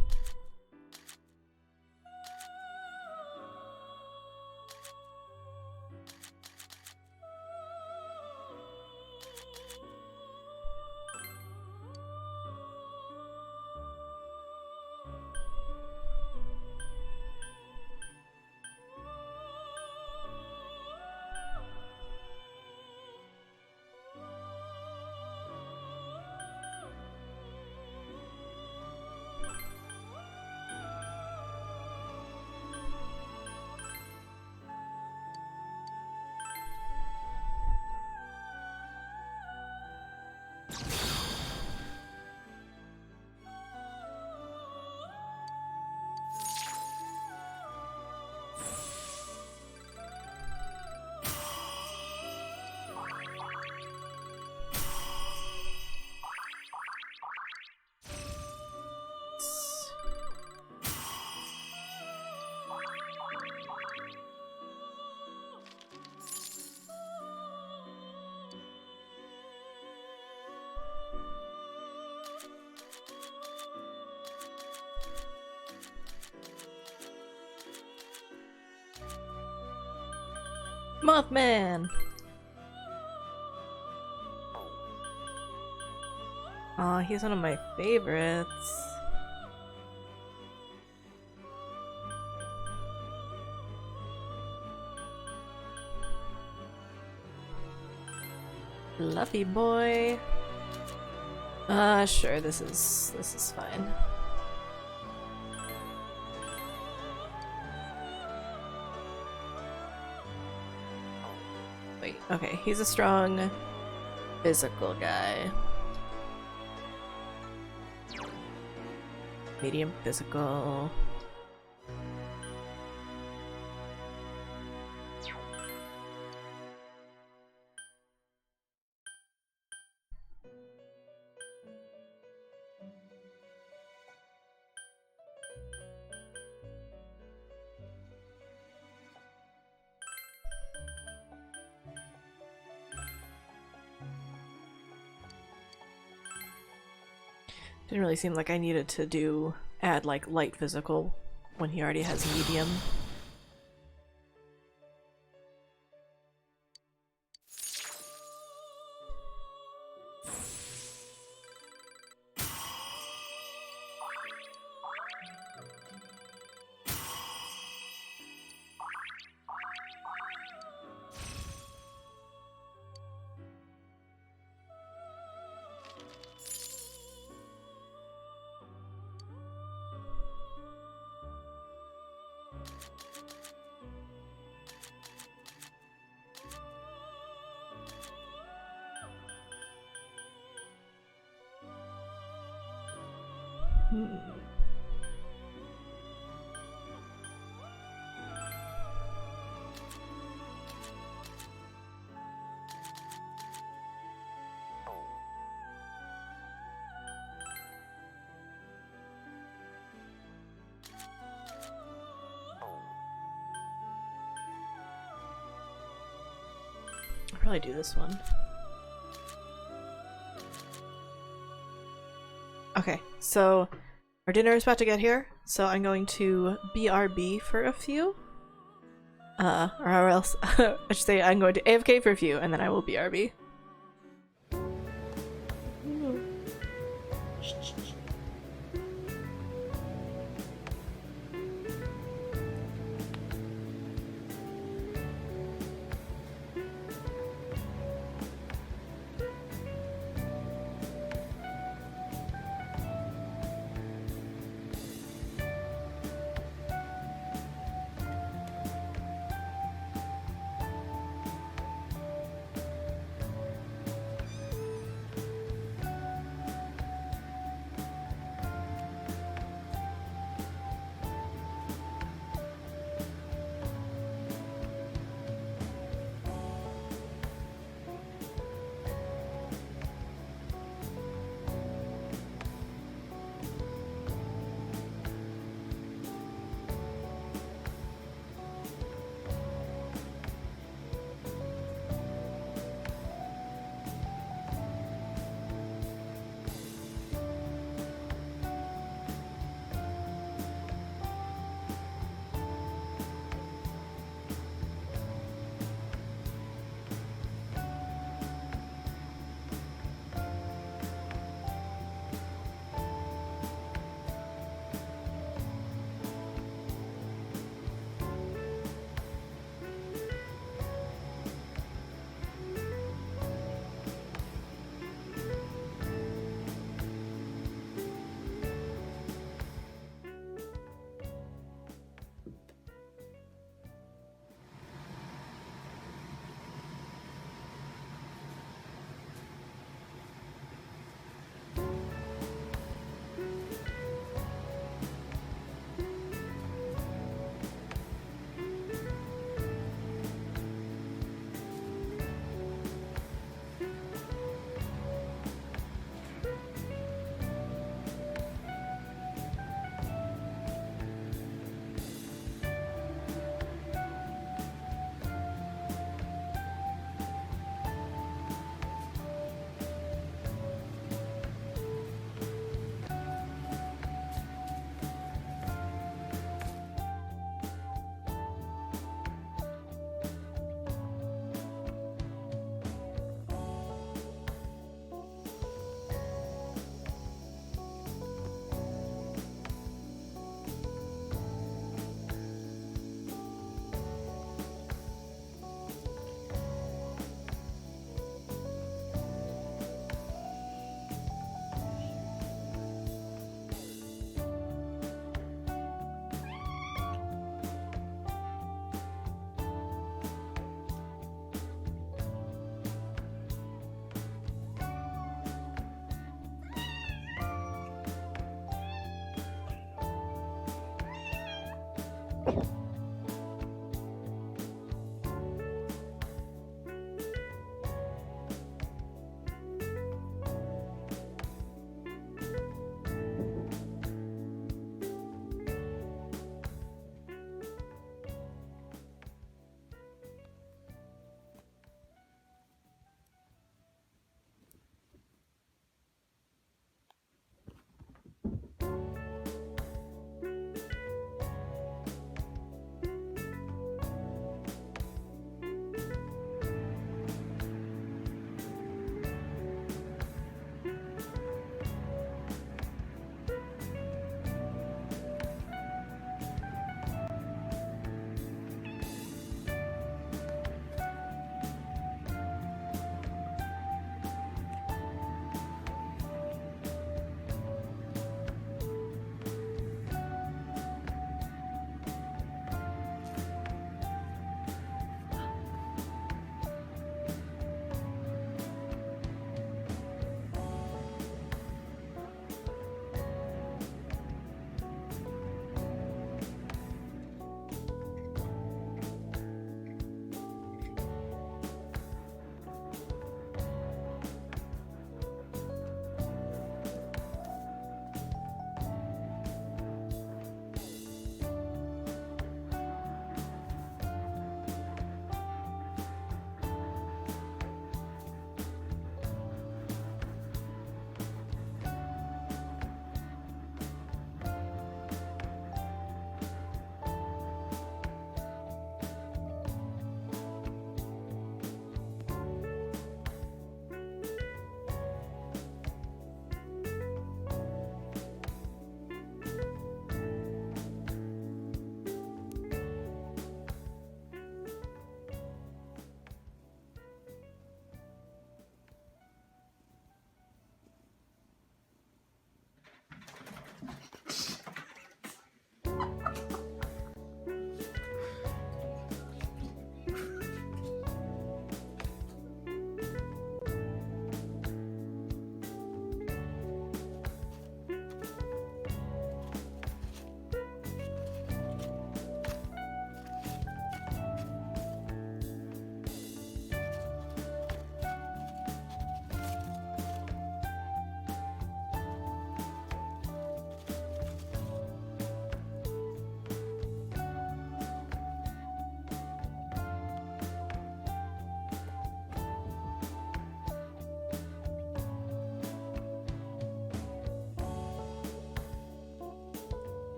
Mothman! Aw, he's one of my favorites. Fluffy boy. Sure, this is fine. Wait, okay, he's a strong physical guy. Medium physical. Didn't really seem like I needed to add like light physical when he already has medium. I'll probably do this one. Okay, so our dinner is about to get here, so I'm going to BRB for a few. Or else, I should say I'm going to AFK for a few, and then I will BRB.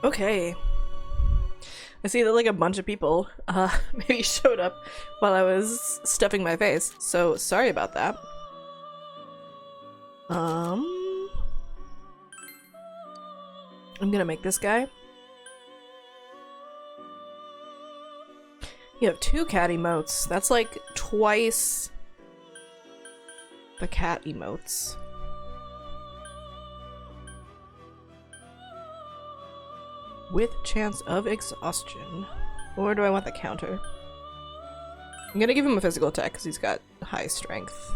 Okay. I see that like a bunch of people maybe showed up while I was stuffing my face, so sorry about that. I'm gonna make this guy. You have 2 cat emotes. That's like twice the cat emotes. With chance of exhaustion. Or do I want the counter? I'm gonna give him a physical attack because he's got high strength.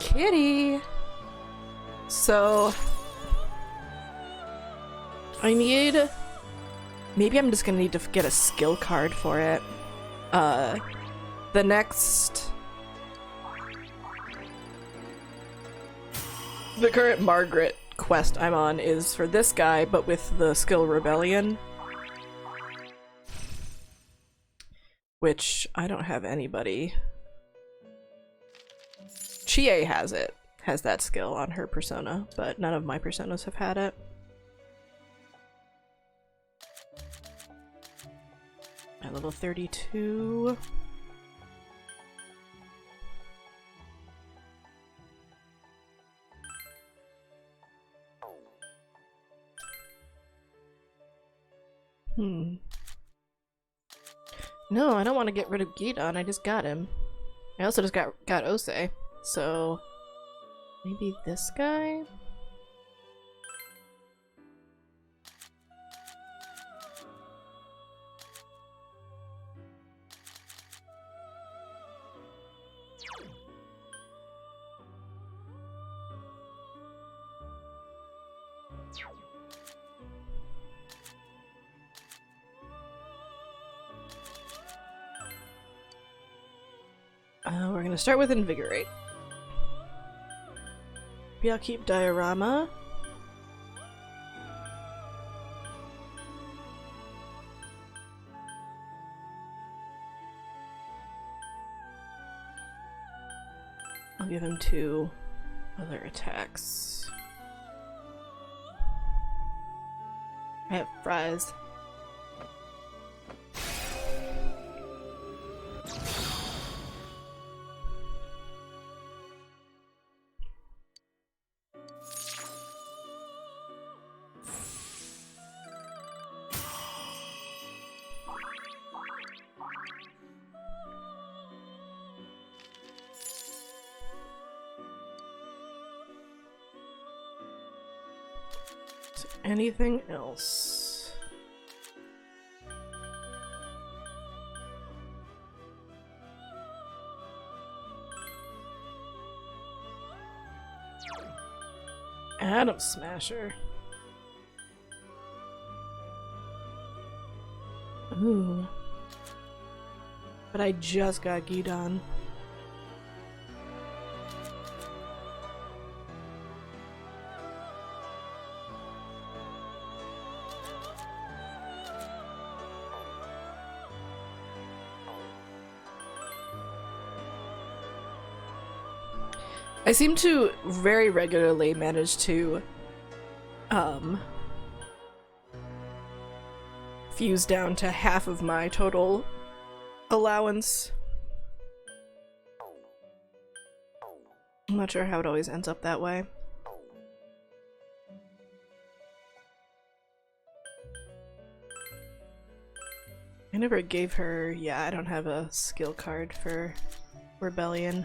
Kitty! So... I need... Maybe I'm just gonna need to get a skill card for it. The next... The current Margaret quest I'm on is for this guy, but with the skill Rebellion. Which, I don't have anybody. Chie has it. Has that skill on her persona, but none of my personas have had it. At level 32. No, I don't want to get rid of Gideon, I just got him. I also just got Ose, so maybe this guy? We're gonna start with Invigorate. Maybe I'll keep Diorama. I'll give him 2 other attacks. I have fries. Anything else? Atom Smasher. Ooh. But I just got Gideon. I seem to very regularly manage to fuse down to half of my total allowance. I'm not sure how it always ends up that way. I never gave her... yeah, I don't have a skill card for Rebellion.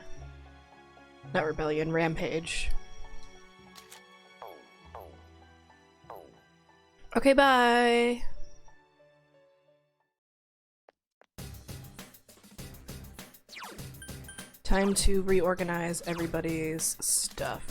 Not Rebellion, Rampage. Okay, bye! Time to reorganize everybody's stuff.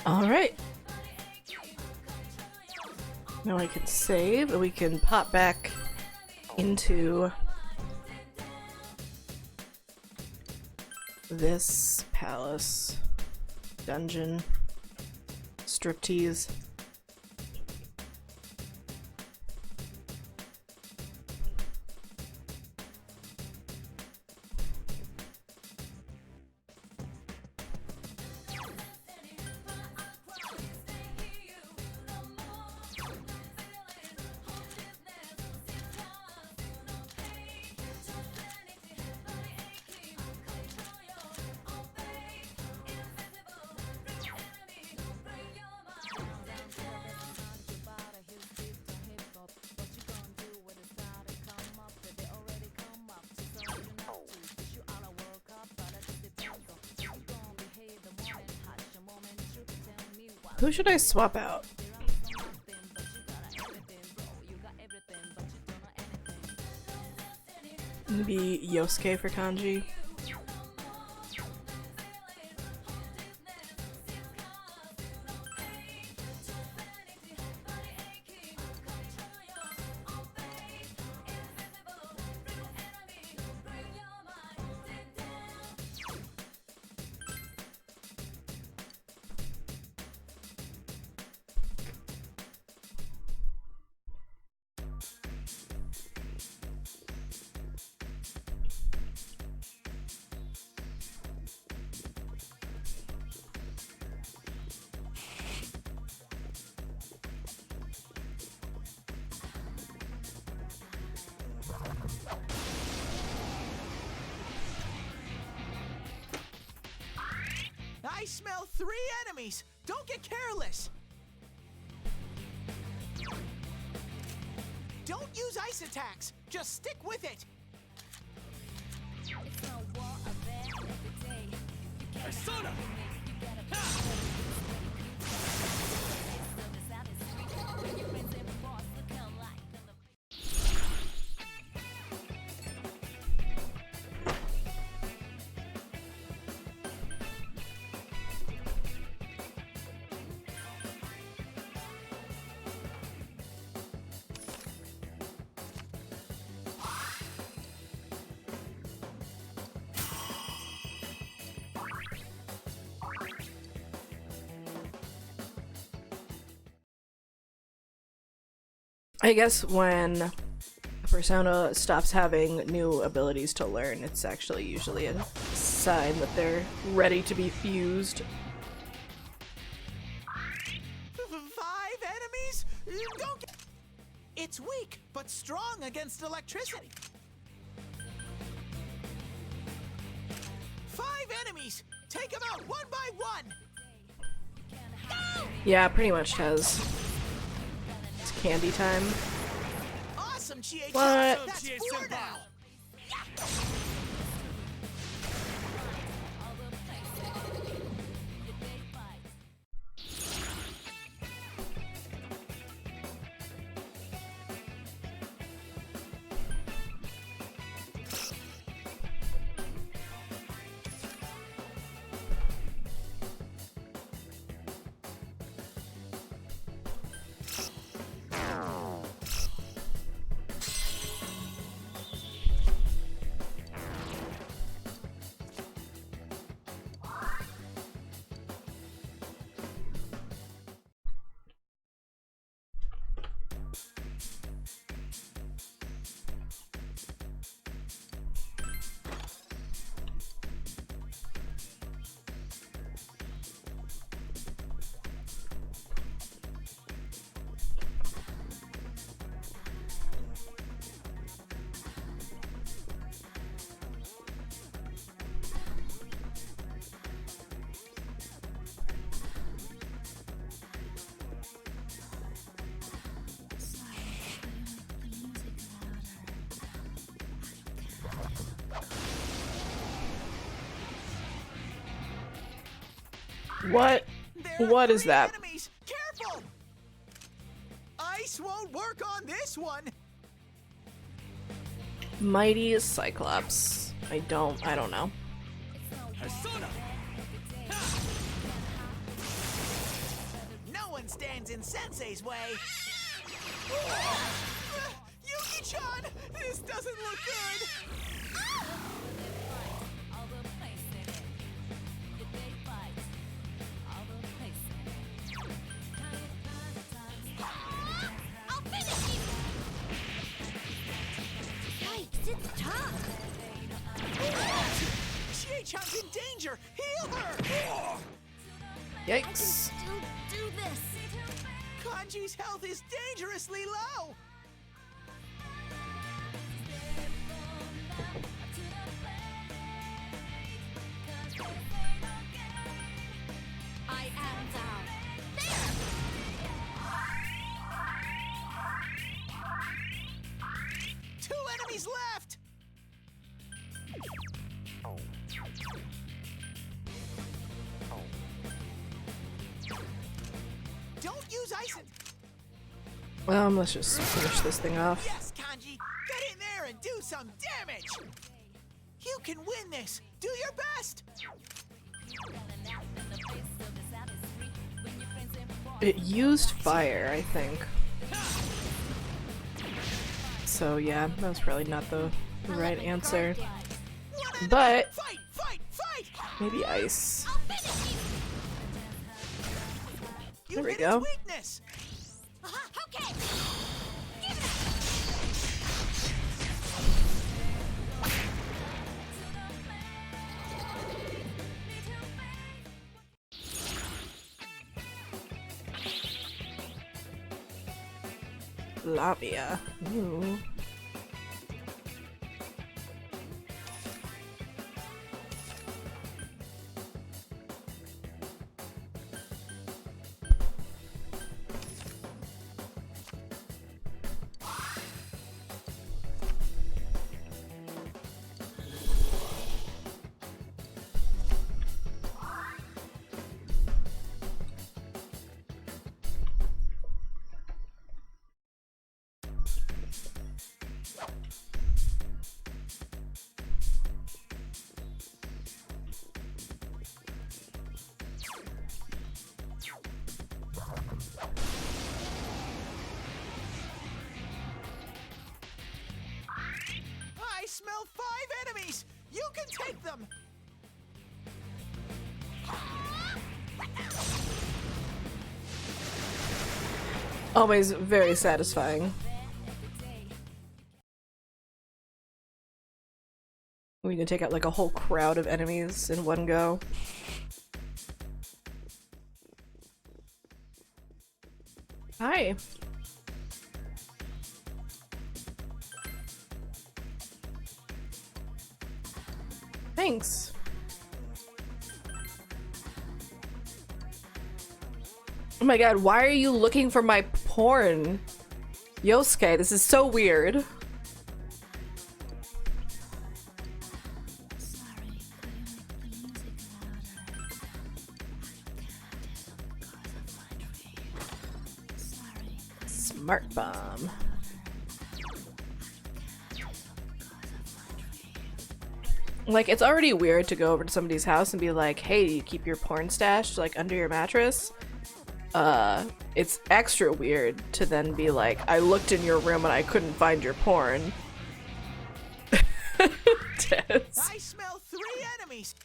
Alright. Now I can save, and we can pop back into this palace dungeon striptease. Who should I swap out? Maybe Yosuke for Kanji. I smell 3 enemies! Don't get careless! Don't use ice attacks! Just stick with it! Persona! I guess when a persona stops having new abilities to learn, it's actually usually a sign that they're ready to be fused. 5 enemies? Don't get... It's weak, but strong against electricity. 5 enemies! Take them out one by one! Yeah, pretty much has. It's candy time. Awesome, GH! What? That's 4 now! What? What is that? Enemies! Careful! Ice won't work on this one! Mighty Cyclops. I don't know. Persona! one stands in Sensei's way. Yuki-chan! This doesn't look good! I'll finish you! Yikes, it's tough! Chie-chan's in danger! Heal her! I can Yikes. still do this! Kanji's health is dangerously low! I am down. Two enemies left! Don't use ice and... Let's just finish this thing off. Yes, Kanji! Get in there and do some damage! You can win this! Do your best! It used fire, I think. So yeah, that was probably not the right answer. But Fight! Fight! Fight! maybe ice. I'll finish you! You There we hit go. its weakness! Okay! Lavia. Ooh. I smell 5 enemies! You can take them! Always very satisfying. We can take out like a whole crowd of enemies in one go. Hi. Thanks. Oh my god, why are you looking for my porn? Yosuke, this is so weird. Smart bomb. Like, it's already weird to go over to somebody's house and be like, hey, you keep your porn stashed, like, under your mattress? It's extra weird to then be like, I looked in your room and I couldn't find your porn. Tess. I smell 3 enemies!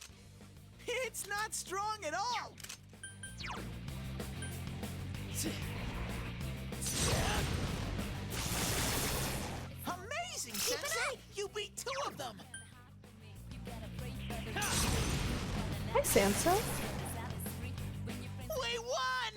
It's not strong at all! Amazing, Sensei! You beat 2 of them! Hi, Sansa. We won!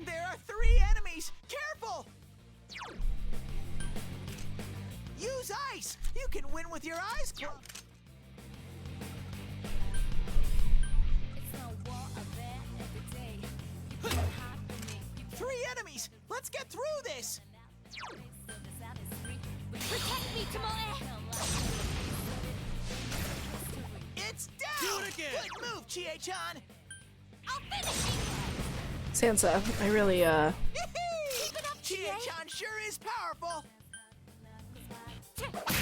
There are 3 enemies! Careful! Use ice! You can win with your eyes closed! 3 enemies! Let's get through this! Protect me, Tomoe! It's down! Do it again! Good move, Chie-chan! I'll finish you! Sansa, I really, Chie-chan sure is powerful!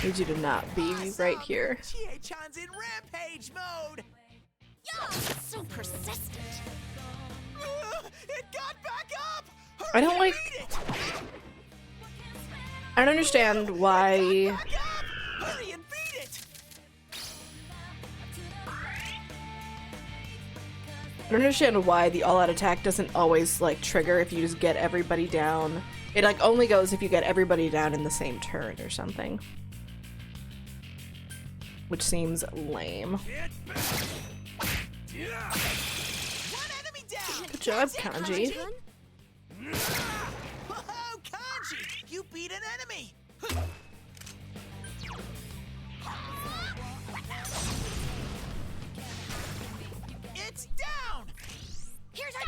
need you to not be right here. Chie-chan's in rampage mode! So persistent. It got back up! Hurry I don't and like- beat it! I don't understand why... Back up! Hurry and beat it! I don't understand why the all-out attack doesn't always, like, trigger if you just get everybody down. It, like, only goes if you get everybody down in the same turn or something. Which seems lame. One enemy down! Good job, Kanji. Whoa, Kanji! You beat an enemy! It's down! Here's our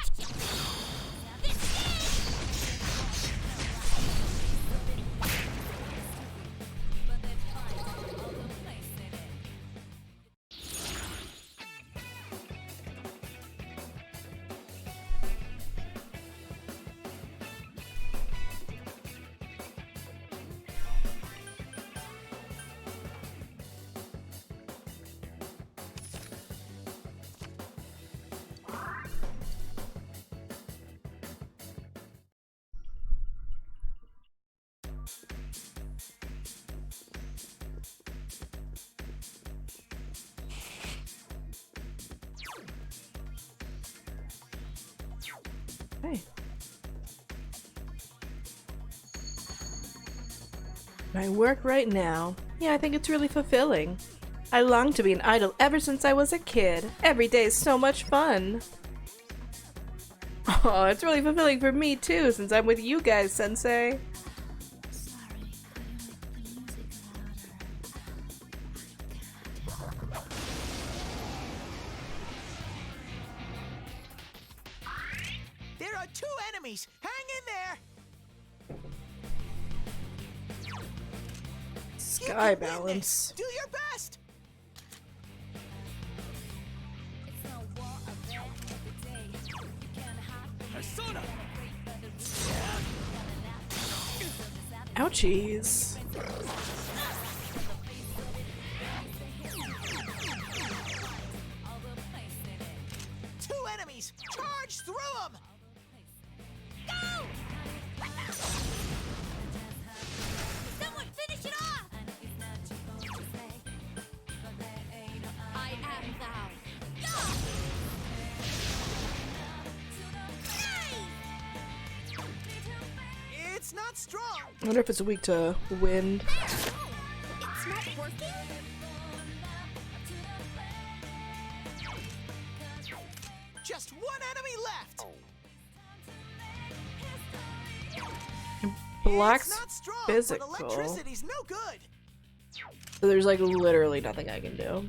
Hey. My work right now. Yeah, I think it's really fulfilling. I long to be an idol ever since I was a kid. Every day is so much fun. Oh, it's really fulfilling for me too, since I'm with you guys, Sensei. There are 2 enemies! Hang in there! Sky You can win balance. this. Do your best! Persona! Ouchies. Two enemies! Charge through them! Someone finish it off! I am thou. It's not strong! I wonder if it's weak to wind. It's not working? Just one enemy left! Block's It's not strong, physical. but electricity's no good! So there's like literally nothing I can do.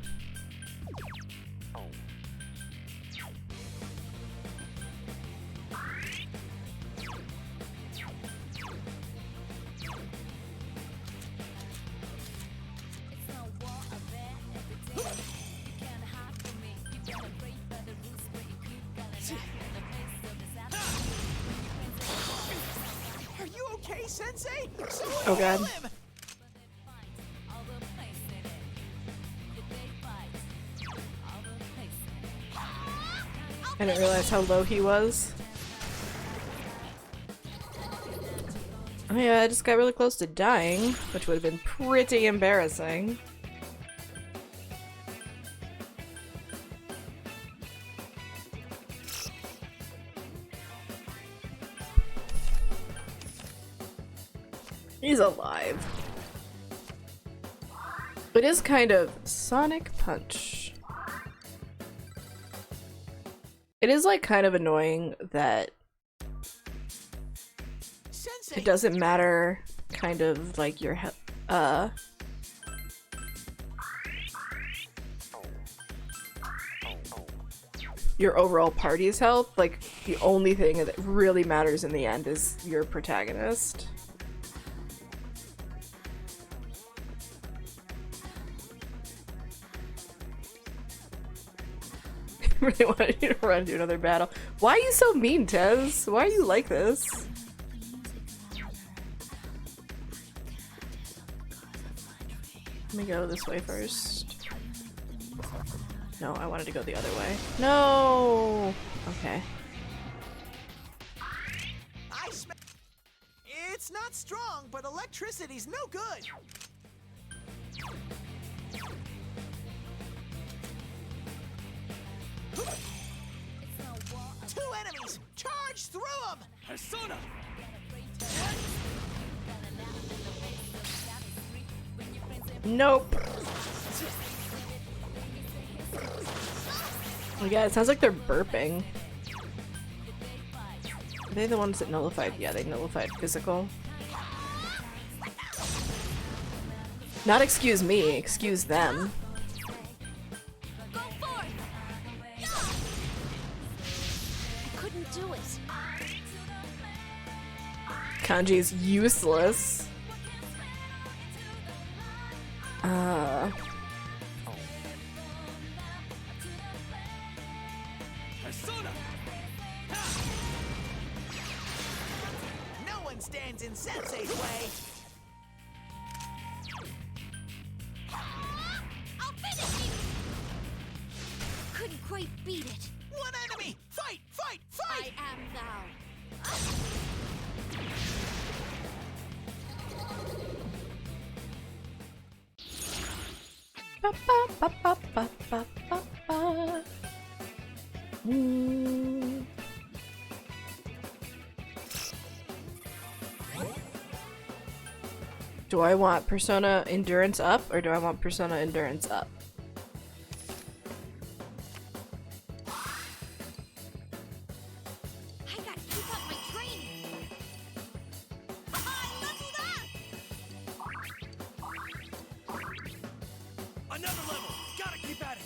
Are you okay, Sensei? Oh god. Someone heal him! I didn't realize how low he was. Oh yeah, I just got really close to dying, which would have been pretty embarrassing. He's alive. It is kind of Sonic Punch. It is like kind of annoying that Sensei! it doesn't matter kind of like your your overall party's health. Like the only thing that really matters in the end is your protagonist. really wanted you to run to another battle. Why are you so mean, Tez? Why are you like this? Let me go this way first. No, I wanted to go the other way. No! Okay. It's not strong, but electricity's no good. Two enemies! Charge through them! Persona! Nope. Oh yeah, it sounds like they're burping. Are they the ones that nullified? Yeah, they nullified physical. Not excuse me, excuse them. Go forth! I couldn't do it. Kanji's useless. Persona! No one stands in Sensei's way. I'll finish you! Couldn't quite beat it. One enemy! Fight! Fight! Fight! I am thou. Ba, ba, ba, ba, ba, ba, ba. Mm. Do I want Persona Endurance up or do I want Persona Endurance up? I gotta keep up my training. Don't do that! Another level! Gotta keep at it!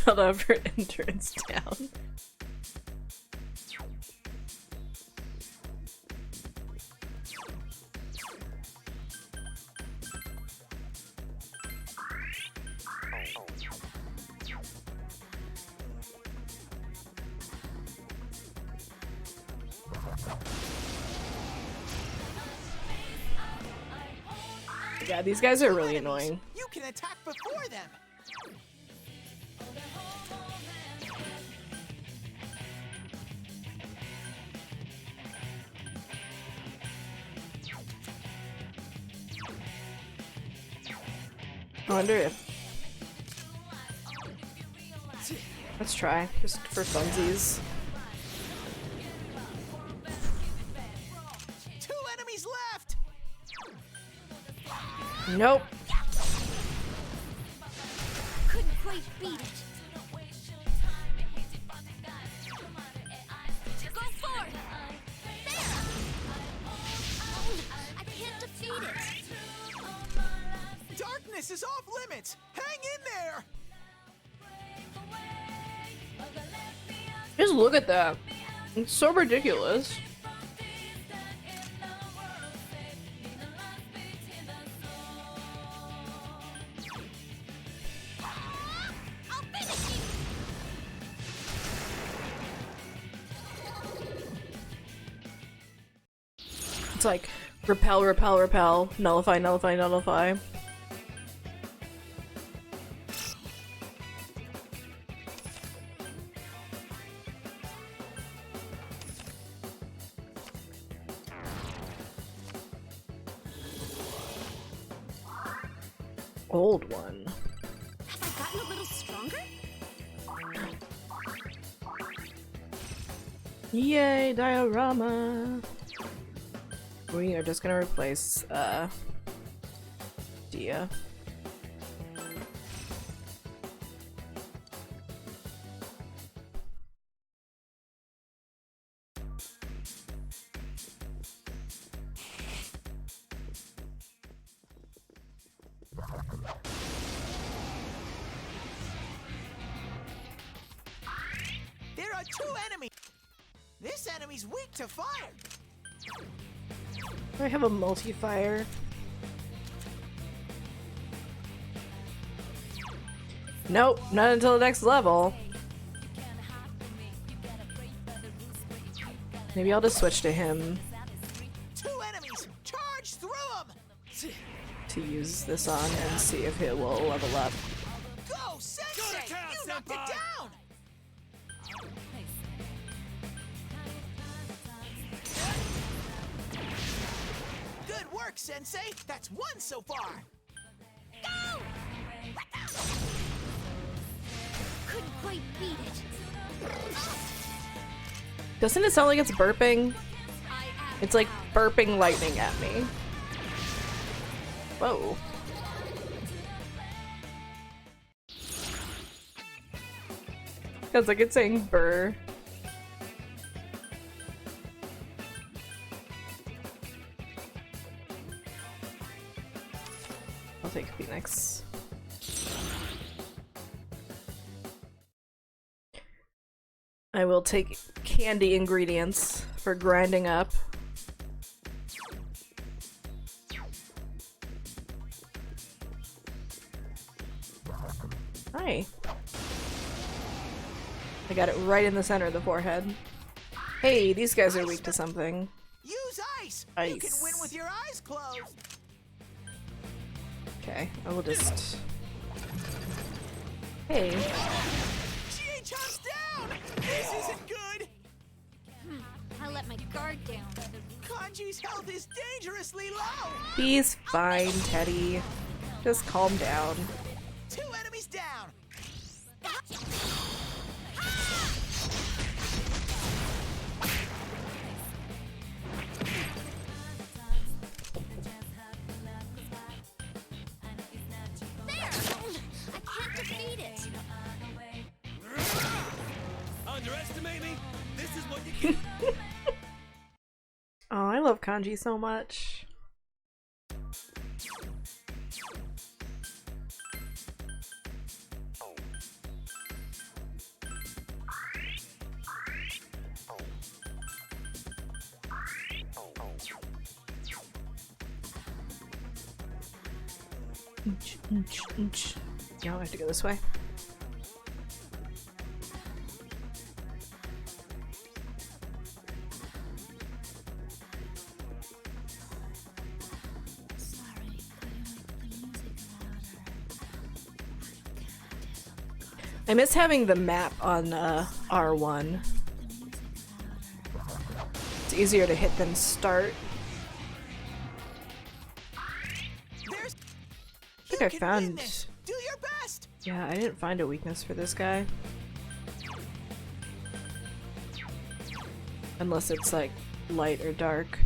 Hold on for endurance down. Yeah, these guys are really annoying. You can attack before them. I wonder if... Let's try, just for funsies. Two enemies left. Nope. Couldn't quite beat it. Go forth! There! I can't defeat it. Darkness is off limits. Hang in there. Just look at that. It's so ridiculous. I'll finish you! It's like repel, repel, repel, nullify, nullify, nullify. Old one. Have I gotten a little stronger? Yay, diorama! We are just gonna replace, Dia. There are two enemies. This enemy's weak to fire. I have a multi-fire. Nope, not until the next level. Maybe I'll just switch to him 2 enemies! Charge through them! to use this on and see if it will level up. Go, Sensei! You knocked it down! Good work, Sensei! That's 1 so far! Go! Couldn't quite beat it. Doesn't it sound like it's burping? It's like burping lightning at me. Whoa. Sounds like it's saying burr. I'll take Phoenix. I will take candy ingredients for grinding up. Hi. I got it right in the center of the forehead. Hey, these guys are weak to something. Use ice! Ice. You can win with your eyes closed! Okay, I will just... Hey. GA chomps down! This isn't good! I let my guard down. Kanji's health is dangerously low! He's fine, Teddy. Just calm down. 2 enemies down! There! I can't defeat it. Underestimate me? This is what you get. Oh, I love Kanji so much. No, I have to go this way. I miss having the map on R1. It's easier to hit than start. I think I found... Do your best! Yeah, I didn't find a weakness for this guy. Unless it's like light or dark.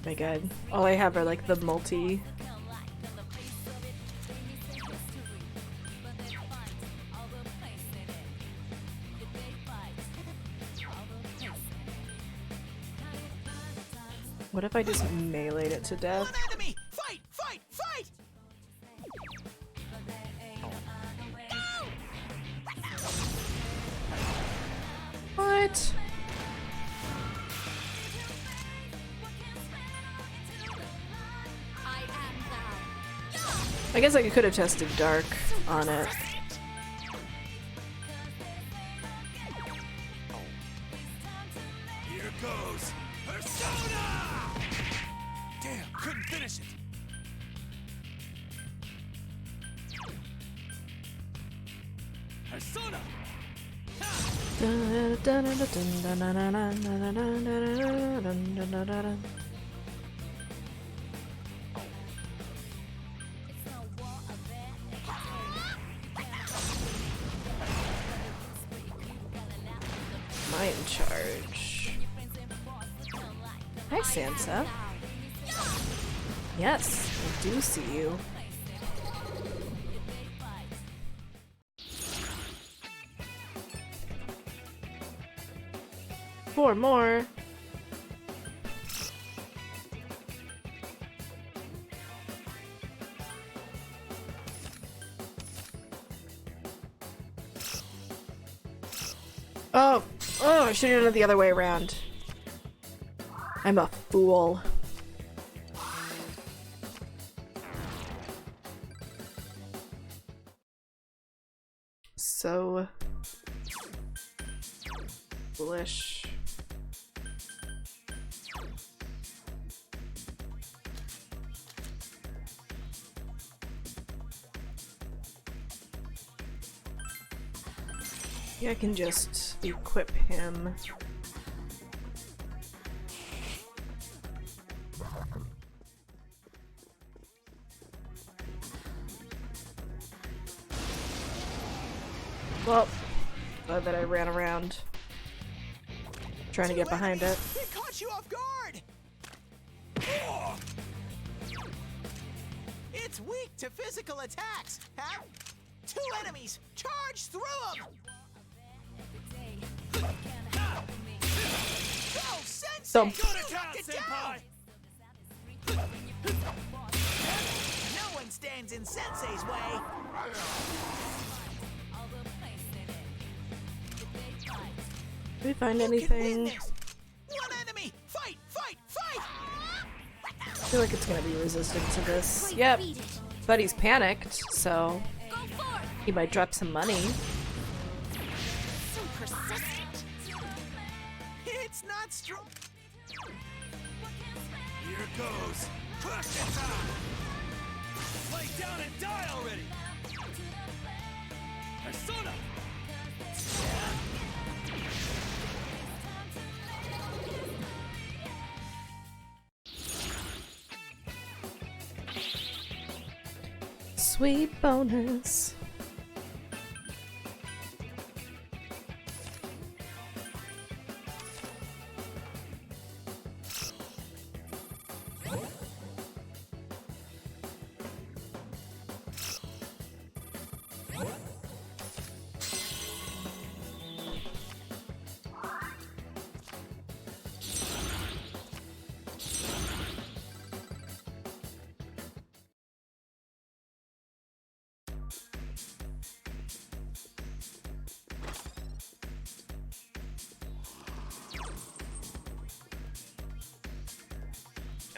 My god. All I have are like the multi. What if I just meleeed it to death? One enemy! Fight! Fight! Fight! What? I guess I could have tested dark on it. Here goes Persona! Damn, couldn't finish it. Persona! Am I in charge? Hi, Sansa. Yes, I do see you. Four more. Oh, I should have done it the other way around. I'm a fool. So foolish. Yeah, I can just equip him. Well, glad that I ran around trying to get behind it. It caught you off guard! It's weak to physical attacks. Huh? 2 enemies! Charge through them! Go, Sensei! Dump. Get down! No one stands in Sensei's way. Did we find You can win anything? this. One enemy! Fight! Fight! Fight! I feel like it's gonna be resistant to this. Quite Yep, beat it. but he's panicked, so Go for it. he might drop some money. So persistent. It's not strong. Here goes. Question time. Lay down and die already. Persona. Sweet bonus.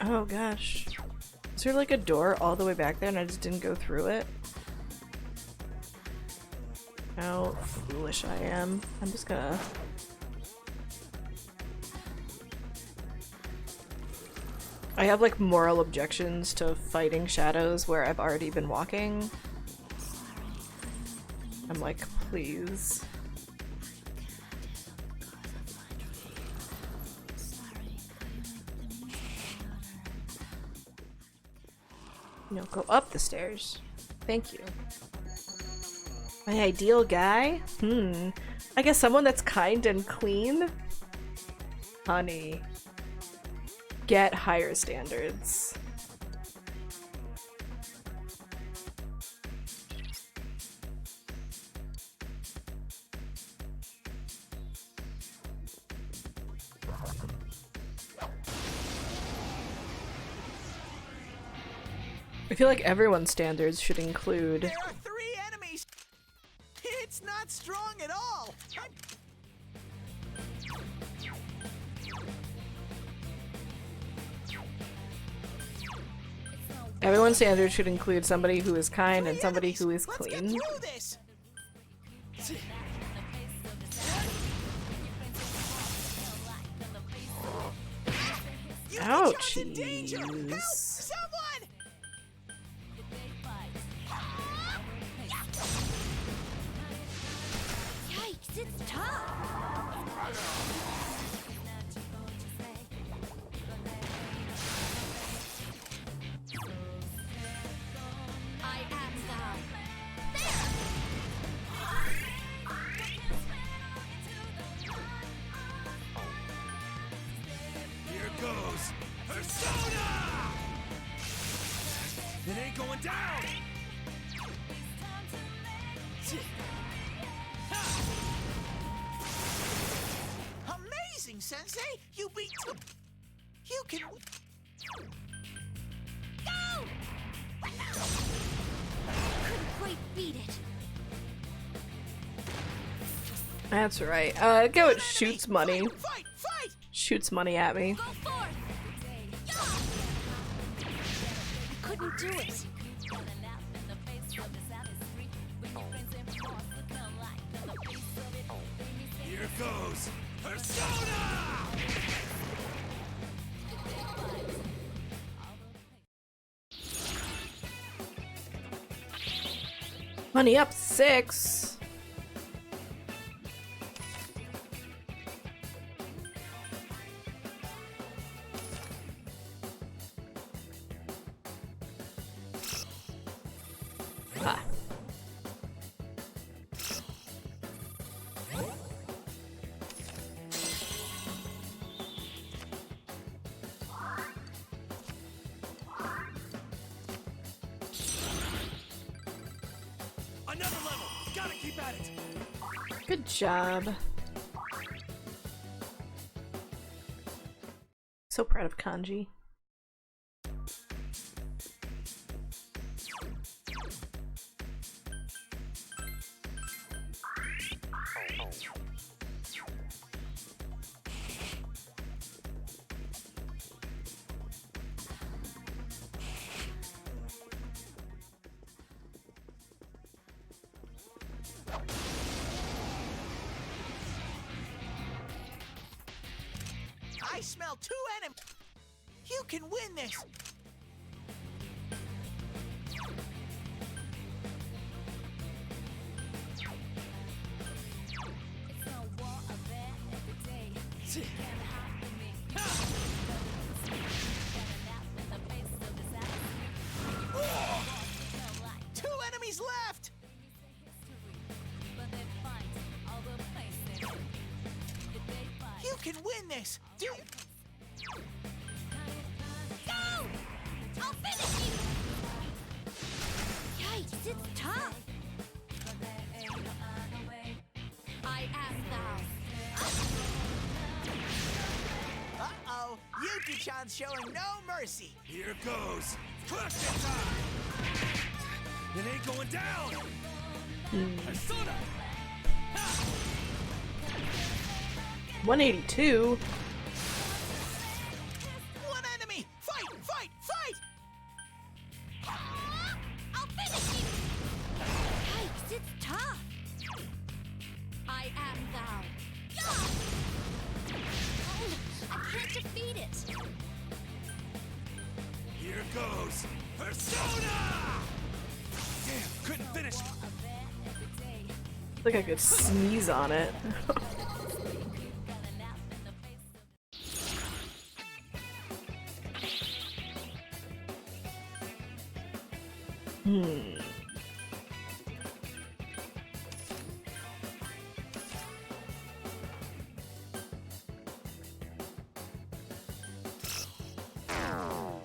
Oh gosh. Is there like a door all the way back there and I just didn't go through it? How foolish I am. I'm just gonna... I have like moral objections to fighting shadows where I've already been walking. I'm like, please. No, go up the stairs. Thank you. My ideal guy? I guess someone that's kind and clean? Honey. Get higher standards. I feel like everyone's standards should include... There are 3 enemies! It's not strong at all! Everyone's standards should include somebody who is kind and somebody who is Let's clean. get through this! You Ouch. in danger! Help! Someone! Yikes, it's tough. I am thou. Here goes. Persona. It ain't going down. Amazing, Sensei! You beat two. You can. Go! Couldn't quite beat it. That's right. Go, it shoots money. Fight! Fight! Shoots money at me. Go forth! Couldn't do it. Here goes Persona! Money up 6. Ah. Another level! Gotta keep at it! Good job. So proud of Kanji. I smell 2 enemies. You can win this. Two enemies left. You can win this. Do Go! I'll finish you! Yikes, it's tough! I am thou. Uh-oh. Yuki-chan's showing no mercy. Here goes Crushing time! It ain't going down! Persona! 182. One enemy. Fight! Fight! Fight! I'll finish you! Yikes, it's tough! I am thou. I can't defeat it! Here goes Persona! Damn, couldn't finish. Like I could sneeze on it.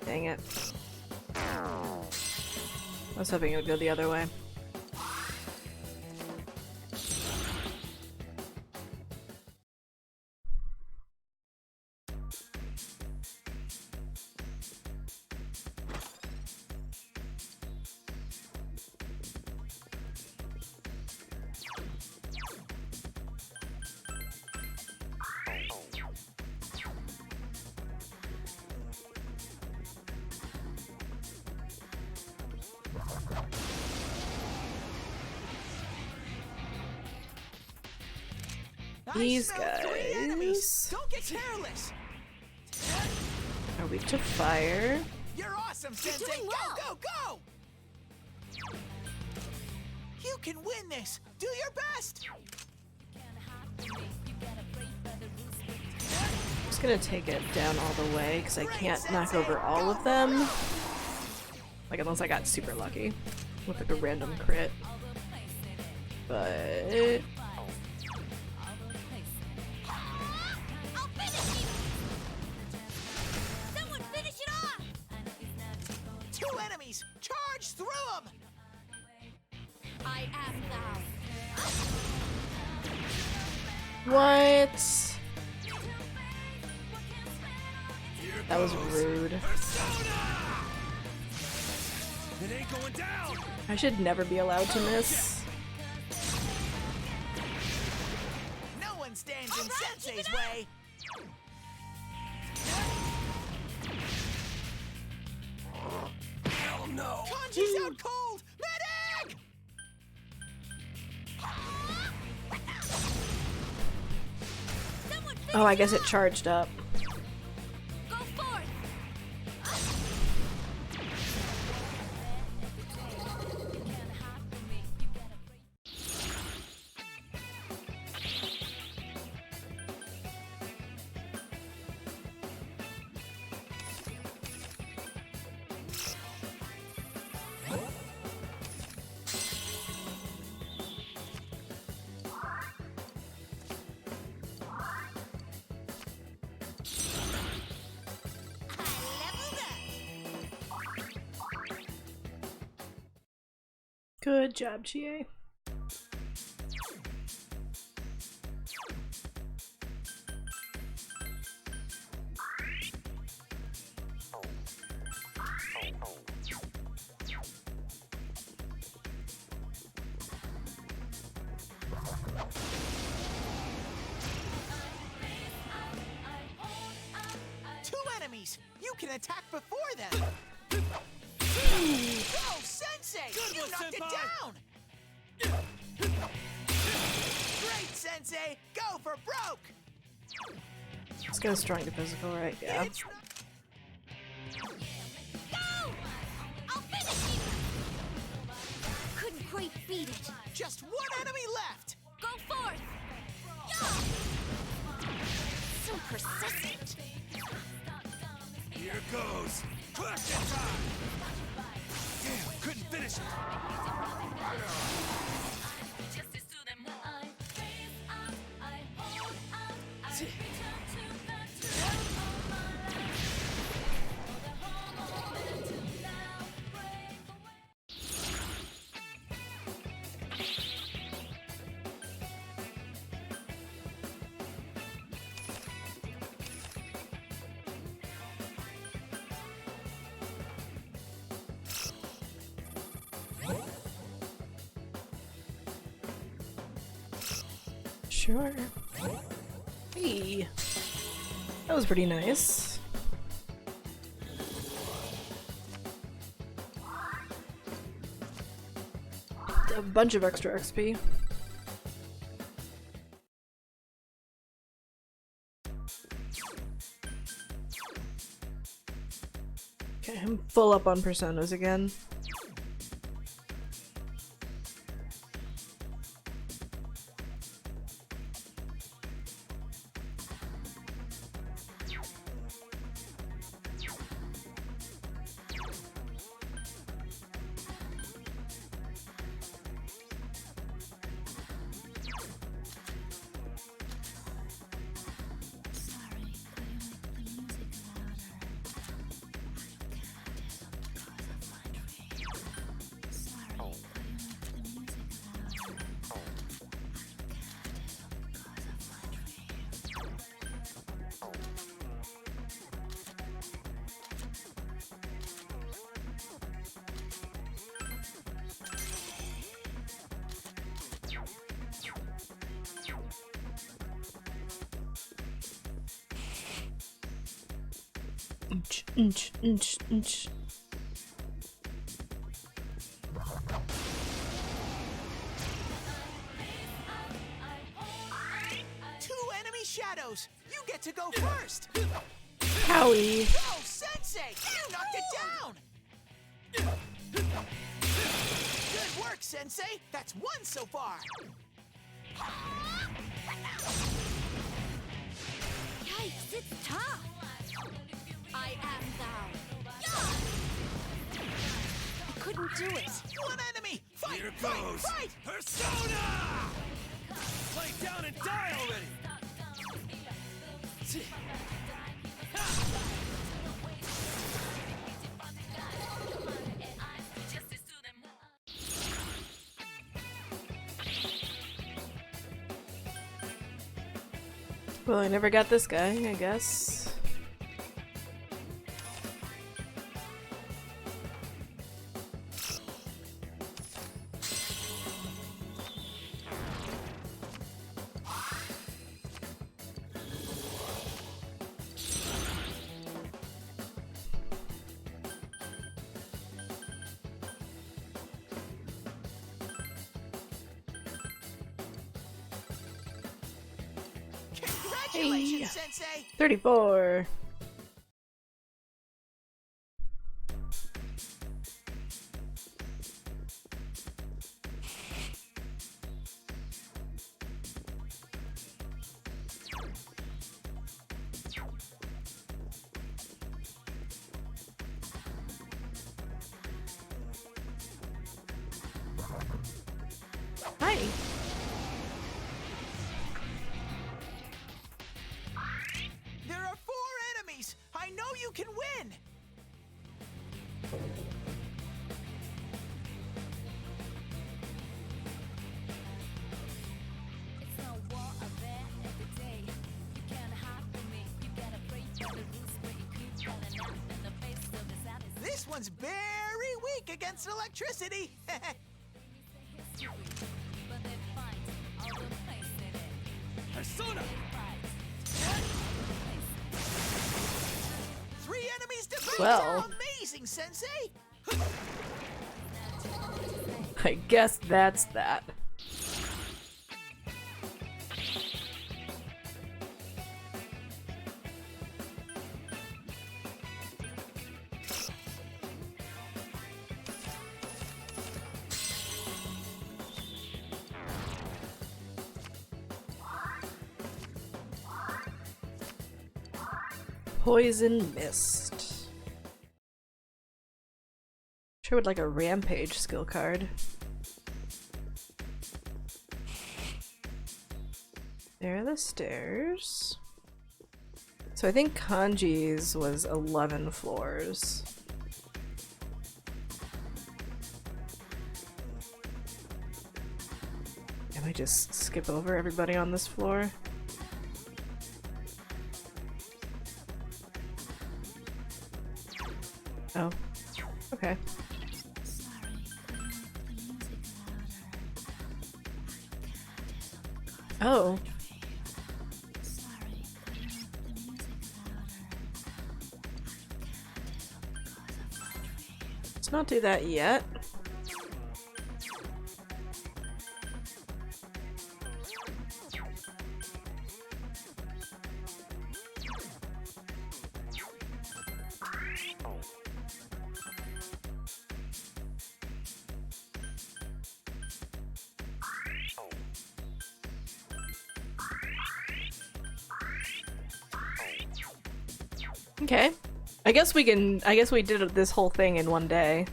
Dang it. I was hoping it would go the other way. These I smell 3 enemies. guys Don't get careless. are weak to fire. You're awesome, Sensei. doing well. Go, go, go! You can win this. Do your best. I'm just gonna take it down all the way because I can't knock over all of them. Like unless I got super lucky with like a random crit. But I'll finish you! Someone finish it off! 2 enemies. Charge through them. I am thou. what? That was rude. Persona! It ain't going down! I should never be allowed to miss. Sensei's way. Hell no! Kanji's out cold! Medic! Oh, I guess it charged up. Go forth! Good job, GA. Two enemies! You can attack before them! Go, Sensei! Good You one, knocked Senpai! it down! Great, Sensei! Go for broke! Let's go strong to physical, right? Yeah. It's not- Go! I'll finish you! Couldn't quite beat it. just one enemy left! Go forth! Yeah! So persistent. Here goes! Question time! Damn, couldn't finish it! Sure. Hey. That was pretty nice. A bunch of extra XP. Okay, I'm full up on personas again. Inch. Two enemy shadows! You get to go first! Howie. Go, Sensei! You knocked it down! Good work, Sensei! That's one so far! Yikes, it's tough! I am thou. I couldn't do it. One enemy! Fight! Here fight, goes! Fight! Persona! Lay down and die already! Well, I never got this guy, I guess. Congratulations, Sensei! 34. Hi. There are 4 enemies! I know you can win! This one's very weak against electricity! Persona! 3 enemies defeated! Well. Amazing, Sensei! I guess that's that. Poison Mist. Sure would like a Rampage skill card. There are the stairs. So I think Kanji's was 11 floors. Can I just skip over everybody on this floor? Oh, okay. Oh. Let's not do that yet. Okay. I guess we did this whole thing in one day.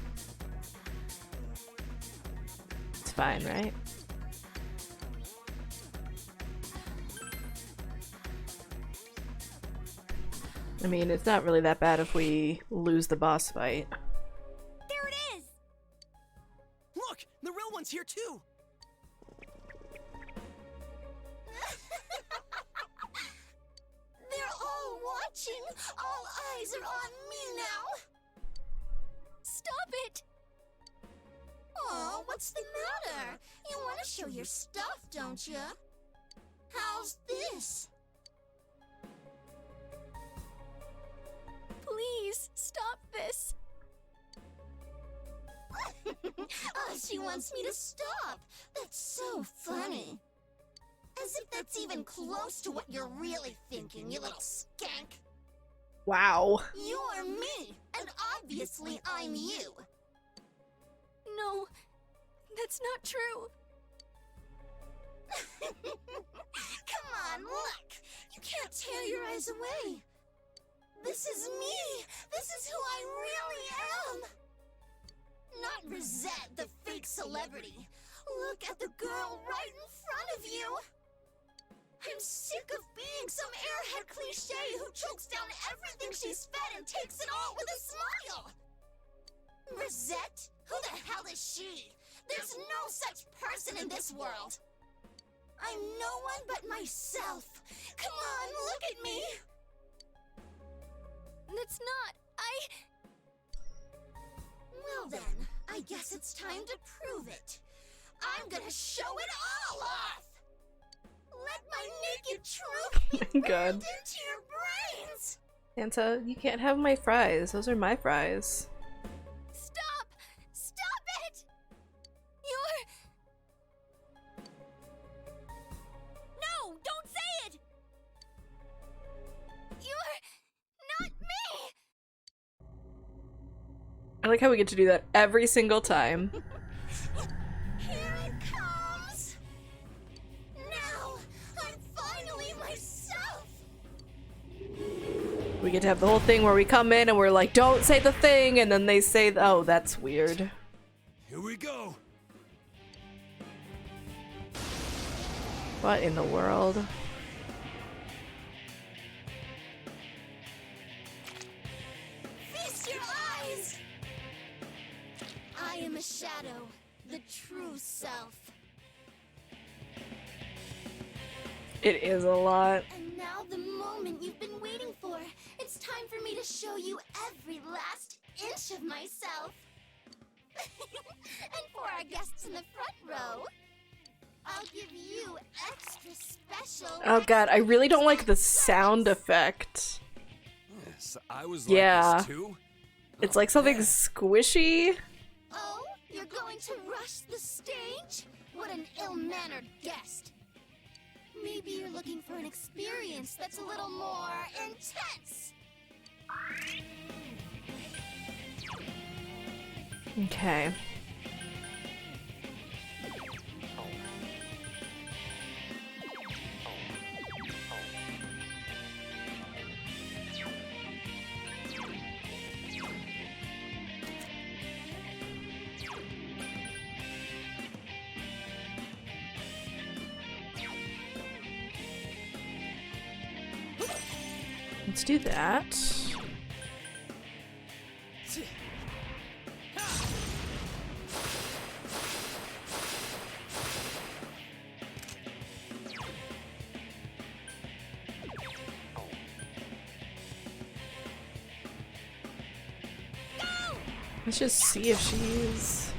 It's fine, right? I mean, it's not really that bad if we lose the boss fight. There it is! Look! The real one's here too! They're all watching. All eyes are on me now. Stop it! Oh, what's the matter? You want to show your stuff, don't you? How's this? Please, stop this! Oh, she wants me to stop. That's so funny. As if that's even close to what you're really thinking, you little skank. Wow. You're me, and obviously I'm you. No, that's not true. Come on, look. You can't tear your eyes away. This is me. This is who I really am. Not Rosette, the fake celebrity. Look at the girl right in front of you. I'm sick of being some airhead cliche who chokes down everything she's fed and takes it all with a smile. Rosette? Who the hell is she? There's no such person in this world. I'm no one but myself. Come on, look at me. That's not. Well then, I guess it's time to prove it. I'm gonna show it all off. Let my naked truth be burned God. into your brains. Santa, you can't have my fries. Those are my fries. Stop! Stop it! You're... No, don't say it! I like how we get to do that every single time. Here it comes! Now, I'm finally myself! We get to have the whole thing where we come in and we're like, don't say the thing, and then they say, oh, that's weird. Here we go. What in the world? Feast your eyes! I am a shadow, the true self. It is a lot. And now the moment you've been waiting for. It's time for me to show you every last inch of myself. And for our guests in the front row, I'll give you extra special. Oh god, I really don't like the sound effect. Yes, I was like Yeah. this too. It's like something squishy. Oh, you're going to rush the stage? What an ill-mannered guest. Maybe you're looking for an experience that's a little more intense. Okay. Let's do that. Let's just see if she's...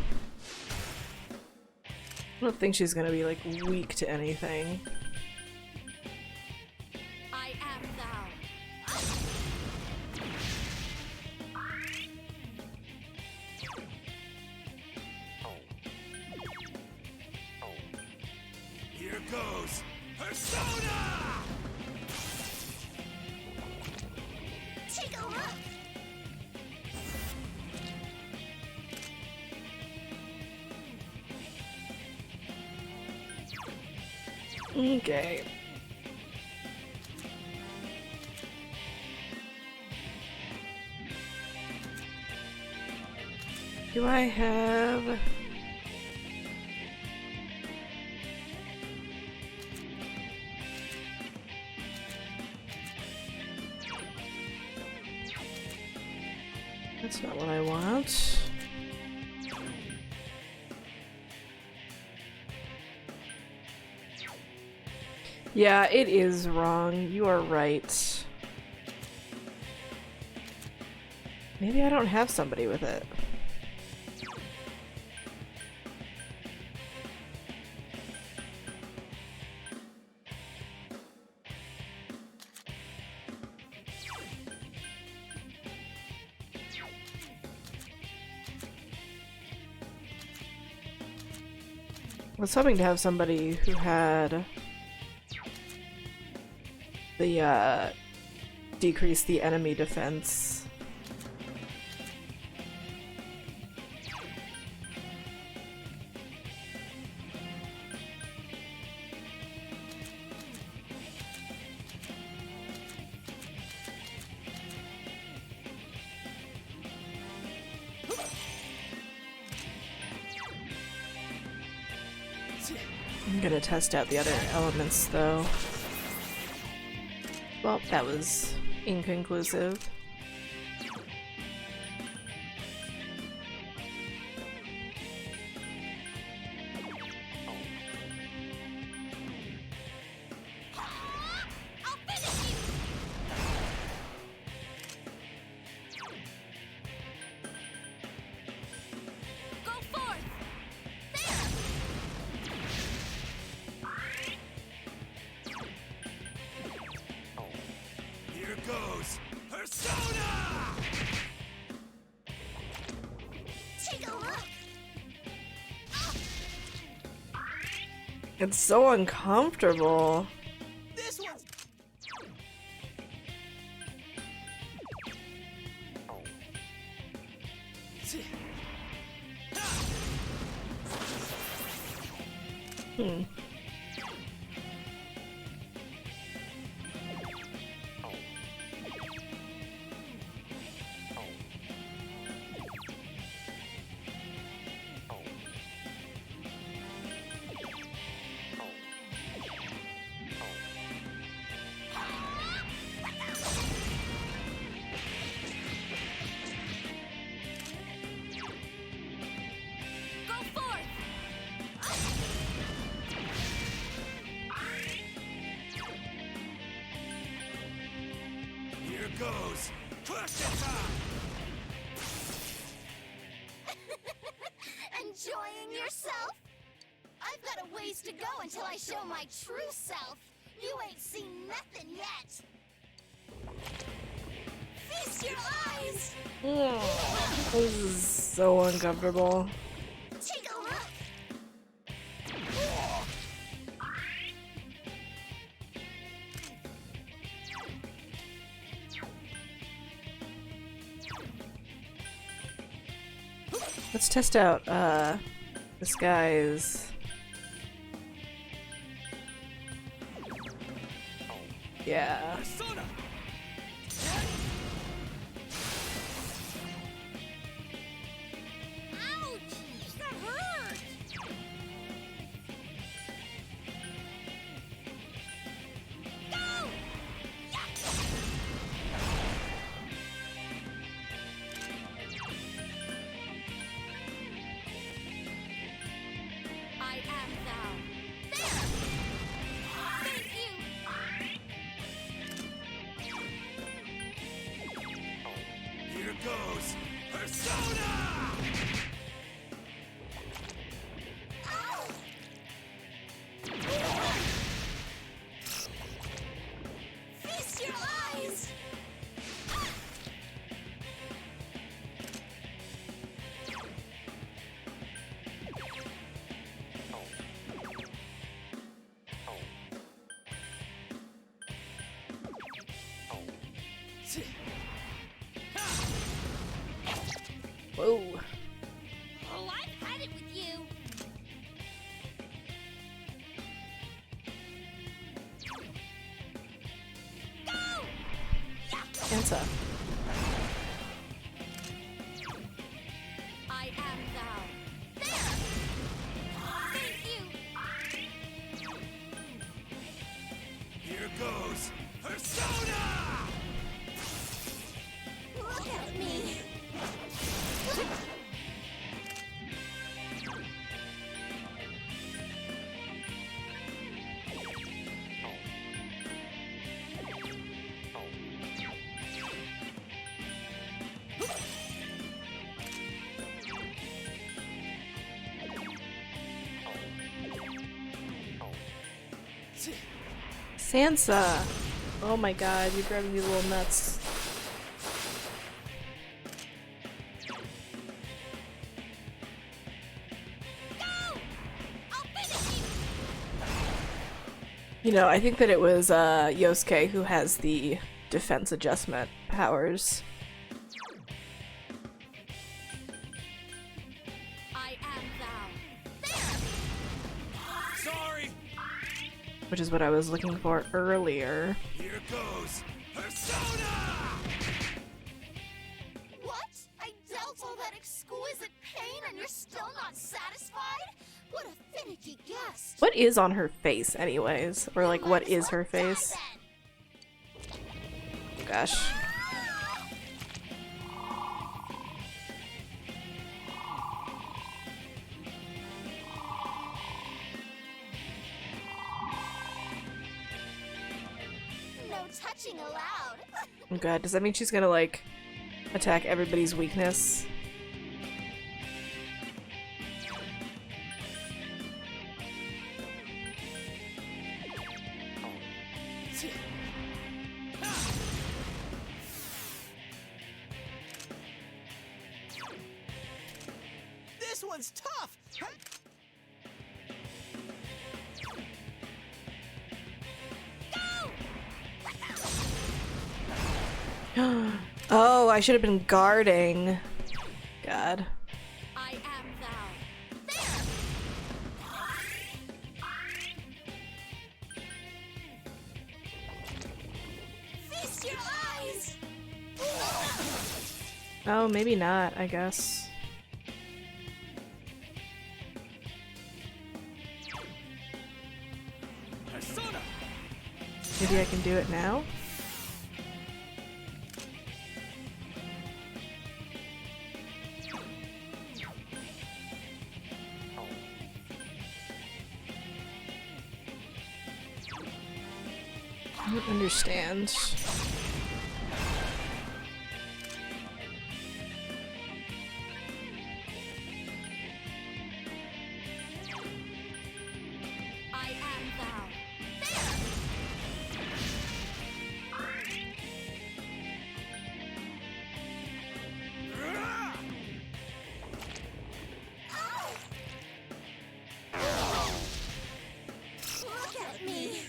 I don't think she's gonna be like weak to anything. I am thou. Here goes Persona! Take a look. Okay. Do I have... That's not what I want. Yeah, it is wrong. You are right. Maybe I don't have somebody with it. I was hoping to have somebody who had the decrease the enemy defense. I'm gonna test out the other elements though. Well, that was inconclusive. I'll finish you. Go forth. Here goes Persona! Take a look. It's so uncomfortable. This one's Hmm. Go forth! Here goes. Question time. Enjoying yourself? I've got a ways to go until I show my true self. You ain't seen nothing yet. Feast your eyes! This is so uncomfortable. Take a look! Let's test out this guy's. Yeah. Persona. Ouch! That hurt! Go! I am thou. There! Thank you! Here goes. Persona. Ow! Feast your eyes! Whoa. Oh, I've had it with you! Sansa. I am thou. There! Thank you! Here goes. Persona. Look at me! Sansa! Oh my god, you're driving me a little nuts. I'll finish you! You know, I think that it was Yosuke who has the defense adjustment powers. I am thou. Sorry. Which is what I was looking for earlier. Here goes. Persona. What? I dealt all that exquisite pain and you're still not satisfied? What a finicky guest! What is on her face anyways? Or like, what Might is as her well die face? then. Gosh. No touching allowed. Oh god, does that mean she's gonna like attack everybody's weakness? This one's tough! Oh, I should have been guarding. God. I am thou. Feast your eyes! Oh, maybe not, I guess. Persona! Maybe I can do it now? I don't understand. I am thou. Look at me!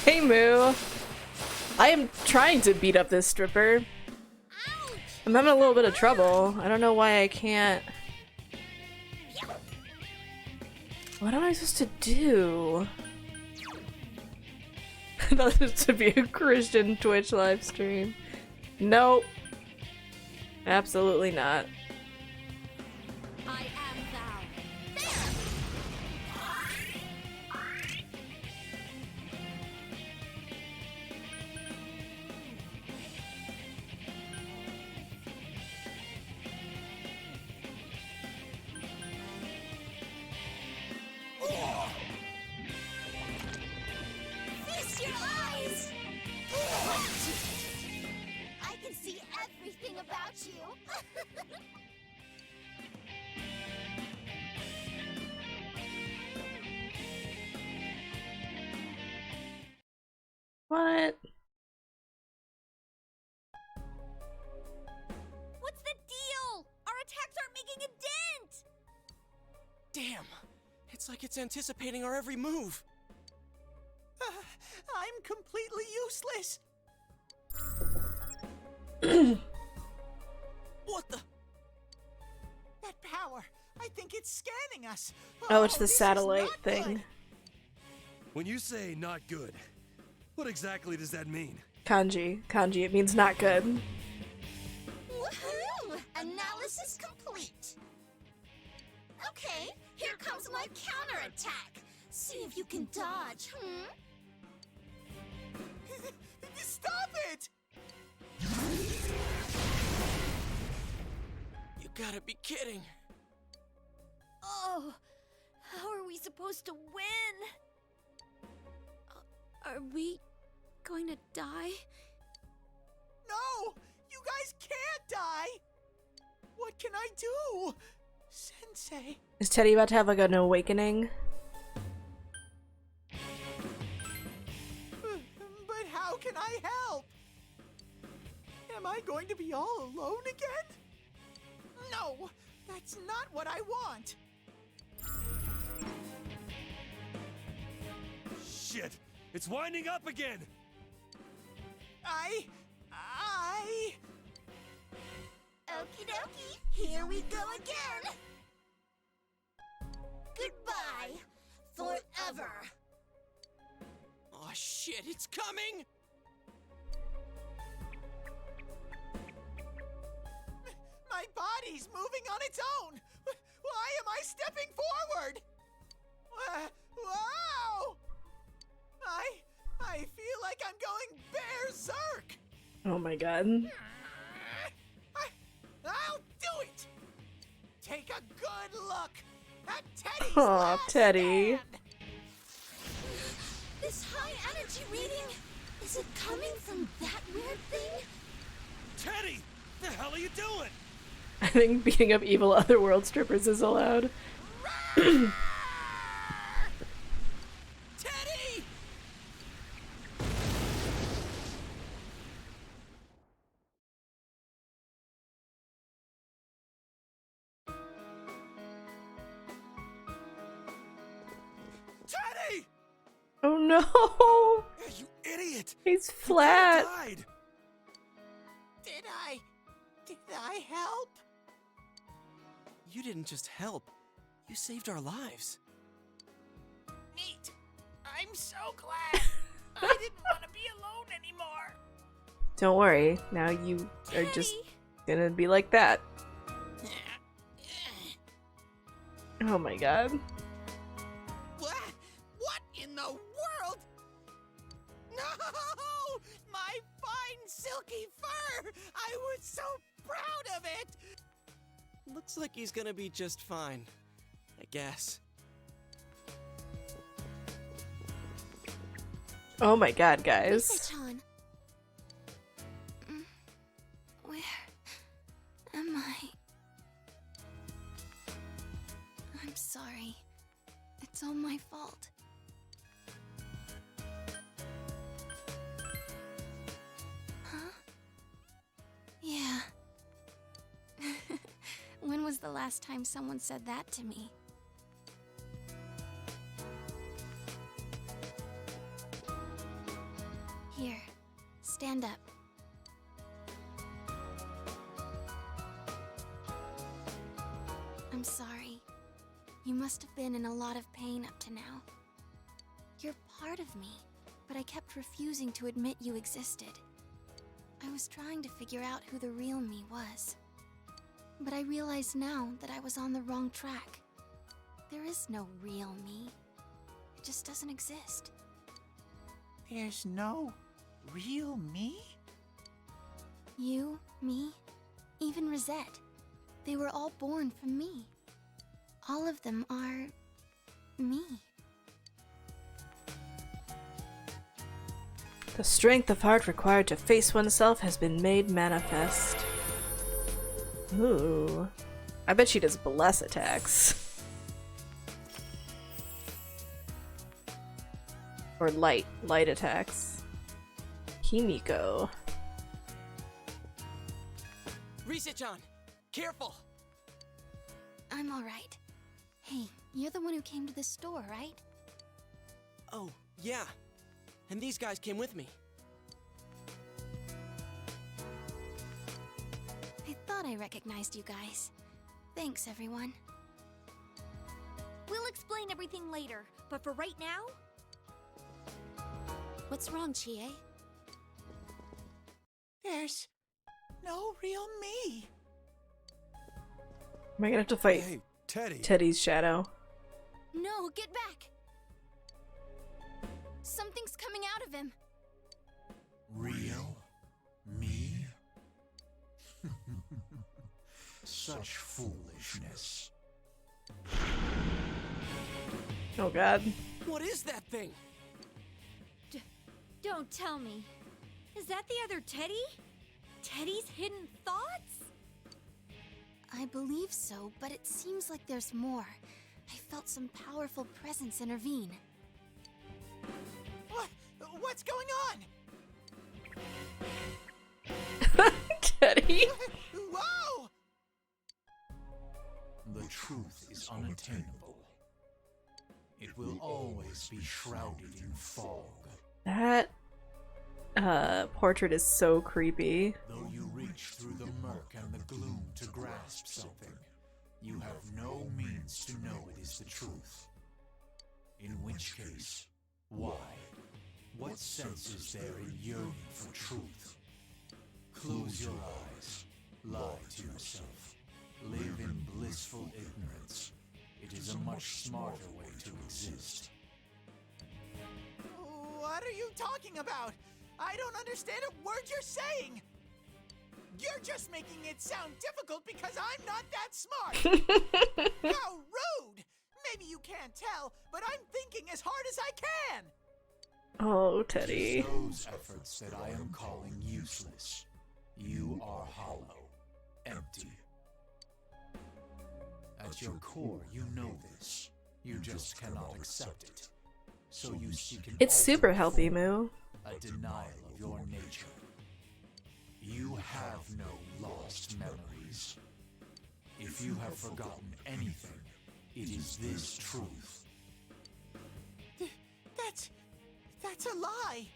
Hey Moo! I am trying to beat up this stripper. I'm having a little bit of trouble. I don't know why I can't. What am I supposed to do? I thought this to be a Christian Twitch live stream. Nope. Absolutely not. I am thou. Feast your eyes! I can see everything about you! What? What's the deal? Our attacks aren't making a dent! Damn! It's like it's anticipating our every move. I'm completely useless. What the? That power. I think it's scanning us. Oh, it's the this is satellite not thing. good. When you say not good, what exactly does that mean? Kanji. Kanji, it means not good. Woohoo! Analysis complete. Okay, here comes my counterattack. See if you can dodge, Stop it! You gotta be kidding. Oh, how are we supposed to win? Are we going to die? No! You guys can't die! What can I do? Sensei. Is Teddy about to have like an awakening? But how can I help? Am I going to be all alone again? No! That's not what I want! Shit! It's winding up again! I... Okie dokie, here we go again. Goodbye, forever. Oh shit, it's coming! My body's moving on its own! Why am I stepping forward? Wow! I feel like I'm going berserk! Oh my god. I'll do it! Take a good look at Teddy's Aw, last Teddy. stand! This high energy reading, is it coming from that weird thing? Teddy! The hell are you doing? I think beating up evil otherworld strippers is allowed. Teddy! Oh no! Yeah, you idiot! He's You could've flat. died. Did I help? You didn't just help. You saved our lives. Neat. I'm so glad. I didn't want to be alone anymore. Don't worry. Now you are just gonna be like that. Oh my god. What in the world? No! My fine silky fur! I was so proud of it! Looks like he's gonna be just fine. I guess. Oh my god, guys. Lisa-chan. Where am I? I'm sorry. It's all my fault. Huh? Yeah. When was the last time someone said that to me? Here, stand up. I'm sorry. You must have been in a lot of pain up to now. You're part of me, but I kept refusing to admit you existed. I was trying to figure out who the real me was. But I realize now that I was on the wrong track. There is no real me. It just doesn't exist. There's no real me? You, me, even Rosette. They were all born from me. All of them are me. The strength of heart required to face oneself has been made manifest. Ooh. I bet she does bless attacks. Or light attacks. Himiko. Risa-chan, careful! I'm alright. Hey, you're the one who came to the store, right? Oh, yeah. And these guys came with me. I thought I recognized you guys. Thanks, everyone. We'll explain everything later, but for right now, What's wrong, Chie? There's no real me. Am I gonna have to fight Hey, Teddy. Teddy's shadow? No, get back! Something's coming out of him. Real me? Such foolishness. Oh god. What is that thing? don't tell me. Is that the other Teddy? Teddy's hidden thoughts? I believe so, but it seems like there's more. I felt some powerful presence intervene. What's going on? Teddy? Whoa! The truth is unattainable. It will always be shrouded in fog. That portrait is so creepy. Though you reach through the murk and the gloom to grasp something, you have no means to know it is the truth. In which case, why? What sense is there in yearning for truth? Close your eyes, lie to yourself, live in blissful ignorance. It is a much smarter way to exist. What are you talking about? I don't understand a word you're saying. You're just making it sound difficult because I'm not that smart. How rude! Maybe you can't tell, but I'm thinking as hard as I can. Oh, Teddy. Those efforts that I am calling useless. You are hollow, empty. At your core, you know this. You just cannot accept it. So you seek an It's super alternate healthy, form, Moo. a denial of your nature. You have no lost memories. If you have forgotten anything, it is this truth. That's a lie.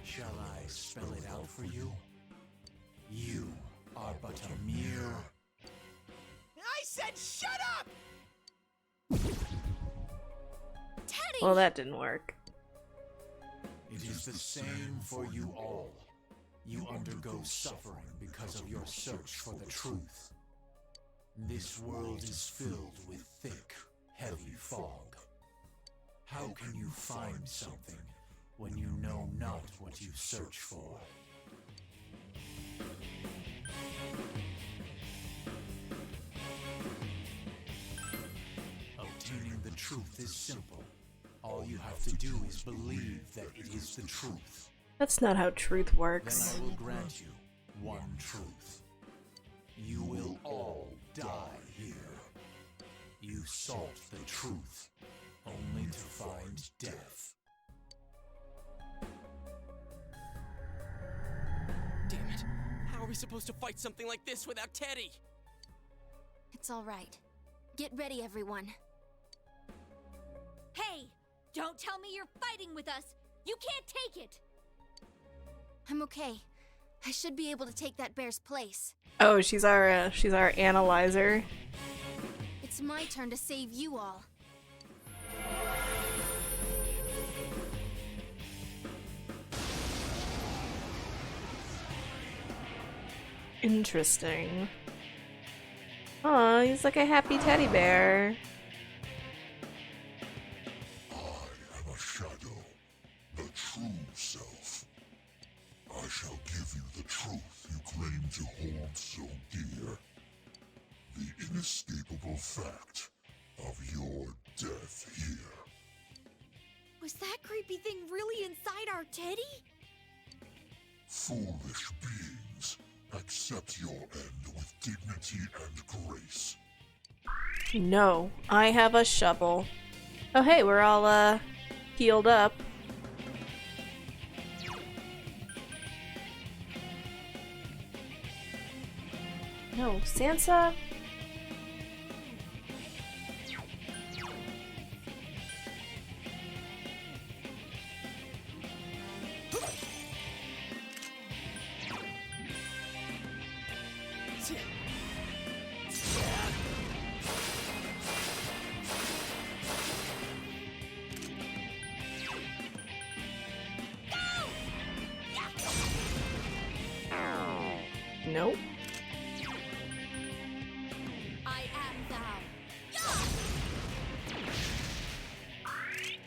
Shall I spell it out for you? You are but a mere... I said shut up! Teddy! Well, that didn't work. It is the same for you all. You undergo suffering because of your search for the truth. This world is filled with thick, heavy fog. How can you find something when you know not what you search for? Obtaining the truth is simple. All you have to do is believe that it is the truth. That's not how truth Then works. I will grant you one truth. You will all die here. You sought the truth, only to find death. Damn it. How are we supposed to fight something like this without Teddy? It's all right. Get ready, everyone. Hey! Don't tell me you're fighting with us! You can't take it! I'm okay. I should be able to take that bear's place. Oh, she's our analyzer. It's my turn to save you all. Interesting. Aw, he's like a happy teddy bear. I am a shadow, the true self. I shall give you the truth you claim to hold so dear. The inescapable fact of your death here. Was that creepy thing really inside our Teddy? Foolish beings, accept your end with dignity and grace. No, I have a shovel. Oh hey, we're all healed up. No, Sansa? Nope. I am thou.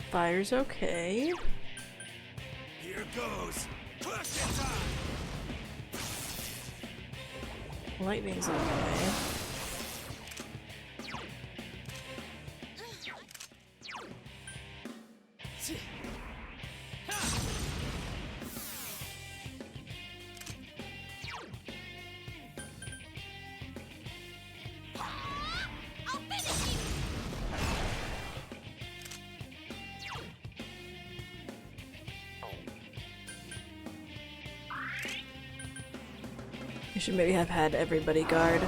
Fire's okay. Here goes. Question time. Lightning's okay. I'll finish you! I should maybe have had everybody guard.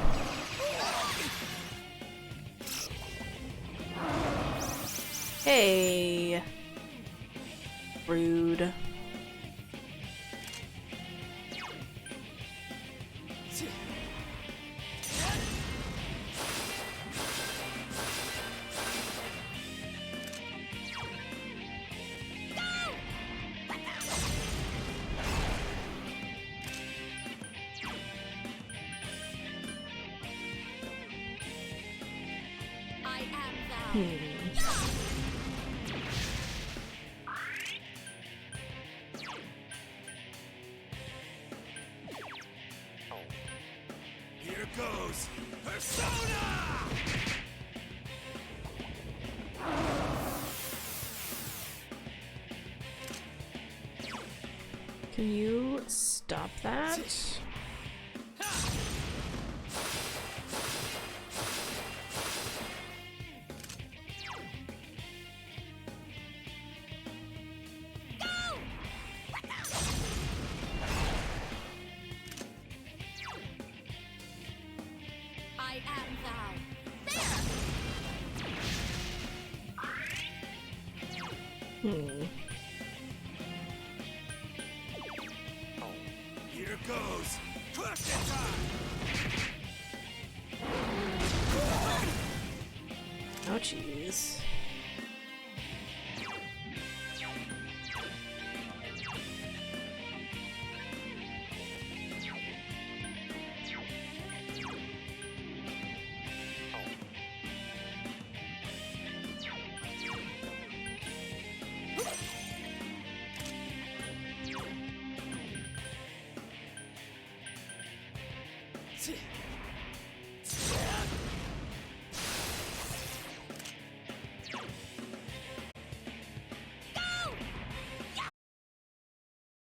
Hey! Rude. I am thou. Here goes. Persona! Can you stop that? I am thou. Here goes. Question time. Oh, jeez.